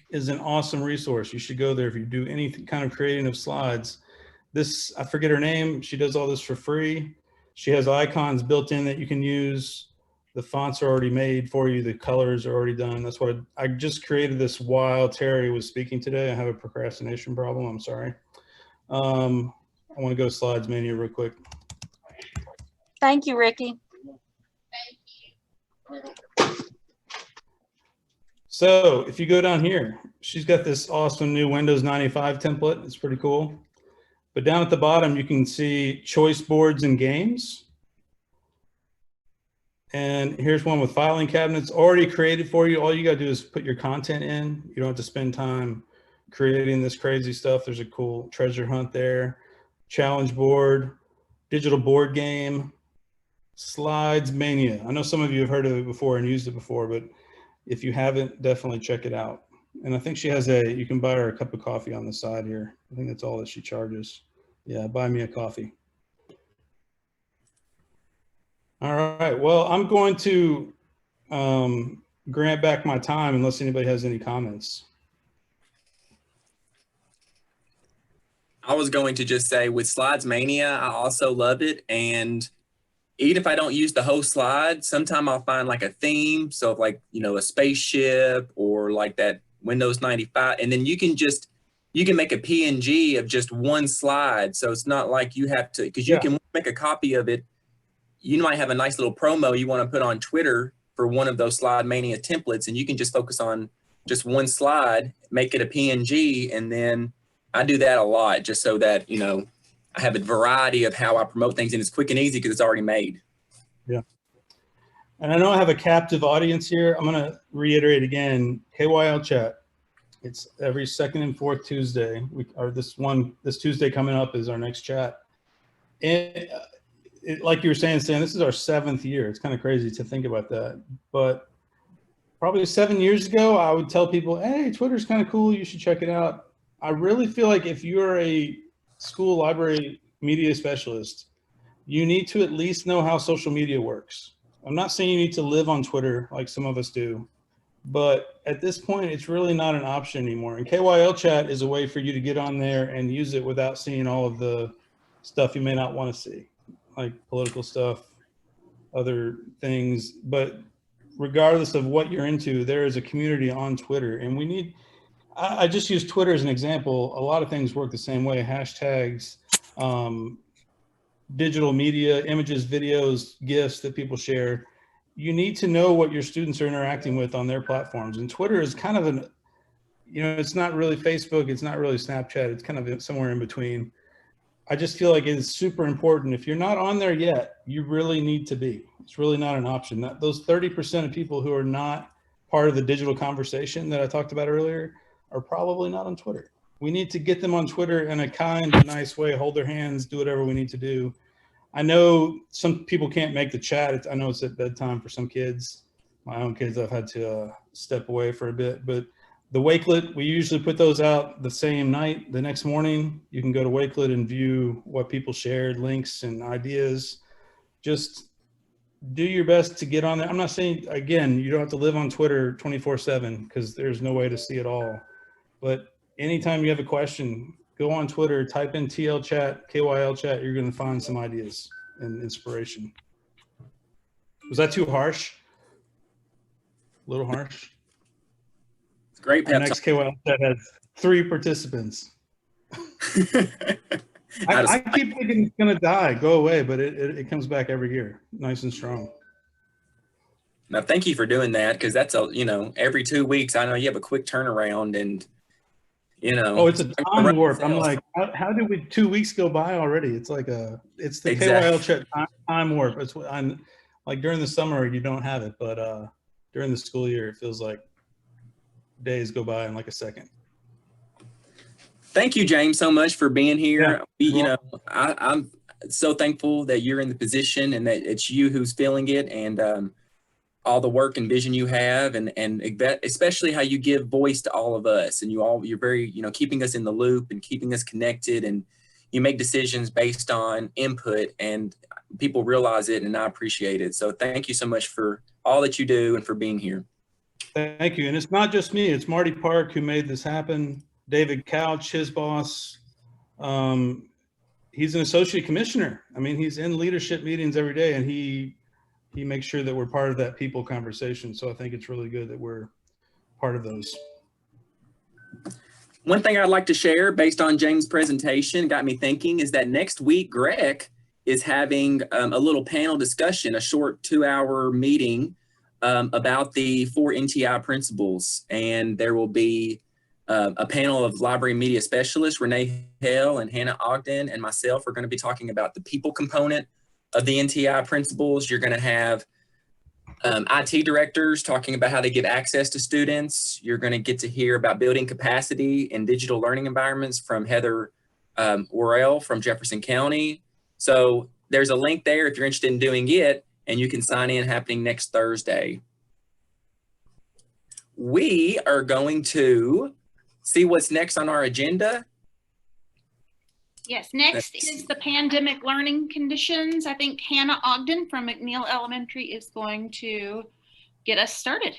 is an awesome resource. You should go there if you do any kind of creating of slides. This, I forget her name, she does all this for free. She has icons built in that you can use. The fonts are already made for you. The colors are already done. That's what I just created this while Terry was speaking today. I have a procrastination problem, I'm sorry. I want to go to Slides Mania real quick. Thank you, Ricky. So if you go down here, she's got this awesome new Windows 95 template. It's pretty cool. But down at the bottom, you can see choice boards and games. And here's one with filing cabinets already created for you. All you got to do is put your content in. You don't have to spend time creating this crazy stuff. There's a cool treasure hunt there, challenge board, digital board game, Slides Mania. I know some of you have heard of it before and used it before, but if you haven't, definitely check it out. And I think she has you can buy her a cup of coffee on the side here. I think that's all that she charges. Yeah, buy me a coffee. All right, well, I'm going to grant back my time unless anybody has any comments. I was going to just say with Slides Mania, I also love it. And even if I don't use the whole slide, sometime I'll find like a theme. So if like, you know, a spaceship or like that Windows 95, and then you can make a PNG of just one slide. So it's not like you have to, because you can make a copy of it. You might have a nice little promo you want to put on Twitter for one of those Slide Mania templates, and you can just focus on just one slide, make it a PNG, and then I do that a lot just so that, you know, I have a variety of how I promote things, and it's quick and easy because it's already made. Yeah. And I know I have a captive audience here. I'm going to reiterate again, KYL chat. It's every second and fourth Tuesday. This Tuesday coming up is our next chat. And like you were saying, Stan, this is our 7th year. It's kind of crazy to think about that. But probably 7 years ago, I would tell people, hey, Twitter's kind of cool. You should check it out. I really feel like if you're a school library media specialist, you need to at least know how social media works. I'm not saying you need to live on Twitter like some of us do, but at this point, it's really not an option anymore. And KYL chat is a way for you to get on there and use it without seeing all of the stuff you may not want to see, like political stuff, other things. But regardless of what you're into, there is a community on Twitter, and we need, I just use Twitter as an example. A lot of things work the same way. Hashtags, digital media, images, videos, GIFs that people share. You need to know what your students are interacting with on their platforms. And Twitter is kind of an, you know, it's not really Facebook. It's not really Snapchat. It's kind of somewhere in between. I just feel like it's super important. If you're not on there yet, you really need to be. It's really not an option. Those 30% of people who are not part of the digital conversation that I talked about earlier are probably not on Twitter. We need to get them on Twitter in a kind and nice way, hold their hands, do whatever we need to do. I know some people can't make the chat. I know it's at bedtime for some kids. My own kids, I've had to step away for a bit, but the Wakelet, we usually put those out the same night. The next morning, you can go to Wakelet and view what people shared, links and ideas. Just do your best to get on there. I'm not saying, again, you don't have to live on Twitter 24/7 because there's no way to see it all. But anytime you have a question, go on Twitter, type in TL chat, KYL chat, you're going to find some ideas and inspiration. Was that too harsh? A little harsh? It's great. The next KYL chat has 3 participants. I keep thinking it's going to die, go away, but it comes back every year, nice and strong. Now, thank you for doing that, because that's every 2 weeks. I know you have a quick turnaround, and oh, it's a time warp. I'm like, how did we 2 weeks go by already? It's like it's the KYL chat time warp. It's what I'm like during the summer you don't have it, but during the school year it feels like days go by in like a second. Thank you, James, so much for being here. Yeah. I'm so thankful that you're in the position and that it's you who's feeling it, and all the work and vision you have, and especially how you give voice to all of us, and you're very, keeping us in the loop and keeping us connected, and you make decisions based on input, and people realize it, and I appreciate it. So thank you so much for all that you do and for being here. Thank you. And it's not just me, it's Marty Park who made this happen. David Couch, his boss, he's an associate commissioner. I mean, he's in leadership meetings every day, and he makes sure that we're part of that people conversation. So I think it's really good that we're part of those. One thing I'd like to share based on James' presentation got me thinking is that next week, Greg is having a little panel discussion, a short 2-hour meeting about the 4 NTI principles. And there will be a panel of library media specialists, Renee Hale and Hannah Ogden, and myself are going to be talking about the people component of the NTI principles. You're going to have IT directors talking about how they give access to students. You're going to get to hear about building capacity in digital learning environments from Heather Worrell from Jefferson County. So there's a link there if you're interested in doing it, and you can sign in, happening next Thursday. We are going to see what's next on our agenda. Yes, next is the pandemic learning conditions. I think Hannah Ogden from McNeil Elementary is going to get us started.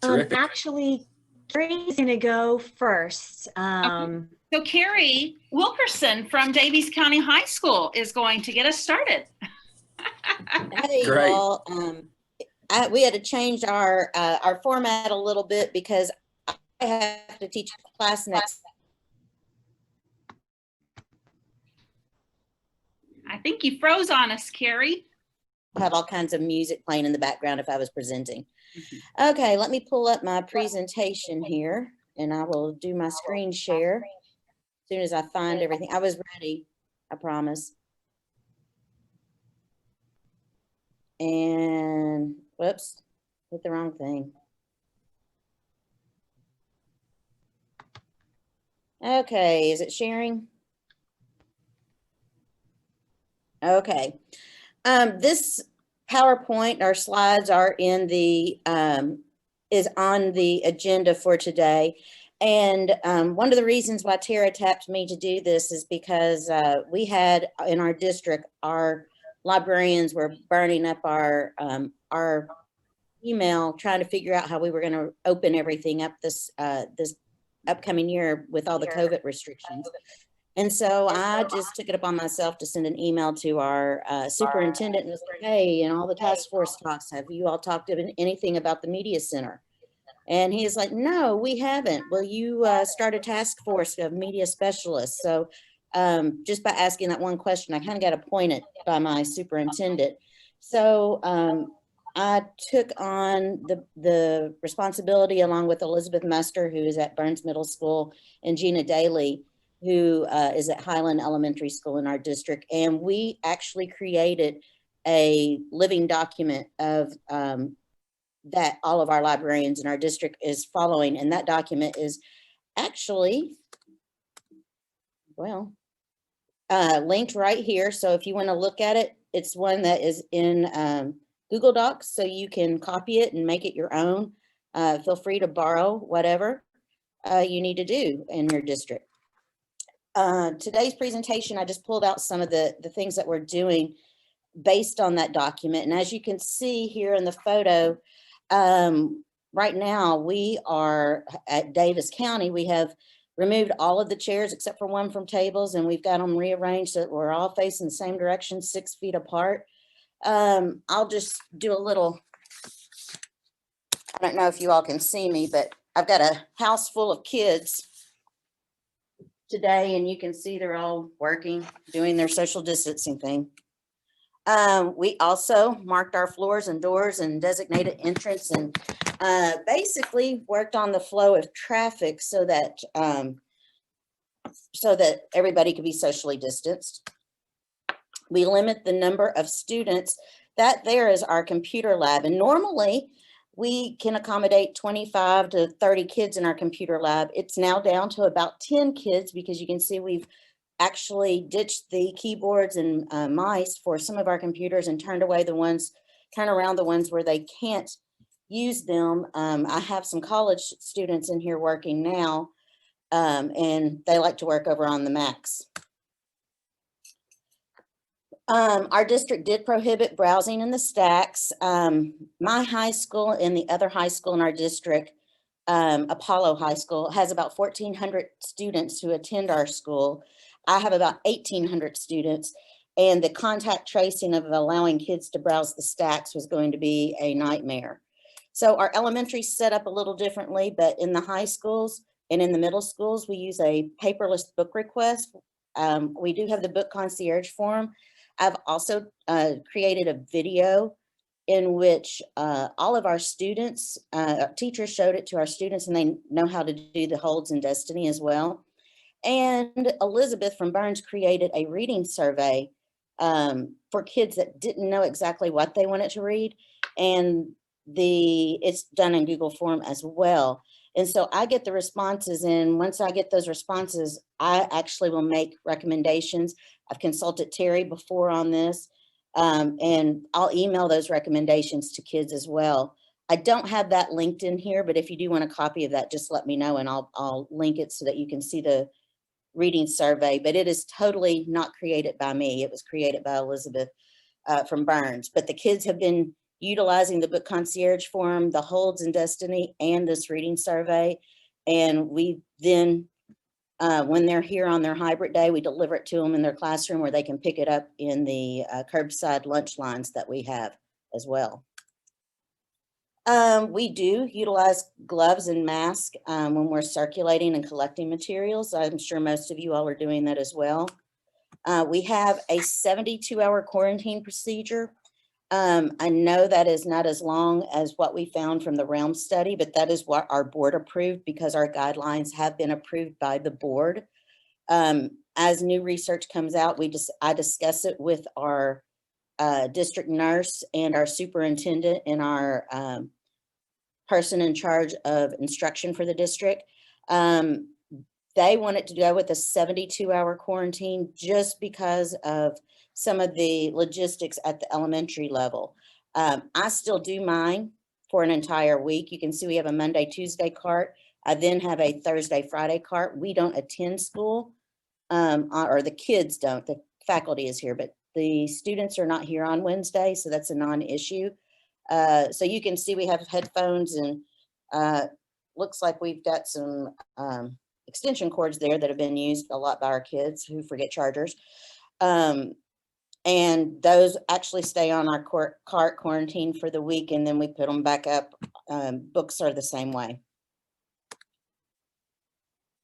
Terrific. Actually, Carrie's gonna go first. So Carrie Wilkerson from Davies County High School is going to get us started. Hey, Great. y'all. We had to change our format a little bit because I have to teach a class next. I think you froze on us, Carrie. Have all kinds of music playing in the background if I was presenting. Okay, let me pull up my presentation here and I will do my screen share as soon as I find everything. I was ready, I promise. And whoops, hit the wrong thing. Okay, is it sharing? Okay. This PowerPoint, our slides are in the, is on the agenda for today. And one of the reasons why Tara tapped me to do this is because we had in our district, our librarians were burning up our email, trying to figure out how we were going to open everything up this upcoming year with all the COVID restrictions. And so I just took it upon myself to send an email to our superintendent and was like, hey, in all the task force talks, have you all talked about anything about the media center? And he is like, no, we haven't. Will you start a task force of media specialists? So just by asking that one question, I kind of got appointed by my superintendent. So I took on the responsibility along with Elizabeth Muster, who is at Burns Middle School, and Gina Daly, who is at Highland Elementary School in our district. And we actually created a living document of that all of our librarians in our district is following. And that document is actually, well, linked right here. So if you want to look at it, it's one that is in Google Docs, so you can copy it and make it your own. Feel free to borrow whatever you need to do in your district. Today's presentation, I just pulled out some of the things that we're doing based on that document. And as you can see here in the photo, right now we are at Davis County. We have removed all of the chairs except for one from tables, and we've got them rearranged so that we're all facing the same direction, 6 feet apart. I'll just do a little, I don't know if you all can see me, but I've got a house full of kids today, and you can see they're all working, doing their social distancing thing. We also marked our floors and doors and designated entrance, and basically worked on the flow of traffic so that everybody could be socially distanced. We limit the number of students. That there is our computer lab, and normally we can accommodate 25 to 30 kids in our computer lab. It's now down to about 10 kids because you can see we've actually ditched the keyboards and mice for some of our computers and turned around the ones where they can't use them. I have some college students in here working now, and they like to work over on the Macs. Our district did prohibit browsing in the stacks. My high school and the other high school in our district, Apollo High School, has about 1,400 students who attend our school. I have about 1,800 students, and the contact tracing of allowing kids to browse the stacks was going to be a nightmare. So our elementary set up a little differently, but in the high schools and in the middle schools, we use a paperless book request. We do have the book concierge form. I've also created a video in which all of our students, teachers showed it to our students, and they know how to do the holds in Destiny as well. And Elizabeth from Burns created a reading survey for kids that didn't know exactly what they wanted to read. And it's done in Google Form as well. And so I get the responses, and once I get those responses, I actually will make recommendations. I've consulted Terry before on this, and I'll email those recommendations to kids as well. I don't have that linked in here, but if you do want a copy of that, just let me know and I'll link it so that you can see the reading survey. But it is totally not created by me. It was created by Elizabeth from Burns. But the kids have been utilizing the book concierge form, the holds in Destiny, and this reading survey. And we then, when they're here on their hybrid day, we deliver it to them in their classroom where they can pick it up in the curbside lunch lines that we have as well. We do utilize gloves and masks when we're circulating and collecting materials. I'm sure most of you all are doing that as well. We have a 72-hour quarantine procedure. I know that is not as long as what we found from the Realm study, but that is what our board approved because our guidelines have been approved by the board. As new research comes out, I discuss it with our district nurse and our superintendent and our person in charge of instruction for the district. They wanted to go with a 72-hour quarantine just because of some of the logistics at the elementary level. I still do mine for an entire week. You can see we have a Monday, Tuesday cart. I then have a Thursday, Friday cart. We don't attend school, or the kids don't. The faculty is here, but the students are not here on Wednesday, so that's a non-issue. So you can see we have headphones, and looks like we've got some extension cords there that have been used a lot by our kids who forget chargers. And those actually stay on our cart quarantine for the week, and then we put them back up. Books are the same way.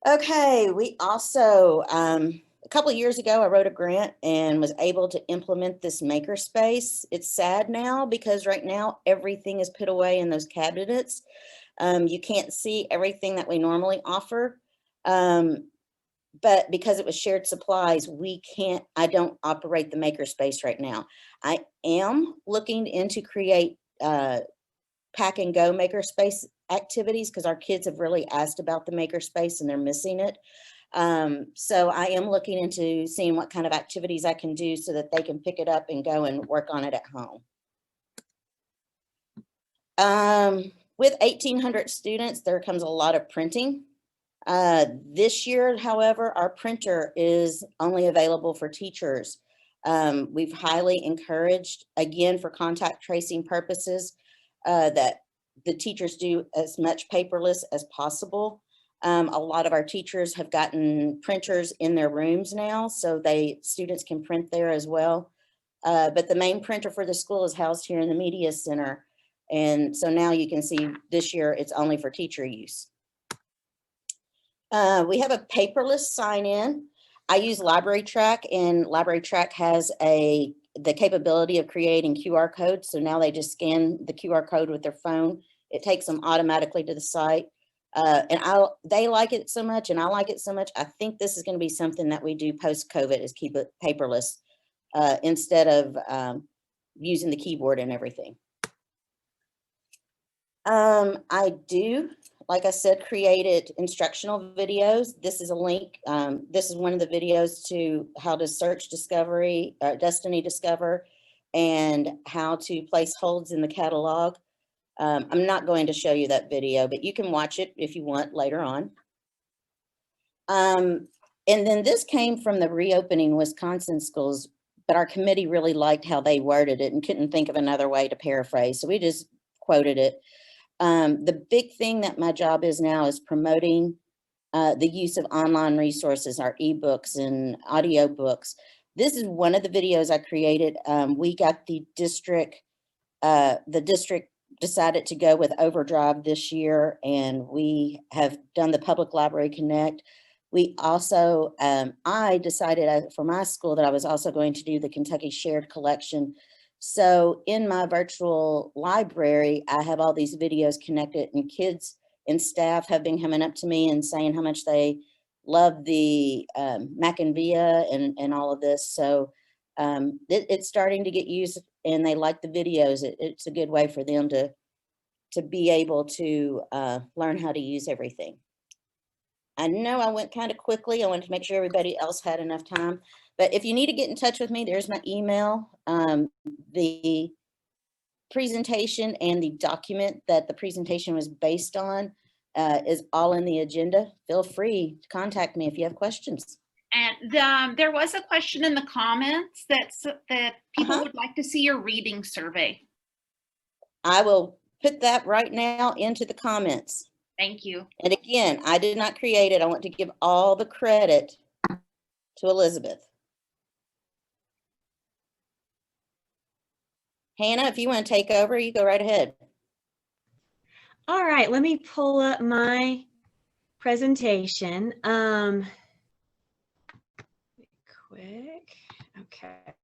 Okay, we also, a couple of years ago, I wrote a grant and was able to implement this makerspace. It's sad now because right now everything is put away in those cabinets. You can't see everything that we normally offer. But because it was shared supplies, I don't operate the makerspace right now. I am looking into create pack and go makerspace activities because our kids have really asked about the makerspace and they're missing it. So I am looking into seeing what kind of activities I can do so that they can pick it up and go and work on it at home. With 1,800 students, there comes a lot of printing. This year, however, our printer is only available for teachers. We've highly encouraged, again, for contact tracing purposes, that the teachers do as much paperless as possible. A lot of our teachers have gotten printers in their rooms now, so students can print there as well. But the main printer for the school is housed here in the media center. And so now you can see this year it's only for teacher use. We have a paperless sign-in. I use LibraryTrack, and LibraryTrack has the capability of creating QR codes. So now they just scan the QR code with their phone. It takes them automatically to the site. And they like it so much, and I like it so much. I think this is going to be something that we do post-COVID, is keep it paperless instead of using the keyboard and everything. I do, like I said, created instructional videos. This is a link. This is one of the videos to how to search Destiny Discover, and how to place holds in the catalog. I'm not going to show you that video, but you can watch it if you want later on. And then this came from the Reopening Wisconsin Schools, but our committee really liked how they worded it and couldn't think of another way to paraphrase, so we just quoted it. The big thing that my job is now is promoting the use of online resources, our ebooks and audio books. This is one of the videos I created. We got the district decided to go with Overdrive this year, and we have done the Public Library Connect. We also, I decided for my school that I was also going to do the Kentucky Shared Collection So in my virtual library, I have all these videos connected, and kids and staff have been coming up to me and saying how much they love the Mac and Via and all of this. So it's starting to get used, and they like the videos. It's a good way for them to be able to learn how to use everything. I know I went kind of quickly. I wanted to make sure everybody else had enough time. But if you need to get in touch with me, there's my email. The presentation and the document that the presentation was based on is all in the agenda. Feel free to contact me if you have questions. And there was a question in the comments that people would like to see your reading survey. I will put that right now into the comments. Thank you. And again, I did not create it. I want to give all the credit to Elizabeth. Hannah, if you want to take over, you go right ahead. All right, let me pull up my presentation. Quick. Okay.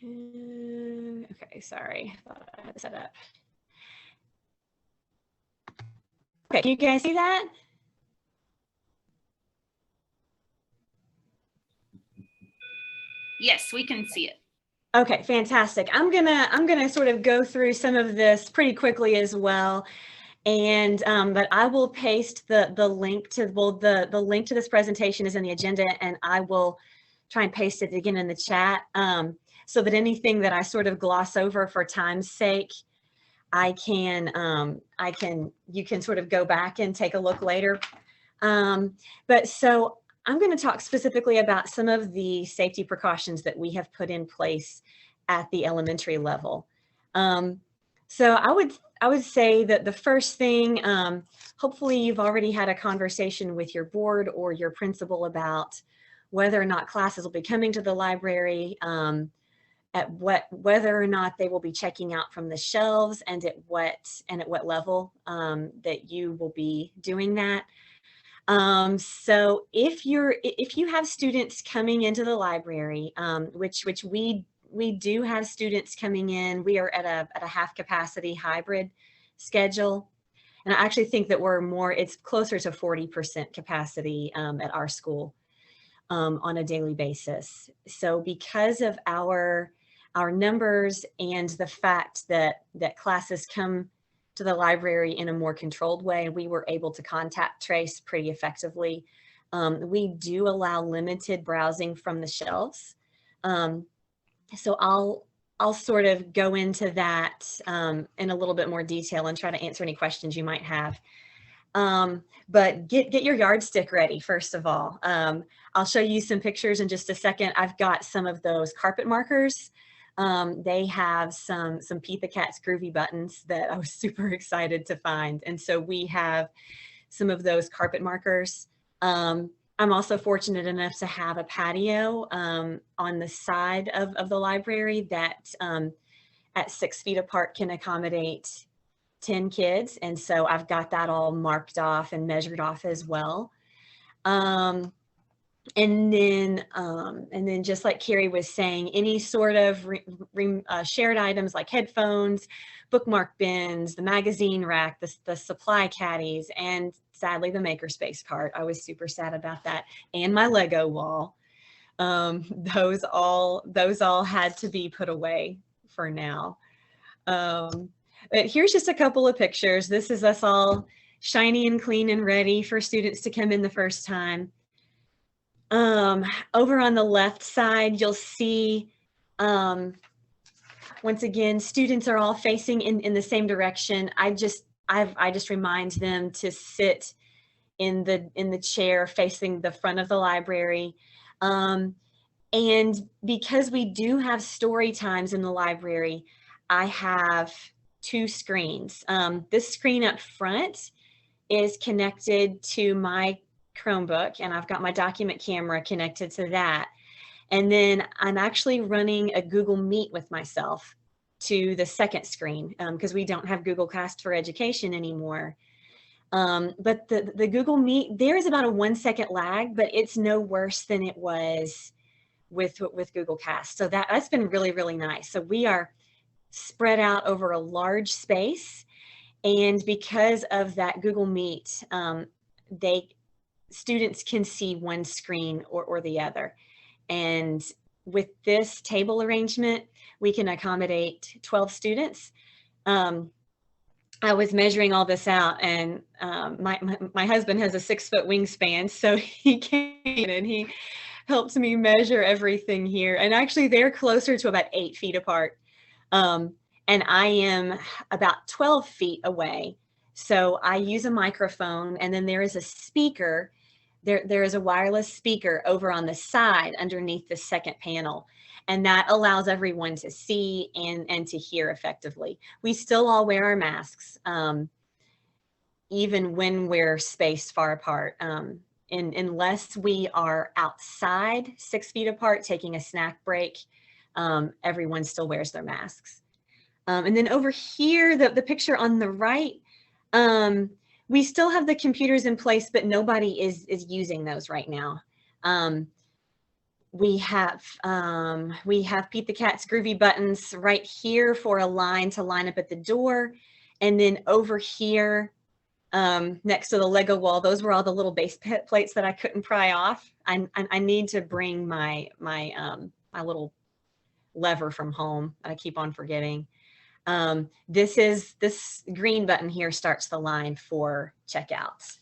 Okay, sorry. I thought I had it set up. Okay, can you guys see that? Yes, we can see it. Okay, fantastic. I'm gonna sort of go through some of this pretty quickly as well. And but I will paste the link to, well, the link to this presentation is in the agenda, and I will try and paste it again in the chat, so that anything that I sort of gloss over for time's sake, you can sort of go back and take a look later. But so I'm going to talk specifically about some of the safety precautions that we have put in place at the elementary level. So I would say that the first thing, hopefully you've already had a conversation with your board or your principal about whether or not classes will be coming to the library, whether or not they will be checking out from the shelves, and at what level that you will be doing that. So if you have students coming into the library, which we do have students coming in, we are at a half capacity hybrid schedule. And I actually think that it's closer to 40% capacity at our school on a daily basis. So because of our numbers and the fact that classes come to the library in a more controlled way, we were able to contact trace pretty effectively. We do allow limited browsing from the shelves. So I'll sort of go into that in a little bit more detail and try to answer any questions you might have. But get your yardstick ready, first of all. I'll show you some pictures in just a second. I've got some of those carpet markers. They have some Pizza Cat's Groovy buttons that I was super excited to find. And so we have some of those carpet markers. I'm also fortunate enough to have a patio on the side of the library that at 6 feet apart can accommodate 10 kids. And so I've got that all marked off and measured off as well. And then just like Carrie was saying, any sort of shared items like headphones, bookmark bins, the magazine rack, the supply caddies, and sadly the makerspace cart. I was super sad about that. And my Lego wall. Those all had to be put away for now. But here's just a couple of pictures. This is us all shiny and clean and ready for students to come in the first time. Over on the left side, you'll see, once again, students are all facing in the same direction. I just remind them to sit in the chair facing the front of the library. And because we do have story times in the library, I have 2 screens. This screen up front is connected to my Chromebook, and I've got my document camera connected to that. And then I'm actually running a Google Meet with myself to the second screen because we don't have Google Cast for Education anymore. But the Google Meet, there is about a 1 second lag, but it's no worse than it was with Google Cast. So that's been really, really nice. So we are spread out over a large space. And because of that Google Meet, students can see one screen or the other. And with this table arrangement, we can accommodate 12 students. I was measuring all this out, and my husband has a 6-foot wingspan, so he came in and he helped me measure everything here. And actually they're closer to about 8 feet apart. And I am about 12 feet away. So I use a microphone, and then there is a speaker. There is a wireless speaker over on the side underneath the second panel. And that allows everyone to see and to hear effectively. We still all wear our masks, even when we're spaced far apart. Unless we are outside 6 feet apart taking a snack break, everyone still wears their masks. And then over here, the picture on the right, we still have the computers in place, but nobody is using those right now. We have Pete the Cat's Groovy buttons right here for a line to line up at the door. And then over here, next to the Lego wall, those were all the little base plates that I couldn't pry off. I need to bring my little lever from home that I keep on forgetting. This green button here starts the line for checkouts.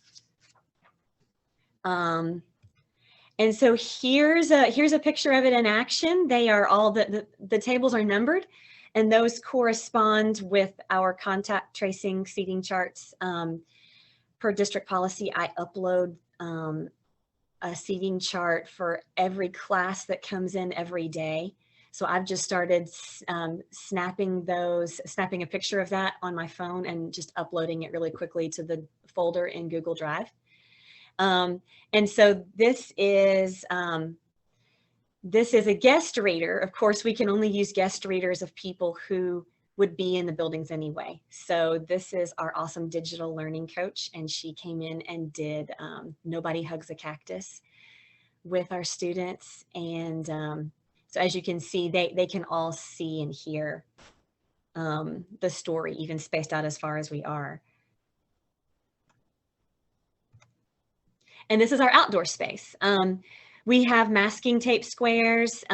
And so here's a picture of it in action. They are all, the tables are numbered, and those correspond with our contact tracing seating charts. Per district policy, I upload a seating chart for every class that comes in every day. So I've just started snapping a picture of that on my phone and just uploading it really quickly to the folder in Google Drive. And so this is a guest reader. Of course, we can only use guest readers of people who would be in the buildings anyway. So this is our awesome digital learning coach, and she came in and did Nobody Hugs a Cactus with our students. And so as you can see, they can all see and hear the story, even spaced out as far as we are. And this is our outdoor space. We have masking tape squares,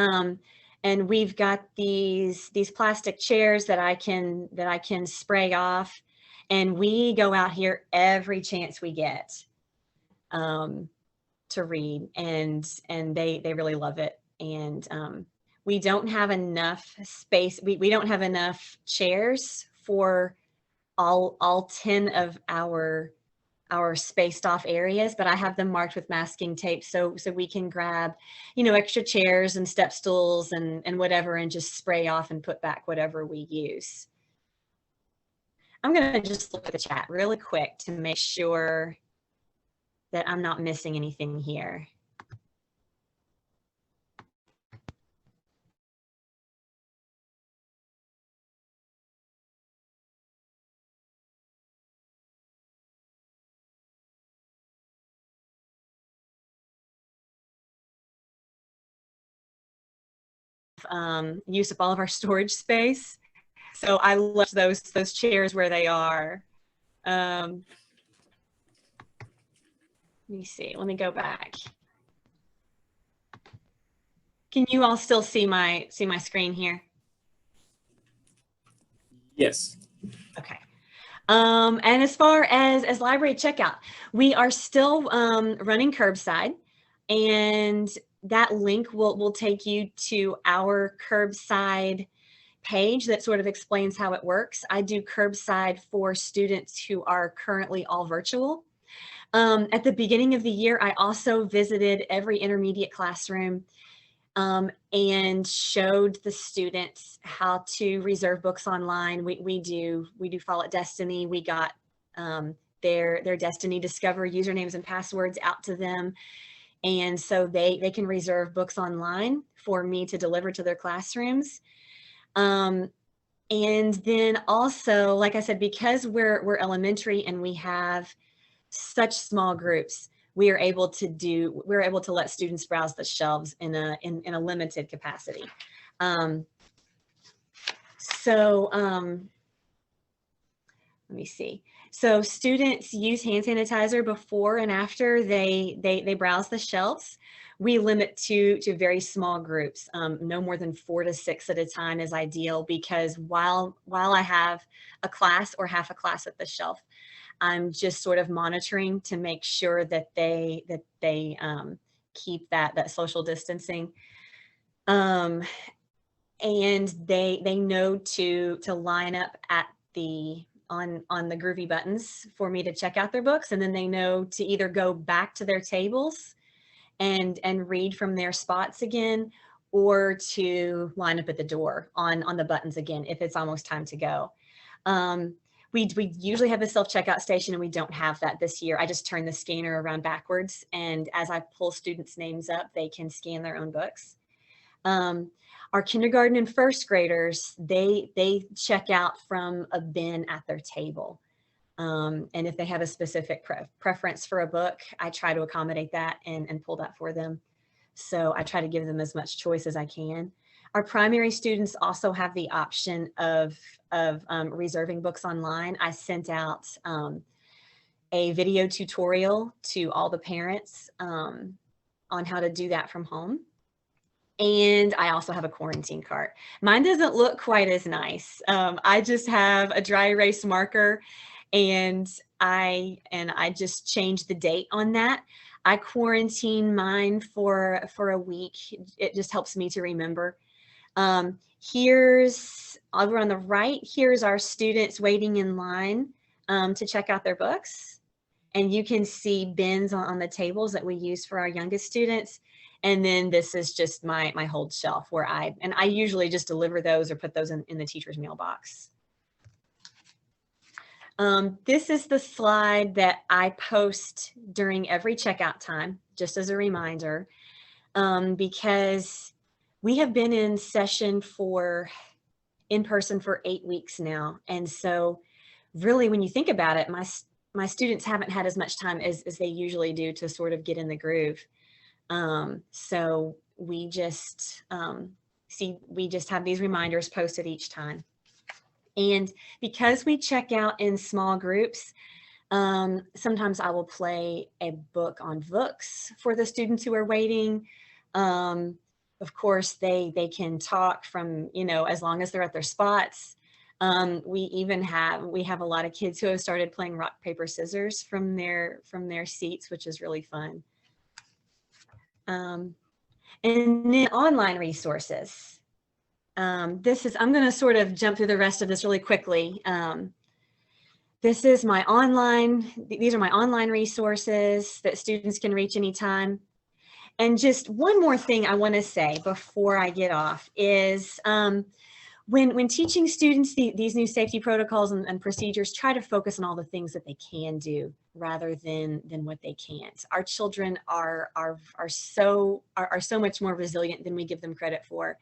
and we've got these plastic chairs that I can spray off, and we go out here every chance we get to read, and they really love it. And we don't have enough space. We don't have enough chairs for all 10 of our spaced off areas, but I have them marked with masking tape so we can grab, extra chairs and step stools and whatever, and just spray off and put back whatever we use. I'm gonna just look at the chat really quick to make sure that I'm not missing anything here. Use up all of our storage space, so I left those chairs where they are. Let me see. Let me go back. Can you all still see my screen here? Yes. Okay. And as far as library checkout, we are still running curbside, and that link will take you to our curbside page that sort of explains how it works. I do curbside for students who are currently all virtual. At the beginning of the year, I also visited every intermediate classroom and showed the students how to reserve books online. We do Follett Destiny. We got their Destiny Discover usernames and passwords out to them. And so they can reserve books online for me to deliver to their classrooms. And then also, like I said, because we're elementary and we have such small groups, we're able to let students browse the shelves in a limited capacity. Let me see. So students use hand sanitizer before and after they browse the shelves. We limit to very small groups. No more than 4 to 6 at a time is ideal, because while I have a class or half a class at the shelf, I'm just sort of monitoring to make sure that they keep that social distancing. And they know to line up at on the Groovy buttons for me to check out their books, and then they know to either go back to their tables and read from their spots again, or to line up at the door on the buttons again if it's almost time to go. We usually have a self-checkout station, and we don't have that this year. I just turn the scanner around backwards, and as I pull students' names up, they can scan their own books. Our kindergarten and first graders, they check out from a bin at their table. And if they have a specific preference for a book, I try to accommodate that and pull that for them. So I try to give them as much choice as I can. Our primary students also have the option of reserving books online. I sent out a video tutorial to all the parents on how to do that from home. And I also have a quarantine cart. Mine doesn't look quite as nice. I just have a dry erase marker, and I just changed the date on that. I quarantine mine for a week. It just helps me to remember. Here's over on the right, here's our students waiting in line to check out their books. And you can see bins on the tables that we use for our youngest students. And then this is just my hold shelf where I usually just deliver those or put those in the teacher's mailbox. This is the slide that I post during every checkout time, just as a reminder, because we have been in session in person for 8 weeks now. And so really, when you think about it, my students haven't had as much time as they usually do to sort of get in the groove. So we just have these reminders posted each time. And because we check out in small groups, sometimes I will play a book on books for the students who are waiting. Of course, they can talk from, as long as they're at their spots. We have a lot of kids who have started playing rock, paper, scissors from their seats, which is really fun. And then online resources. I'm going to sort of jump through the rest of this really quickly. These are my online resources that students can reach anytime. And just one more thing I want to say before I get off is when teaching students these new safety protocols and procedures, try to focus on all the things that they can do rather than what they can't. Our children are so much more resilient than we give them credit for.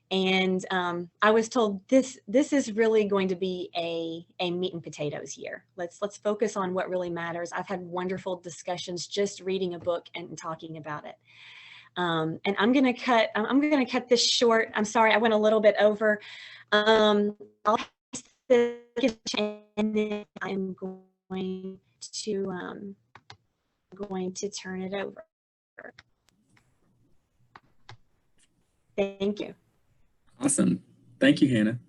And I was told this is really going to be a meat and potatoes year. Let's focus on what really matters. I've had wonderful discussions just reading a book and talking about it. And I'm gonna cut this short. I'm sorry, I went a little bit over. And then I'm going to turn it over. Thank you. Awesome. Thank you, Hannah.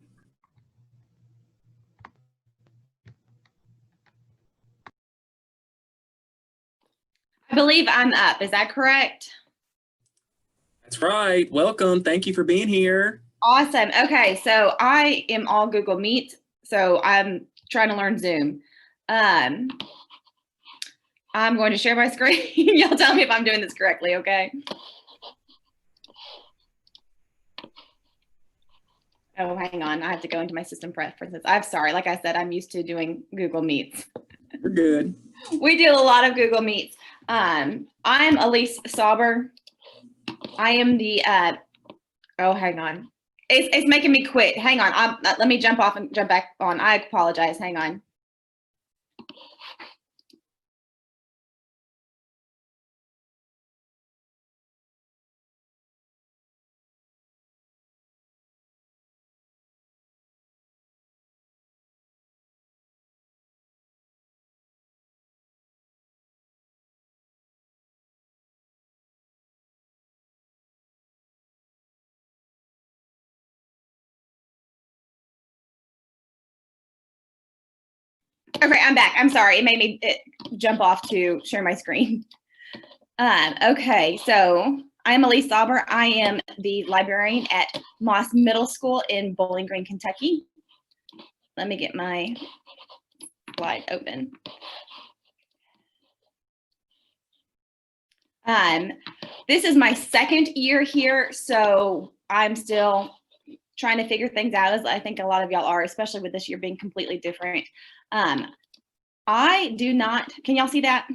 I believe I'm up. Is that correct? That's right. Welcome. Thank you for being here. Awesome. Okay, so I am all Google Meet, so I'm trying to learn Zoom. I'm going to share my screen. Y'all tell me if I'm doing this correctly, okay? Oh, hang on. I have to go into my system preferences. I'm sorry. Like I said, I'm used to doing Google Meets. We're good. We do a lot of Google Meets. I'm Elise Sauber. I am the, oh, hang on. It's making me quit. Hang on. Let me jump off and jump back on. I apologize. Hang on. Okay, I'm back. I'm sorry. It made me jump off to share my screen. Okay, so I'm Elise Sauber. I am the librarian at Moss Middle School in Bowling Green, Kentucky. Let me get my slide open. This is my second year here, so I'm still trying to figure things out, as I think a lot of y'all are, especially with this year being completely different. I do not, can y'all see that?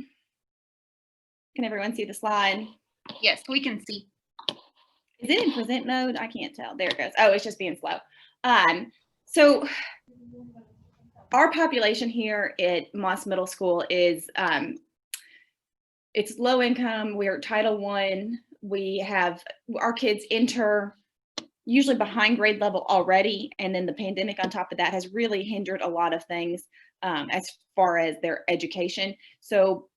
Can everyone see the slide? Yes, we can see. Is it in present mode? I can't tell. There it goes. Oh, it's just being slow. So our population here at Moss Middle School is, it's low income. We're Title I. We have, our kids enter usually behind grade level already. And then the pandemic on top of that has really hindered a lot of things as far as their education. So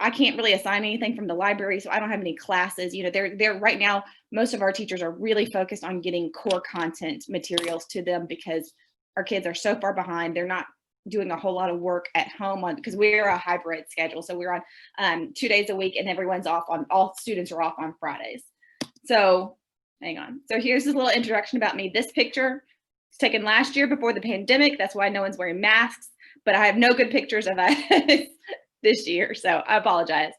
I can't really assign anything from the library, so I don't have any classes. You know, they're right now, most of our teachers are really focused on getting core content materials to them because our kids are so far behind. They're not doing a whole lot of work at home on, because we're a hybrid schedule. So we're on 2 days a week and everyone's off on, all students are off on Fridays. So hang on. So here's this little introduction about me. This picture was taken last year before the pandemic. That's why no one's wearing masks, but I have no good pictures of us this year, so I apologize.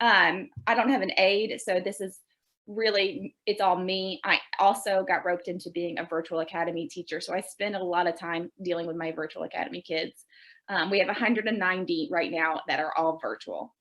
I don't have an aide, so this is really, it's all me. I also got roped into being a virtual academy teacher, so I spend a lot of time dealing with my virtual academy kids. We have 190 right now that are all virtual.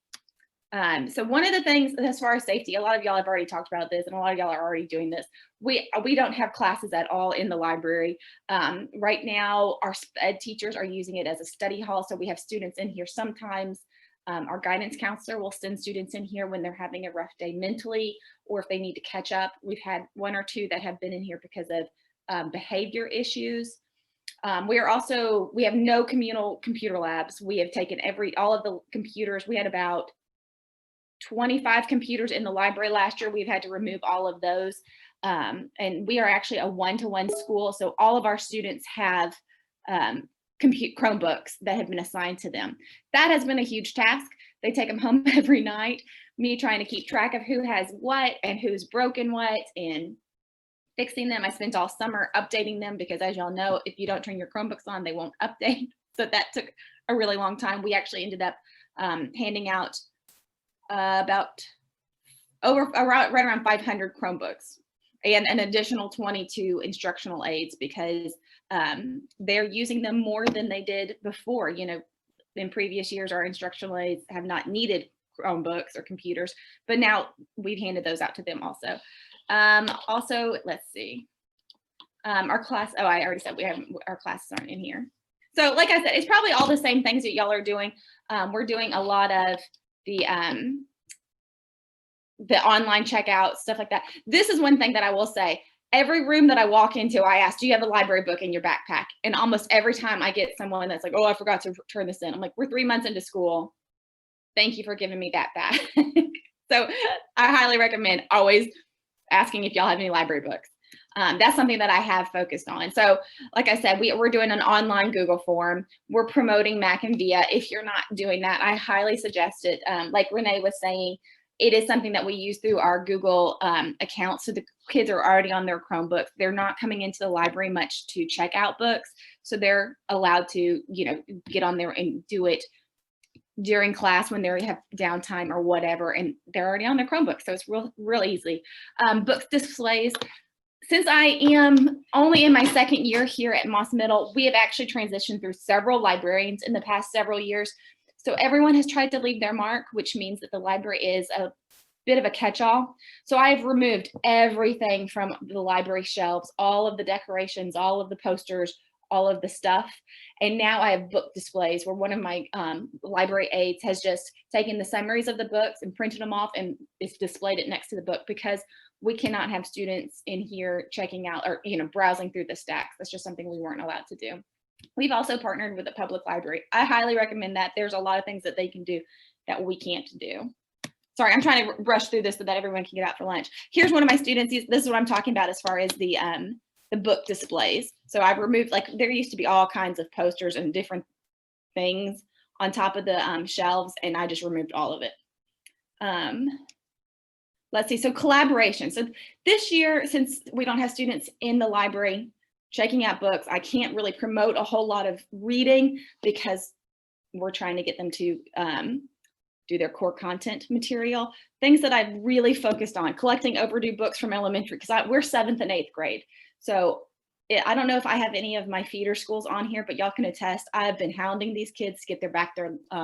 So one of the things as far as safety, a lot of y'all have already talked about this and a lot of y'all are already doing this. We don't have classes at all in the library. Right now, our SPED teachers are using it as a study hall. So we have students in here sometimes. Our guidance counselor will send students in here when they're having a rough day mentally, or if they need to catch up. We've had 1 or 2 that have been in here because of behavior issues. We have no communal computer labs. We have taken all of the computers. We had about 25 computers in the library last year. We've had to remove all of those. And we are actually a one-to-one school. So all of our students have Chromebooks that have been assigned to them. That has been a huge task. They take them home every night. Me trying to keep track of who has what and who's broken what and fixing them. I spent all summer updating them because, as y'all know, if you don't turn your Chromebooks on, they won't update. So that took a really long time. We actually ended up handing out right around 500 Chromebooks and an additional 22 instructional aids because they're using them more than they did before. You know, in previous years, our instructional aids have not needed Chromebooks or computers, but now we've handed those out to them also. Also, let's see, our class, oh, I already said our classes aren't in here. So like I said, it's probably all the same things that y'all are doing. We're doing a lot of the online checkout, stuff like that. This is one thing that I will say. Every room that I walk into, I ask, do you have a library book in your backpack? And almost every time I get someone that's like, oh, I forgot to turn this in. I'm like, we're 3 months into school. Thank you for giving me that back. So I highly recommend always asking if y'all have any library books. That's something that I have focused on. So like I said, we're doing an online Google form. We're promoting Mac and Via. If you're not doing that, I highly suggest it. Like Renee was saying, it is something that we use through our Google account. So the kids are already on their Chromebooks. They're not coming into the library much to check out books. So they're allowed to, you know, get on there and do it during class when they have downtime or whatever. And they're already on their Chromebook. So it's real easy. Books displays. Since I am only in my second year here at Moss Middle, we have actually transitioned through several librarians in the past several years. So everyone has tried to leave their mark, which means that the library is a bit of a catch-all. So I've removed everything from the library shelves, all of the decorations, all of the posters, all of the stuff. And now I have book displays where one of my library aides has just taken the summaries of the books and printed them off and it's displayed it next to the book because we cannot have students in here checking out or, you know, browsing through the stacks. That's just something we weren't allowed to do. We've also partnered with the public library. I highly recommend that. There's a lot of things that they can do that we can't do. Sorry, I'm trying to brush through this so that everyone can get out for lunch. Here's one of my students. This is what I'm talking about as far as the book displays. So I've removed, like, there used to be all kinds of posters and different things on top of the shelves, and I just removed all of it. Let's see, so collaboration. So this year, since we don't have students in the library checking out books, I can't really promote a whole lot of reading because we're trying to get them to do their core content material. Things that I've really focused on, collecting overdue books from elementary, because we're 7th and 8th grade. So I don't know if I have any of my feeder schools on here, but y'all can attest, I've been hounding these kids to get their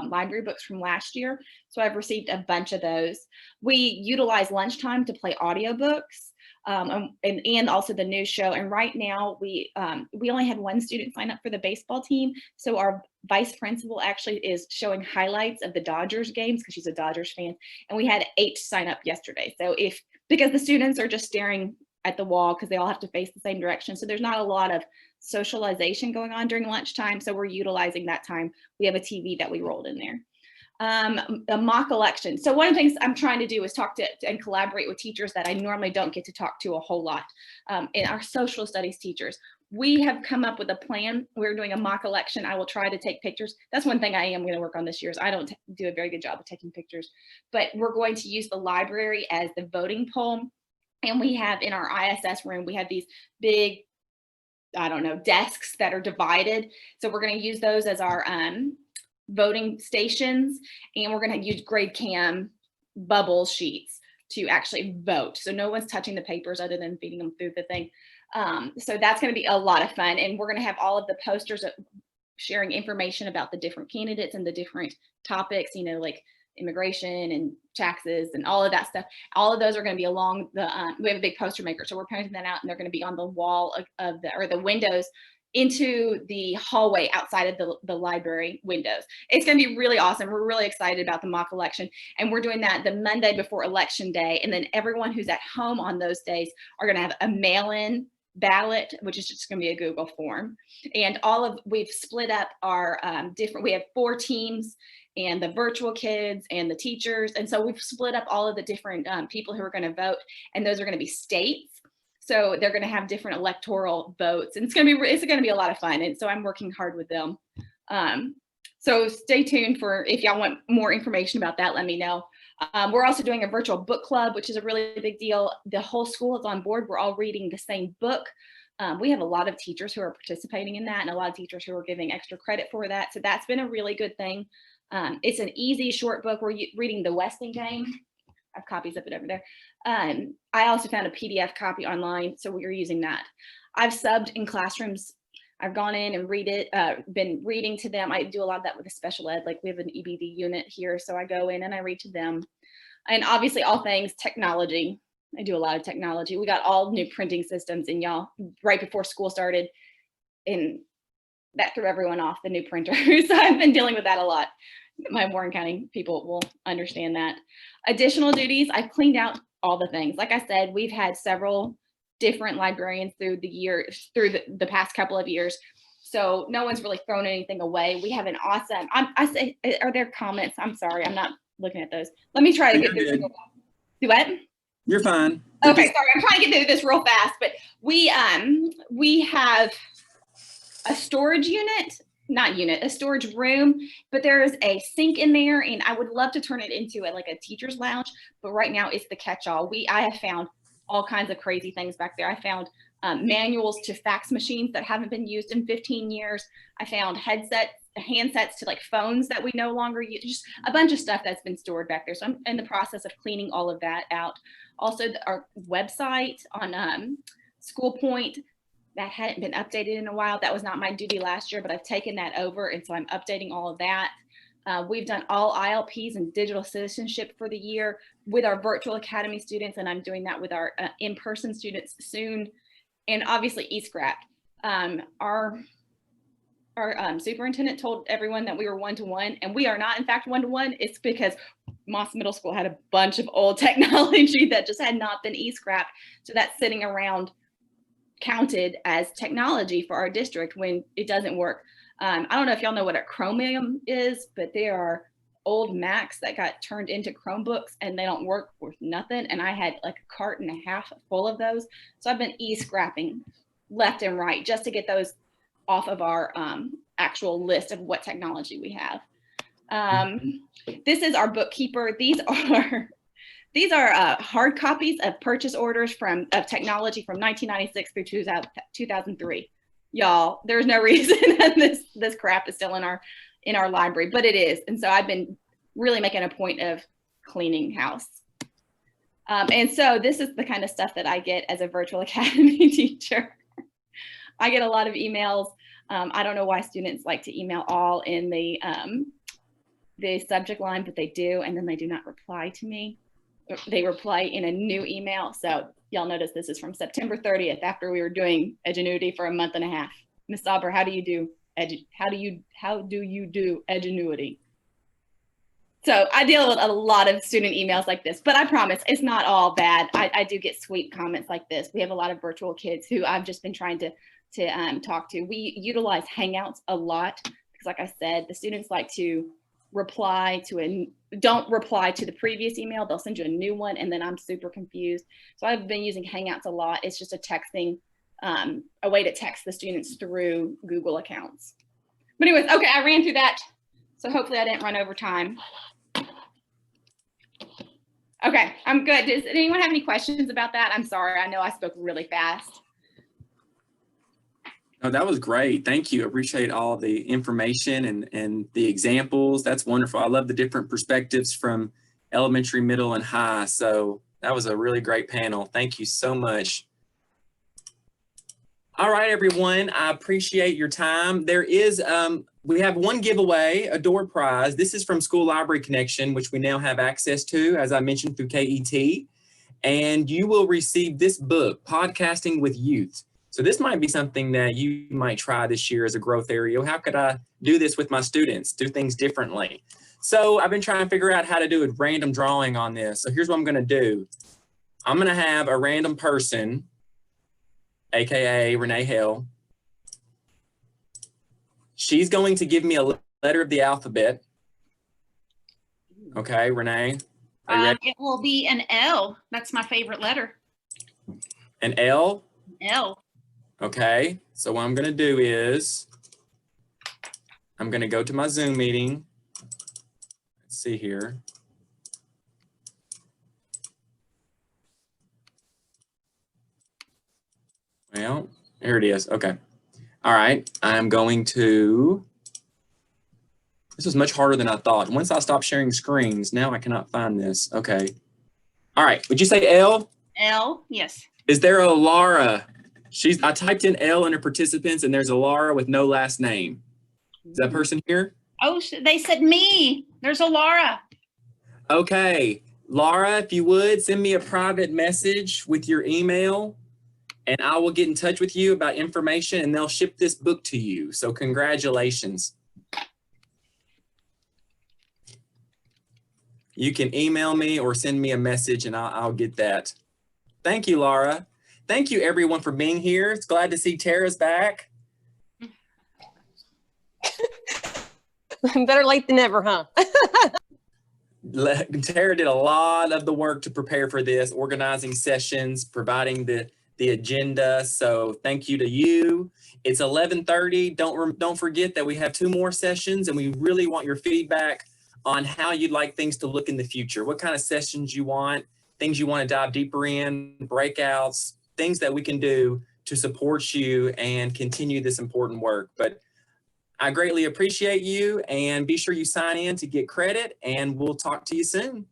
library books from last year. So I've received a bunch of those. We utilize lunchtime to play audiobooks and also the news show. And right now we only had one student sign up for the baseball team. So our vice principal actually is showing highlights of the Dodgers games because she's a Dodgers fan. And we had 8 sign up yesterday. So because the students are just staring at the wall because they all have to face the same direction. So there's not a lot of socialization going on during lunchtime. So we're utilizing that time. We have a TV that we rolled in there. A mock election. So one of the things I'm trying to do is talk to and collaborate with teachers that I normally don't get to talk to a whole lot. And our social studies teachers, we have come up with a plan. We're doing a mock election. I will try to take pictures. That's one thing I am going to work on this year is I don't do a very good job of taking pictures, but we're going to use the library as the voting poll. And we have in our ISS room, we have these big, I don't know, desks that are divided. So we're going to use those as our voting stations. And we're going to use grade cam bubble sheets to actually vote. So no one's touching the papers other than feeding them through the thing. So that's going to be a lot of fun. And we're going to have all of the posters sharing information about the different candidates and the different topics, you know, like immigration and taxes and all of that stuff. All of those are going to be along the, we have a big poster maker. So we're printing that out and they're going to be on the wall of the windows into the hallway outside of the library windows. It's going to be really awesome. We're really excited about the mock election. And we're doing that the Monday before election day. And then everyone who's at home on those days are going to have a mail-in ballot, which is just going to be a Google form. And we've split up our we have 4 teams and the virtual kids and the teachers. And so we've split up all of the different people who are going to vote, and those are going to be states. So they're going to have different electoral votes, and it's going to be a lot of fun. And so I'm working hard with them. So stay tuned for, if y'all want more information about that, let me know. We're also doing a virtual book club, which is a really big deal. The whole school is on board. We're all reading the same book. We have a lot of teachers who are participating in that and a lot of teachers who are giving extra credit for that. So that's been a really good thing. It's an easy, short book. We're reading The Westingame. I have copies of it over there. I also found a PDF copy online, so we're using that. I've subbed in classrooms. I've gone in and been reading to them. I do a lot of that with a special ed, like we have an EBD unit here. So I go in and I read to them. And obviously all things technology. I do a lot of technology. We got all new printing systems, and y'all, right before school started, and that threw everyone off, the new printer. So I've been dealing with that a lot. My Warren County people will understand that. Additional duties, I've cleaned out all the things. Like I said, we've had several different librarians through the past couple of years. So no one's really thrown anything away. We have an awesome, I say, are there comments? I'm sorry, I'm not looking at those. Let me try to get through. Do what? You're fine. Okay, sorry, I'm trying to get through this real fast, but we have a storage unit, a storage room, but there is a sink in there, and I would love to turn it into like a teacher's lounge, but right now it's the catch-all. I have found all kinds of crazy things back there. I found manuals to fax machines that haven't been used in 15 years. I found handsets to like phones that we no longer use, just a bunch of stuff that's been stored back there. So I'm in the process of cleaning all of that out. Also, our website on School Point, that hadn't been updated in a while. That was not my duty last year, but I've taken that over. And so I'm updating all of that. We've done all ILPs and digital citizenship for the year with our virtual academy students. And I'm doing that with our in-person students soon. And obviously eScrap. Our superintendent told everyone that we were one-to-one, and we are not in fact one-to-one. It's because Moss Middle School had a bunch of old technology that just had not been eScrapped. So that's sitting around counted as technology for our district when it doesn't work. I don't know if y'all know what a Chromium is, but there are old Macs that got turned into Chromebooks and they don't work worth nothing. And I had like a cart and a half full of those. So I've been e-scrapping left and right just to get those off of our actual list of what technology we have. This is our bookkeeper. These are hard copies of purchase orders of technology from 1996 through 2003. Y'all, there's no reason that this crap is still in our library, but it is. And so I've been really making a point of cleaning house. And so this is the kind of stuff that I get as a virtual academy teacher. I get a lot of emails. I don't know why students like to email all in the subject line, but they do, and then they do not reply to me. They reply in a new email. So y'all notice this is from September 30th, after we were doing Edgenuity for a month and a half. Ms. Sauber, how do you do Edgenuity? So I deal with a lot of student emails like this, but I promise it's not all bad. I do get sweet comments like this. We have a lot of virtual kids who I've just been trying to talk to. We utilize Hangouts a lot because, like I said, the students like to don't reply to the previous email. They'll send you a new one, and then I'm super confused. So I've been using Hangouts a lot. It's just a way to text the students through Google accounts. But anyways, okay, I ran through that. So hopefully I didn't run over time. Okay, I'm good. Does anyone have any questions about that? I'm sorry, I know I spoke really fast. Oh, that was great. Thank you. I appreciate all the information and the examples. That's wonderful. I love the different perspectives from elementary, middle, and high. So that was a really great panel. Thank you so much. All right, everyone. I appreciate your time. There is, we have one giveaway, a door prize. This is from School Library Connection, which we now have access to, as I mentioned, through KET. And you will receive this book, Podcasting with Youth. So this might be something that you might try this year as a growth area. How could I do this with my students, do things differently? So I've been trying to figure out how to do a random drawing on this. So here's what I'm going to do. I'm going to have a random person, AKA Renee Hale. She's going to give me a letter of the alphabet. Okay, Renee. Are you ready? It will be an L. That's my favorite letter. An L? L. Okay, so what I'm going to do is I'm going to go to my Zoom meeting. Let's see here. Well, here it is. Okay. All right, I'm going to, this was much harder than I thought. Once I stopped sharing screens, now I cannot find this. Okay. All right, would you say L? L, yes. Is there a Laura? I typed in L under participants and there's a Laura with no last name. Is that person here? Oh, they said me. There's a Laura. Okay. Laura, if you would, send me a private message with your email and I will get in touch with you about information and they'll ship this book to you. So congratulations. You can email me or send me a message and I'll get that. Thank you, Laura. Thank you, everyone, for being here. It's glad to see Tara's back. Better late than never, huh? Tara did a lot of the work to prepare for this, organizing sessions, providing the agenda. So thank you to you. It's 11:30. Don't forget that we have 2 more sessions and we really want your feedback on how you'd like things to look in the future. What kind of sessions you want, things you want to dive deeper in, breakouts, things that we can do to support you and continue this important work. But I greatly appreciate you and be sure you sign in to get credit and we'll talk to you soon.